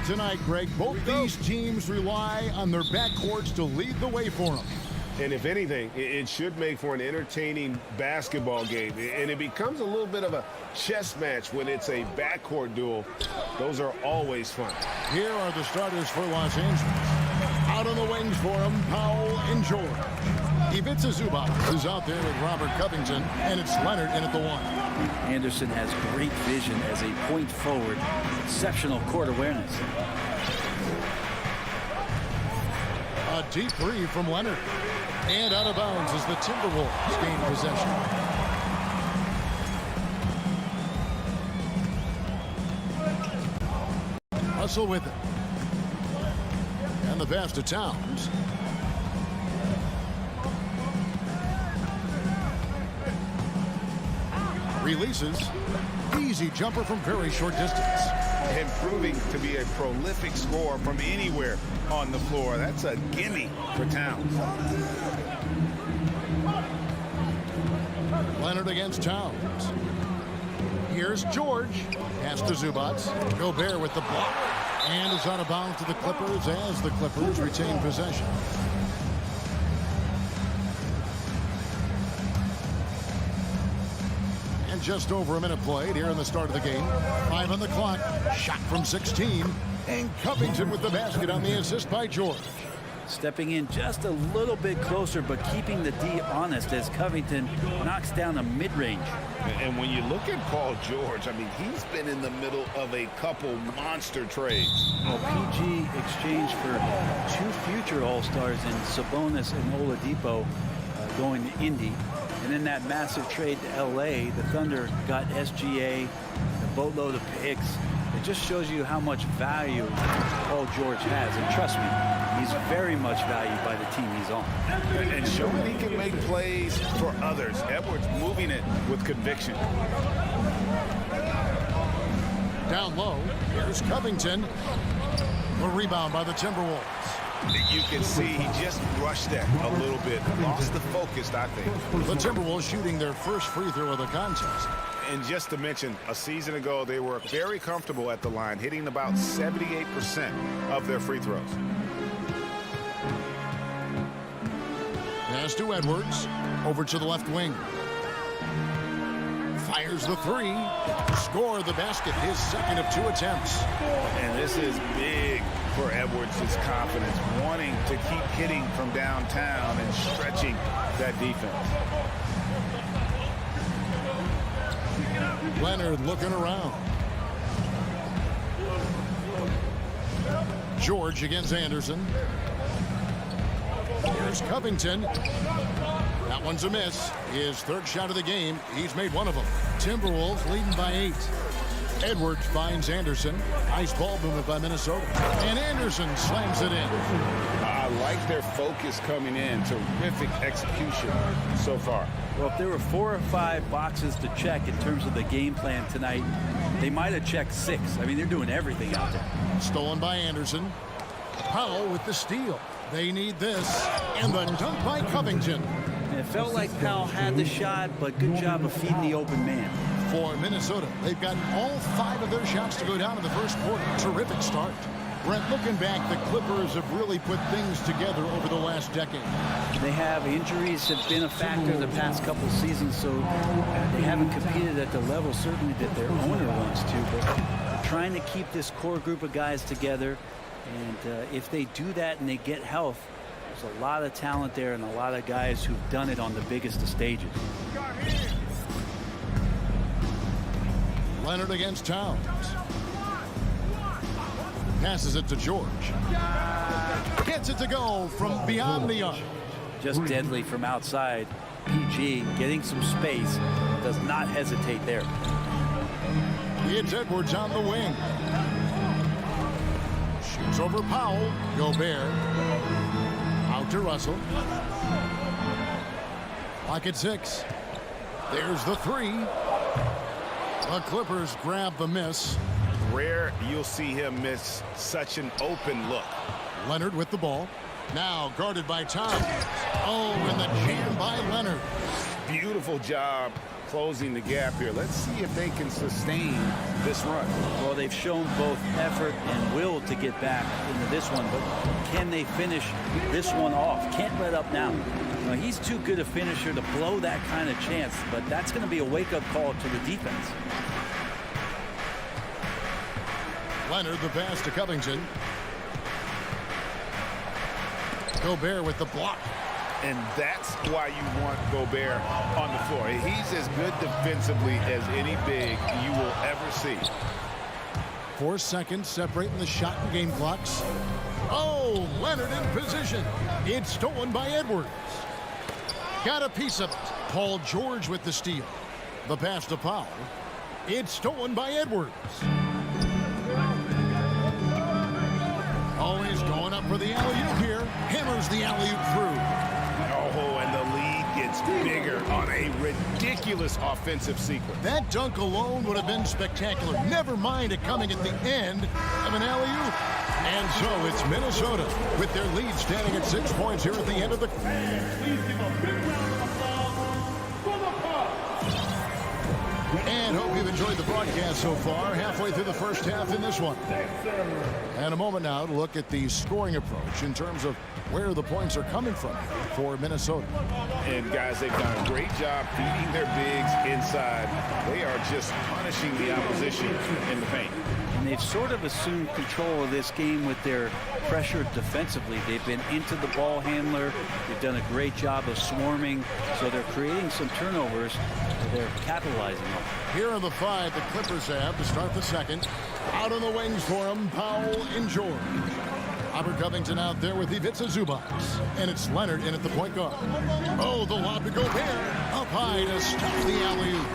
tonight, Greg. Both these teams rely on their backcourts to lead the way for them. And if anything, it should make for an entertaining basketball game. And it becomes a little bit of a chess match when it's a backcourt duel. Those are always fun. Here are the starters for Los Angeles. Out on the wings for them, Powell and George. Ivica Zubac is out there with Robert Covington, and it's Leonard in at the 1. Anderson has great vision as a point forward. Exceptional court awareness. A deep 3 from Leonard. And out of bounds as the Timberwolves gain possession. Russell with it. And the pass to Towns. Releases. Easy jumper from very short distance. And proving to be a prolific scorer from anywhere on the floor. That's a gimme for Towns. Leonard against Towns. Here's George. Pass to Zubac. Gobert with the block. And is out of bounds to the Clippers as the Clippers retain possession. And just over a minute played here in the start of the game. 5 on the clock. Shot from 16. And Covington with the basket on the assist by George. Stepping in just a little bit closer, but keeping the D honest as Covington knocks down a mid-range. And when you look at Paul George, I mean, he's been in the middle of a couple monster trades. Well, PG exchanged for 2 future All-Stars in Sabonis and Oladipo going to Indy. And in that massive trade to L.A., the Thunder got SGA, a boatload of picks. It just shows you how much value Paul George has. And trust me, he's very much valued by the team he's on. And showing he can make plays for others. Edwards moving it with conviction. Down low, here's Covington. The rebound by the Timberwolves. You can see he just rushed that a little bit. Lost the focus, I think. The Timberwolves shooting their first free throw of the contest. And just to mention, a season ago, they were very comfortable at the line, hitting about 78% of their free throws. Pass to Edwards. Over to the left wing. Fires the 3. Score the basket, his second of 2 attempts. And this is big for Edwards' confidence, wanting to keep hitting from downtown and stretching that defense. Leonard looking around. George against Anderson. Here's Covington. That one's a miss. His third shot of the game. He's made one of them. Timberwolves leading by 8. Edwards finds Anderson. Nice ball movement by Minnesota. And Anderson slams it in. I like their focus coming in. Terrific execution so far. Well, if there were 4 or 5 boxes to check in terms of the game plan tonight, they might have checked 6. I mean, they're doing everything out there. Stolen by Anderson. Powell with the steal. They need this. And the dunk by Covington. And it felt like Powell had the shot, but good job of feeding the open man. For Minnesota, they've gotten all 5 of their shots to go down in the first quarter. Terrific start. Brent, looking back, the Clippers have really put things together over the last decade. They have injuries have been a factor the past couple seasons, so they haven't competed at the level certainly that their owner wants to, but they're trying to keep this core group of guys together. And if they do that and they get health, there's a lot of talent there and a lot of guys who've done it on the biggest of stages. Leonard against Towns. Passes it to George. Gets it to go from beyond the arc. Just deadly from outside. PG getting some space. Does not hesitate there. It's Edwards on the wing. Shoots over Powell. Gobert. Out to Russell. Clock at 6. There's the 3. The Clippers grab the miss. Rare you'll see him miss such an open look. Leonard with the ball. Now guarded by Towns. Oh, and the jam by Leonard. Beautiful job closing the gap here. Let's see if they can sustain this run. Well, they've shown both effort and will to get back into this one, but can they finish this one off? Can't let up now. He's too good a finisher to blow that kind of chance, but that's going to be a wake-up call to the defense. Leonard, the pass to Covington. Gobert with the block. And that's why you want Gobert on the floor. He's as good defensively as any big you will ever see. 4 seconds separating the shot and game clocks. Oh, Leonard in position. It's stolen by Edwards. Got a piece of it. Paul George with the steal. The pass to Powell. It's stolen by Edwards. Always going up for the alley-oop here. Hammers the alley-oop through. Oh, and the lead gets bigger on a ridiculous offensive sequence. That dunk alone would have been spectacular. Never mind it coming at the end of an alley-oop. And so it's Minnesota with their lead standing at 6 points here at the end of the... Please give a big round of applause for the Bucks. And hope you've enjoyed the broadcast so far. Halfway through the first half in this one. And a moment now to look at the scoring approach in terms of where the points are coming from for Minnesota. And guys, they've done a great job feeding their bigs inside. They are just punishing the opposition in the paint. And they've sort of assumed control of this game with their pressure defensively. They've been into the ball handler. They've done a great job of swarming. So they're creating some turnovers that they're capitalizing on. Here are the 5 the Clippers have to start the second. Out on the wings for them, Powell and George. Robert Covington out there with Ivica Zubac. And it's Leonard in at the point guard. Oh, the lob to Gobert. Up high to stop the alley-oop.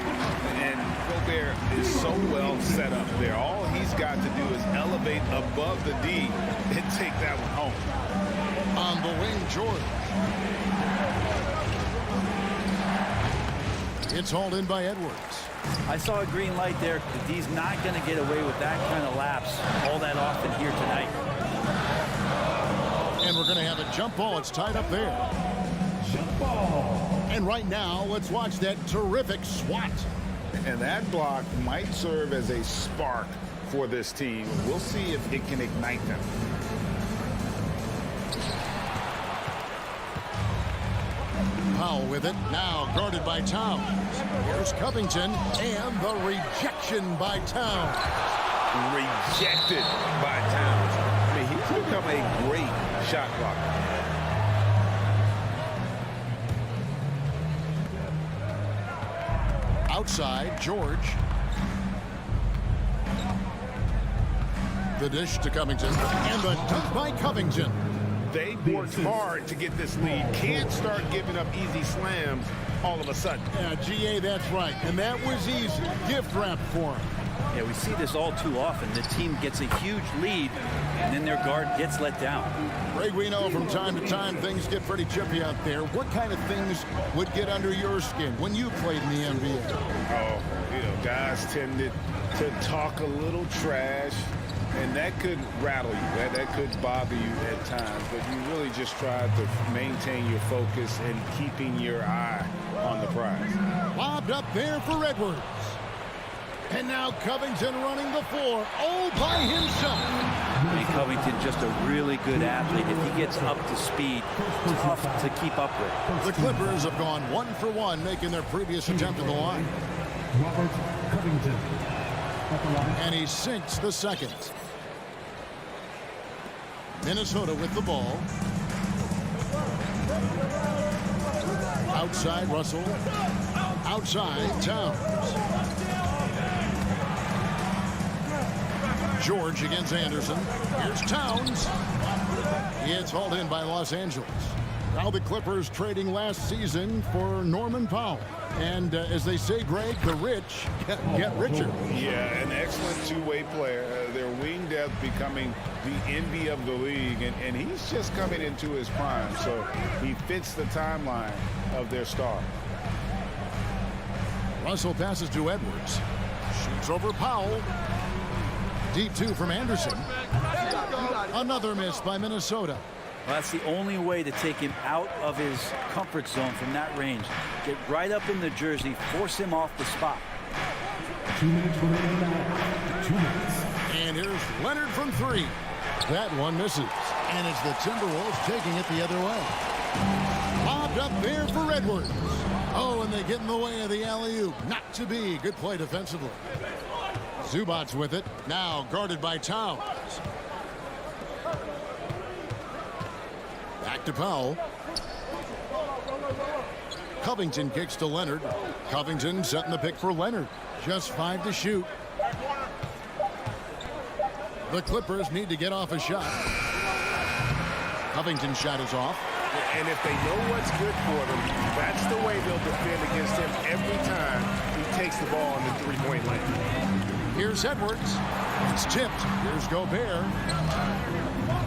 And Gobert is so well set up there. All he's got to do is elevate above the D and take that one home. On the wing, George. It's hauled in by Edwards. I saw a green light there. The D's not going to get away with that kind of lapse all that often here tonight. And we're going to have a jump ball. It's tied up there. Jump ball. And right now, let's watch that terrific swat. And that block might serve as a spark for this team. We'll see if it can ignite them. Powell with it, now guarded by Towns. Here's Covington, and the rejection by Towns. Rejected by Towns. I mean, he's become a great shot blocker. Outside, George. The dish to Covington, and the dunk by Covington. They worked hard to get this lead. Can't start giving up easy slams all of a sudden. Yeah, GA, that's right. And that was easy. Gift wrap for him. Yeah, we see this all too often. The team gets a huge lead, and then their guard gets let down. Greg, we know from time to time things get pretty chippy out there. What kind of things would get under your skin when you played in the NBA? Oh, you know, guys tended to talk a little trash, and that could rattle you. That could bother you at times, but you really just tried to maintain your focus and keeping your eye on the prize. Lobbed up there for Edwards. And now Covington running the floor all by himself. And Covington just a really good athlete. If he gets up to speed, tough to keep up with. The Clippers have gone 1 for 1, making their previous attempt at the line. Robert Covington. And he sinks the second. Minnesota with the ball. Outside Russell. Outside Towns. George against Anderson. Here's Towns. It's hauled in by Los Angeles. Now the Clippers trading last season for Norman Powell. And as they say, Greg, the rich get richer. Yeah, an excellent two-way player. Their wing depth becoming the envy of the league, and he's just coming into his prime, so he fits the timeline of their star. Russell passes to Edwards. Shoots over Powell. Deep 2 from Anderson. Another miss by Minnesota. Well, that's the only way to take him out of his comfort zone from that range. Get right up in the jersey, force him off the spot. 2 minutes remaining now. 2 minutes. And here's Leonard from three. That one misses. And it's the Timberwolves taking it the other way. Lobbed up there for Edwards. Oh, and they get in the way of the alley-oop. Not to be. Good play defensively. Zubac's with it. Now guarded by Towns. Back to Powell. Covington kicks to Leonard. Covington setting the pick for Leonard. Just 5 to shoot. The Clippers need to get off a shot. Covington's shot is off. And if they know what's good for them, that's the way they'll defend against him every time he takes the ball in the three-point lane. Here's Edwards. It's tipped. Here's Gobert.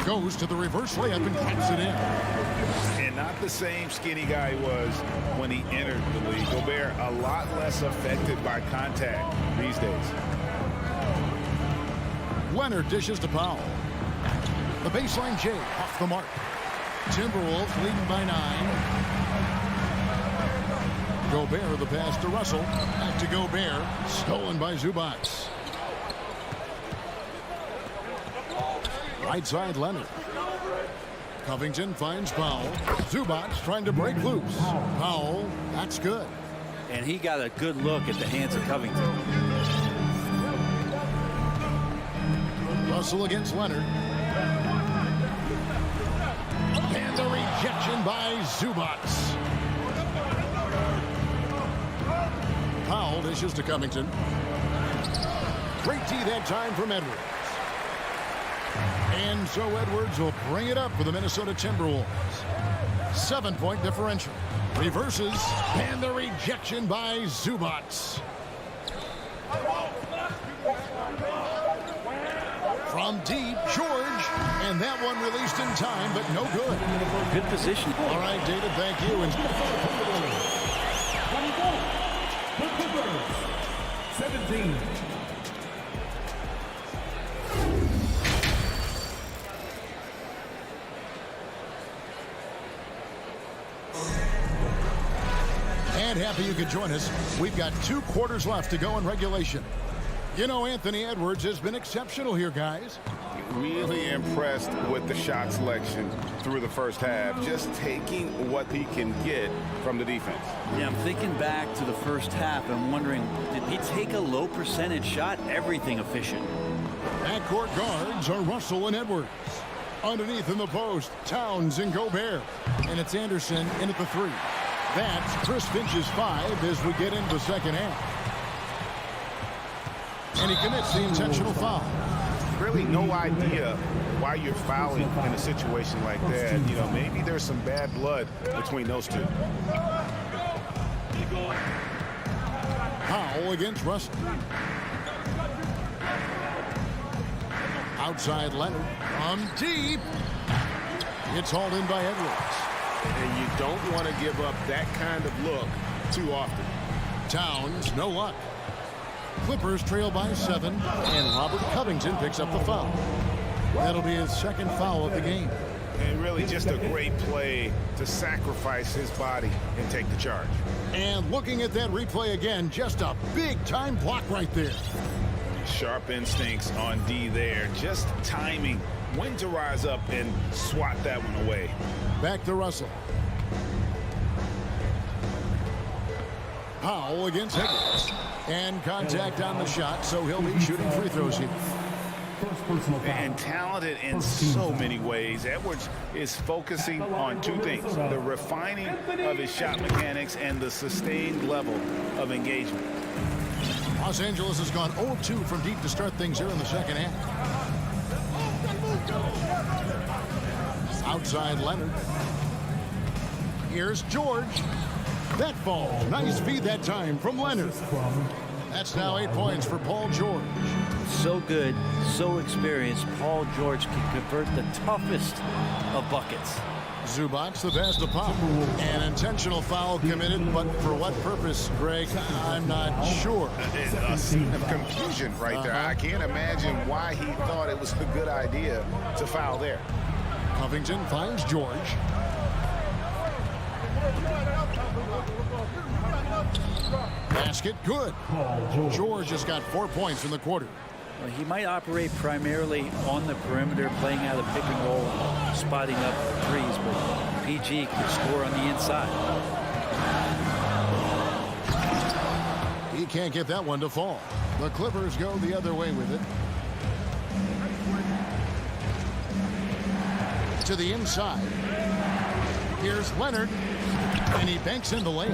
Goes to the reverse layup and claps it in. And not the same skinny guy he was when he entered the league. Gobert a lot less affected by contact these days. Leonard dishes to Powell. The baseline J off the mark. Timberwolves leading by 9. Gobert the pass to Russell. Back to Gobert. Stolen by Zubac. Right side Leonard. Covington finds Powell. Zubac trying to break loose. Powell, that's good. And he got a good look at the hands of Covington. Russell against Leonard. And the rejection by Zubac. Powell dishes to Covington. Great D that time from Edwards. And so Edwards will bring it up for the Minnesota Timberwolves. 7-point differential. Reverses. And the rejection by Zubac. From deep, George. And that one released in time, but no good. Good position. All right, David, thank you. And 17. And happy you could join us. We've got 2 quarters left to go in regulation. You know, Anthony Edwards has been exceptional here, guys. Really impressed with the shot selection through the first half, just taking what he can get from the defense. Yeah, I'm thinking back to the first half and wondering, did he take a low percentage shot? Everything efficient. Backcourt guards are Russell and Edwards. Underneath in the post, Towns and Gobert. And it's Anderson in at the 3. That's Chris Finch's 5 as we get into the second half. And he commits the intentional foul. Really no idea why you're fouling in a situation like that. You know, maybe there's some bad blood between those two. Powell against Russell. Outside Leonard. From deep. It's hauled in by Edwards. And you don't want to give up that kind of look too often. Towns, no luck. Clippers trail by 7, and Robert Covington picks up the foul. That'll be his second foul of the game. And really just a great play to sacrifice his body and take the charge. And looking at that replay again, just a big-time block right there. Sharp instincts on D there. Just timing when to rise up and swat that one away. Back to Russell. Powell against Edwards. And contact on the shot, so he'll be shooting free throws here. And talented in so many ways. Edwards is focusing on 2 things: the refining of his shot mechanics and the sustained level of engagement. Los Angeles has gone 0-2 from deep to start things here in the second half. Outside Leonard. Here's George. That falls. Nice feed that time from Leonard. That's now 8 points for Paul George. So good, so experienced. Paul George can convert the toughest of buckets. Zubac the pass to Pop. An intentional foul committed, but for what purpose, Greg? I'm not sure. A scene of confusion right there. I can't imagine why he thought it was a good idea to foul there. Covington finds George. Basket, good. George has got 4 points in the quarter. Well, he might operate primarily on the perimeter, playing out of pick and roll, spotting up threes, but PG can score on the inside. He can't get that one to fall. The Clippers go the other way with it. To the inside. Here's Leonard. And he banks in the lane.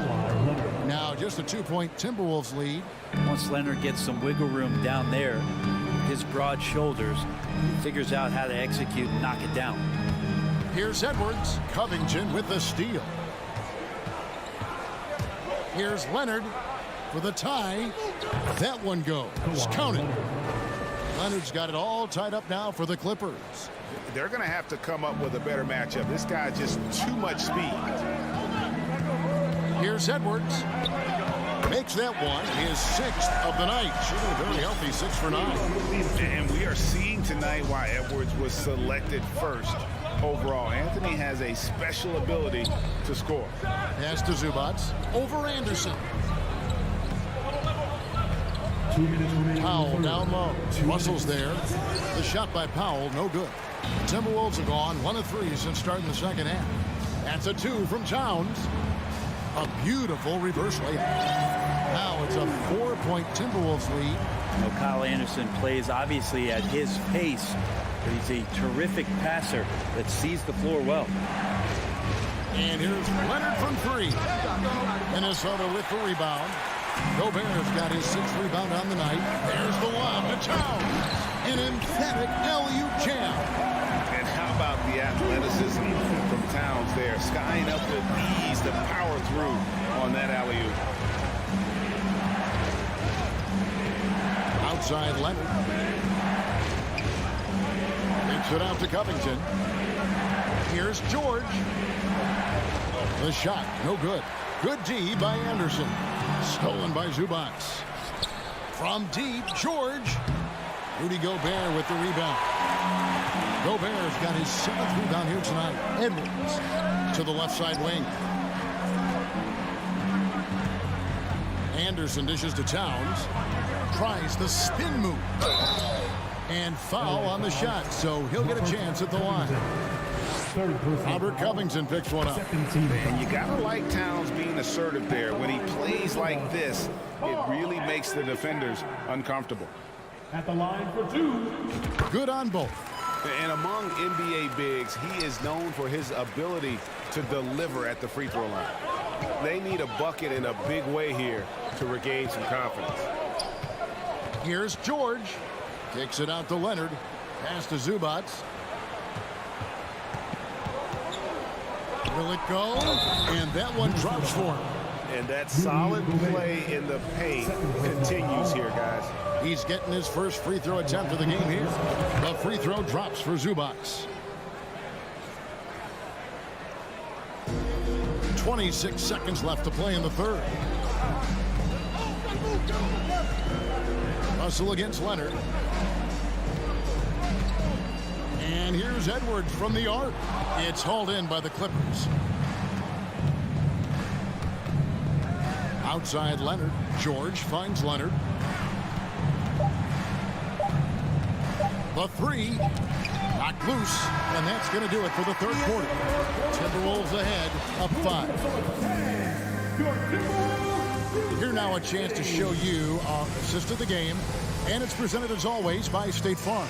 Now just a 2-point Timberwolves lead. Once Leonard gets some wiggle room down there, his broad shoulders, he figures out how to execute and knock it down. Here's Edwards. Covington with the steal. Here's Leonard for the tie. That one goes. Count it. Leonard's got it all tied up now for the Clippers. They're going to have to come up with a better matchup. This guy just too much speed. Here's Edwards. Makes that one his 6th of the night. Shooting a very healthy 6 for 9. And we are seeing tonight why Edwards was selected first overall. Anthony has a special ability to score. Pass to Zubac. Over Anderson. Powell down low. Russell's there. The shot by Powell, no good. Timberwolves have gone 1 of 3 since starting the second half. That's a 2 from Towns. A beautiful reverse layup. Now it's a 4-point Timberwolves lead. Well, Kyle Anderson plays obviously at his pace, but he's a terrific passer that sees the floor well. And here's Leonard from 3. Minnesota with the rebound. Gobert's got his 6th rebound on the night. There's the lob to Towns. An emphatic alley-oop jam. And how about the athleticism from Towns there? Skying up with ease to power through on that alley-oop. Outside Leonard. Takes it out to Covington. Here's George. The shot, no good. Good D by Anderson. Stolen by Zubac. From deep, George. Rudy Gobert with the rebound. Gobert's got his 7th rebound here tonight. Edwards to the left side wing. Anderson dishes to Towns. Tries the spin move. And foul on the shot, so he'll get a chance at the line. Robert Covington picks one up. And you gotta like Towns being assertive there. When he plays like this, it really makes the defenders uncomfortable. At the line for 2. Good on both. And among NBA bigs, he is known for his ability to deliver at the free throw line. They need a bucket in a big way here to regain some confidence. Here's George. Kicks it out to Leonard. Pass to Zubac. Will it go? And that one drops for him. And that solid play in the paint continues here, guys. He's getting his first free throw attempt of the game here. The free throw drops for Zubac. 26 seconds left to play in the third. Russell against Leonard. And here's Edwards from the arc. It's hauled in by the Clippers. Outside Leonard. George finds Leonard. The 3. Knocked loose. And that's going to do it for the third quarter. Timberwolves ahead, up 5. Here now a chance to show you our assist of the game. And it's presented as always by State Farm.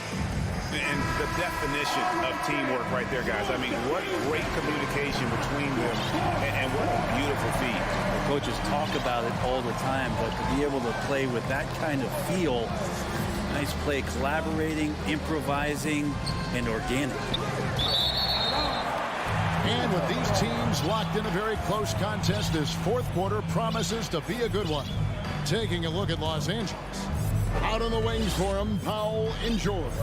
And the definition of teamwork right there, guys. I mean, what great communication between them, and what a beautiful feat. The coaches talk about it all the time, but to be able to play with that kind of feel, nice play, collaborating, improvising, and organic. And with these teams locked in a very close contest, this fourth quarter promises to be a good one. Taking a look at Los Angeles. Out on the wings for him, Powell and George.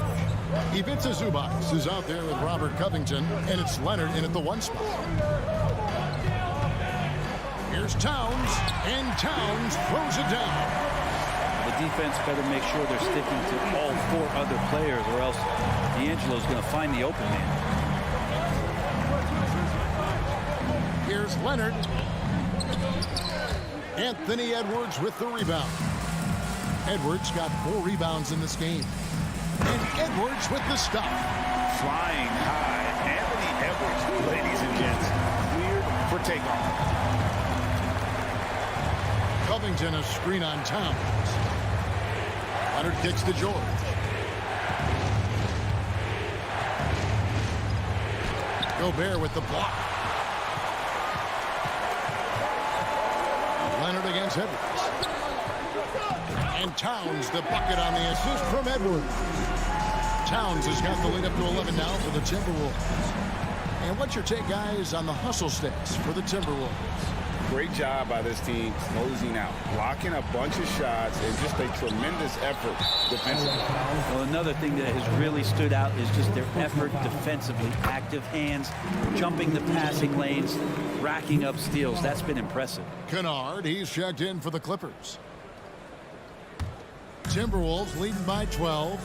Ivica Zubac is out there with Robert Covington, and it's Leonard in at the 1 spot. Here's Towns, and Towns throws it down. The defense better make sure they're sticking to all 4 other players, or else D'Angelo's going to find the open man. It's Leonard. Anthony Edwards with the rebound. Edwards got 4 rebounds in this game. And Edwards with the stop. Flying high. Anthony Edwards, ladies and gents, cleared for takeoff. Covington a screen on Towns. Leonard kicks to George. Gobert with the block. Leonard against Edwards. And Towns the bucket on the assist from Edwards. Towns has got the lead up to 11 now for the Timberwolves. And what's your take, guys, on the hustle stats for the Timberwolves? Great job by this team closing out, blocking a bunch of shots, and just a tremendous effort defensively. Well, another thing that has really stood out is just their effort defensively. Active hands, jumping the passing lanes, racking up steals. That's been impressive. Kennard, he's checked in for the Clippers. Timberwolves leading by 12.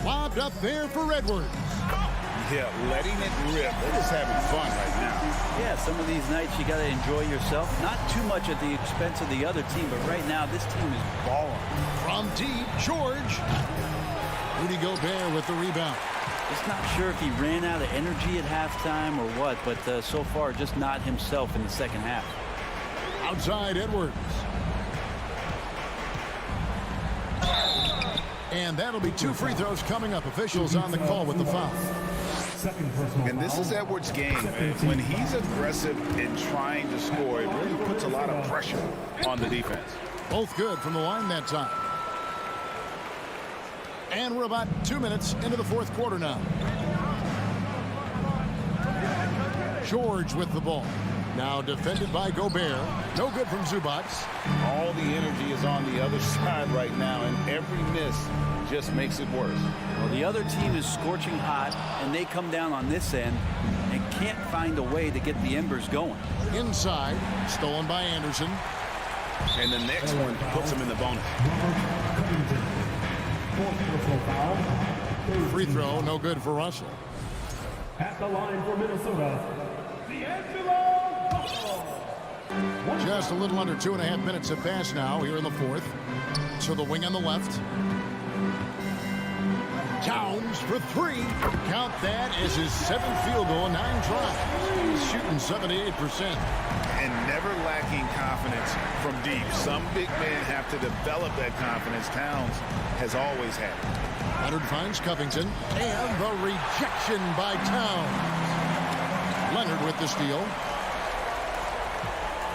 Lobbed up there for Edwards. Yeah, letting it rip. They're just having fun right now. Yeah, some of these nights you got to enjoy yourself. Not too much at the expense of the other team, but right now this team is balling. From deep, George. Rudy Gobert with the rebound. Just not sure if he ran out of energy at halftime or what, but so far just not himself in the second half. Outside Edwards. And that'll be 2 free throws coming up. Officials on the call with the foul. And this is Edwards' game. When he's aggressive in trying to score, it really puts a lot of pressure on the defense. Both good from the line that time. And we're about 2 minutes into the fourth quarter now. George with the ball. Now defended by Gobert. No good from Zubac. All the energy is on the other side right now, and every miss just makes it worse. Well, the other team is scorching hot, and they come down on this end and can't find a way to get the embers going. Inside, stolen by Anderson. And the next one puts him in the bonus. Free throw, no good for Russell. At the line for Minnesota, just a little under 2.5 minutes have passed now here in the fourth. So the wing on the left. Towns for 3. Count that as his 7th field goal in 9 tries. He's shooting 78%. And never lacking confidence from deep. Some big men have to develop that confidence. Towns has always had it. Leonard finds Covington. And the rejection by Towns. Leonard with the steal.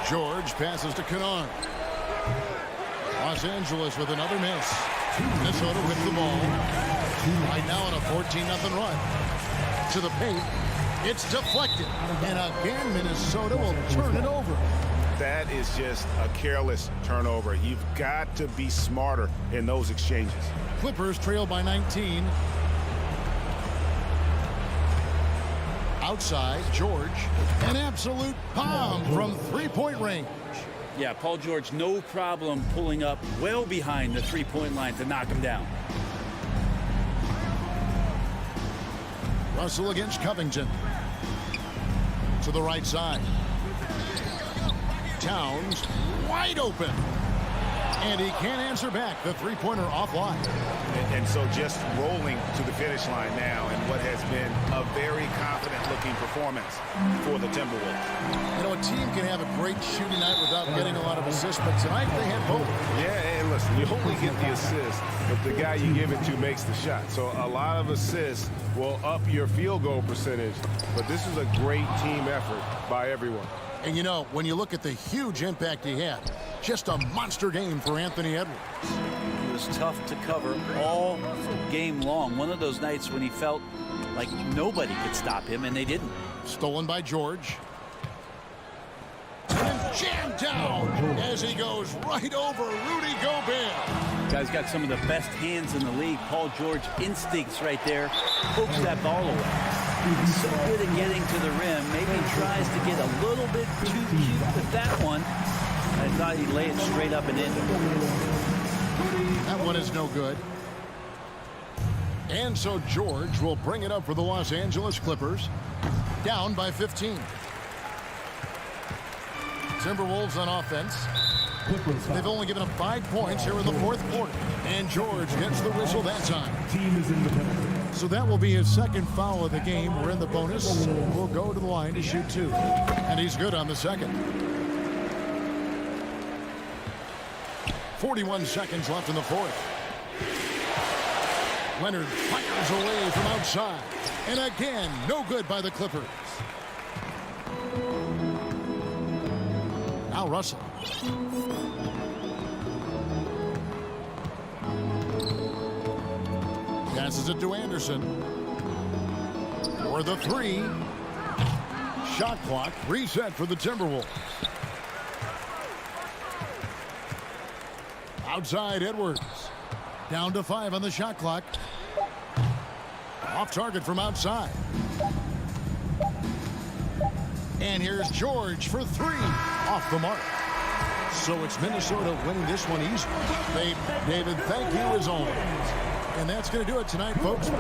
George passes to Kennard. Los Angeles with another miss. Minnesota with the ball. Right now on a 14-0 run. To the paint. It's deflected. And again, Minnesota will turn it over. That is just a careless turnover. You've got to be smarter in those exchanges. Clippers trail by 19. Outside, George. An absolute bomb from 3-point range. Yeah, Paul George, no problem pulling up well behind the 3-point line to knock him down. Russell against Covington. To the right side. Towns wide open. And he can't answer back. The 3-pointer offline. And so just rolling to the finish line now in what has been a very confident-looking performance for the Timberwolves. You know, a team can have a great shooting night without getting a lot of assists, but tonight they had both. Yeah, and listen, you only get the assist if the guy you give it to makes the shot. So a lot of assists will up your field goal percentage, but this is a great team effort by everyone. And you know, when you look at the huge impact he had, just a monster game for Anthony Edwards. He was tough to cover all game long. One of those nights when he felt like nobody could stop him, and they didn't. Stolen by George. And jammed down as he goes right over Rudy Gobert. Guy's got some of the best hands in the league. Paul George instincts right there. Pokes that ball away. He's so good at getting to the rim. Maybe tries to get a little bit too cute with that one. I thought he'd lay it straight up and in. That one is no good. And so George will bring it up for the Los Angeles Clippers. Down by 15. Timberwolves on offense. They've only given up 5 points here in the fourth quarter. And George gets the whistle that time. Team is in the penalty. So that will be his second foul of the game. We're in the bonus. We'll go to the line to shoot 2. And he's good on the second. 41 seconds left in the fourth. Leonard fires away from outside. And again, no good by the Clippers. Now Russell. Passes it to Anderson. For the 3. Shot clock reset for the Timberwolves. Outside Edwards. Down to 5 on the shot clock. Off target from outside. And here's George for 3. Off the mark. So it's Minnesota winning this one easily. David, thank you as always. And that's going to do it tonight, folks.